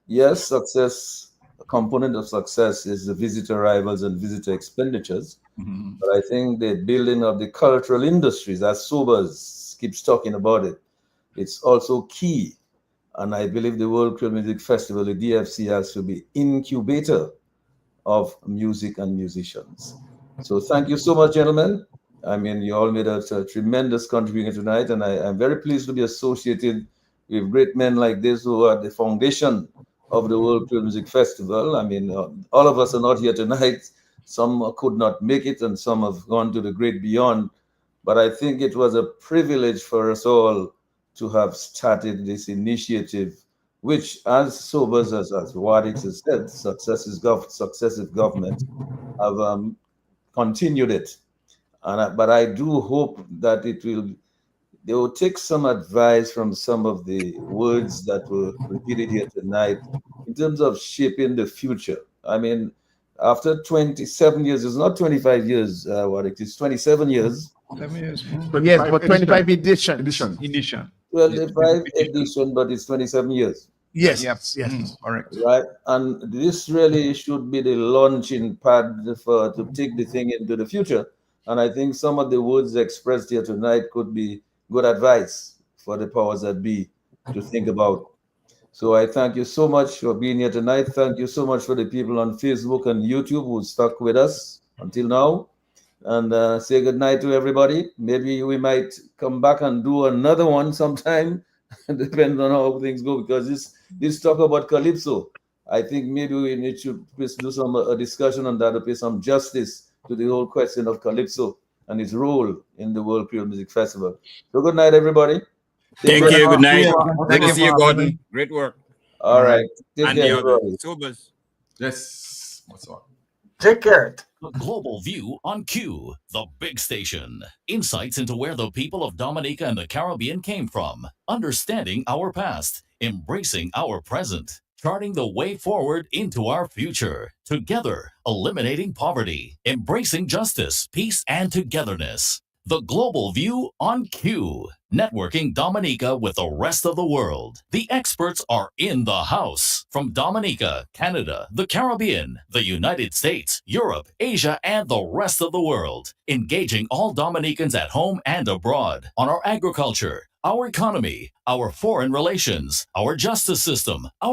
yes, success, a component of success is the visitor arrivals and visitor expenditures. Mhm. But I think the building of the cultural industries, as Sobers keeps talking about it, it's also key. And I believe the World Creole Music Festival, the DFC, has to be incubator of music and musicians. So thank you so much, gentlemen. I mean, you all made a tremendous contribution tonight, and I'm very pleased to be associated with great men like this who are the foundation of the World Creole Music Festival. I mean, all of us are not here tonight. Some could not make it, and some have gone to the great beyond. But I think it was a privilege for us all to have started this initiative, which, as Sobers, as Wadix has said, successive governments have continued it. But I do hope that they will take some advice from some of the words that were repeated here tonight in terms of shaping the future. I mean, after 27 years, it's not 25 years, Wadix, it's 27 years. 7 years. Yes, for 25 edition. Edition. Well, the 5th edition, but it's 27 years. Yes, Yep. yes. Correct. Right, and this really should be the launching pad to take the thing into the future. And I think some of the words expressed here tonight could be good advice for the powers that be to think about. So I thank you so much for being here tonight. Thank you so much for the people on Facebook and YouTube who stuck with us until now. and say good night to everybody. Maybe we might come back and do another one sometime, depends on how things go. Because this talk about calypso, I think maybe we need to do some a discussion on that to pay some justice to the whole question of calypso and its role in the World Creole Music Festival. So good night, everybody. Take Thank care. you. Good night. Thank Good to you, see you, Mark. Gordon. Great work. All right. Take And care, the others. everybody. Sobers. Yes. What's up? Take care. The Global View on Q, the big station. Insights into where the people of Dominica and the Caribbean came from. Understanding our past. Embracing our present. Charting the way forward into our future. Together, eliminating poverty. Embracing justice, peace, and togetherness. The Global View on Q. Networking Dominica with the rest of the world. The experts are in the house. From Dominica, Canada, the Caribbean, the United States, Europe, Asia, and the rest of the world. Engaging all Dominicans at home and abroad on our agriculture, our economy, our foreign relations, our justice system, our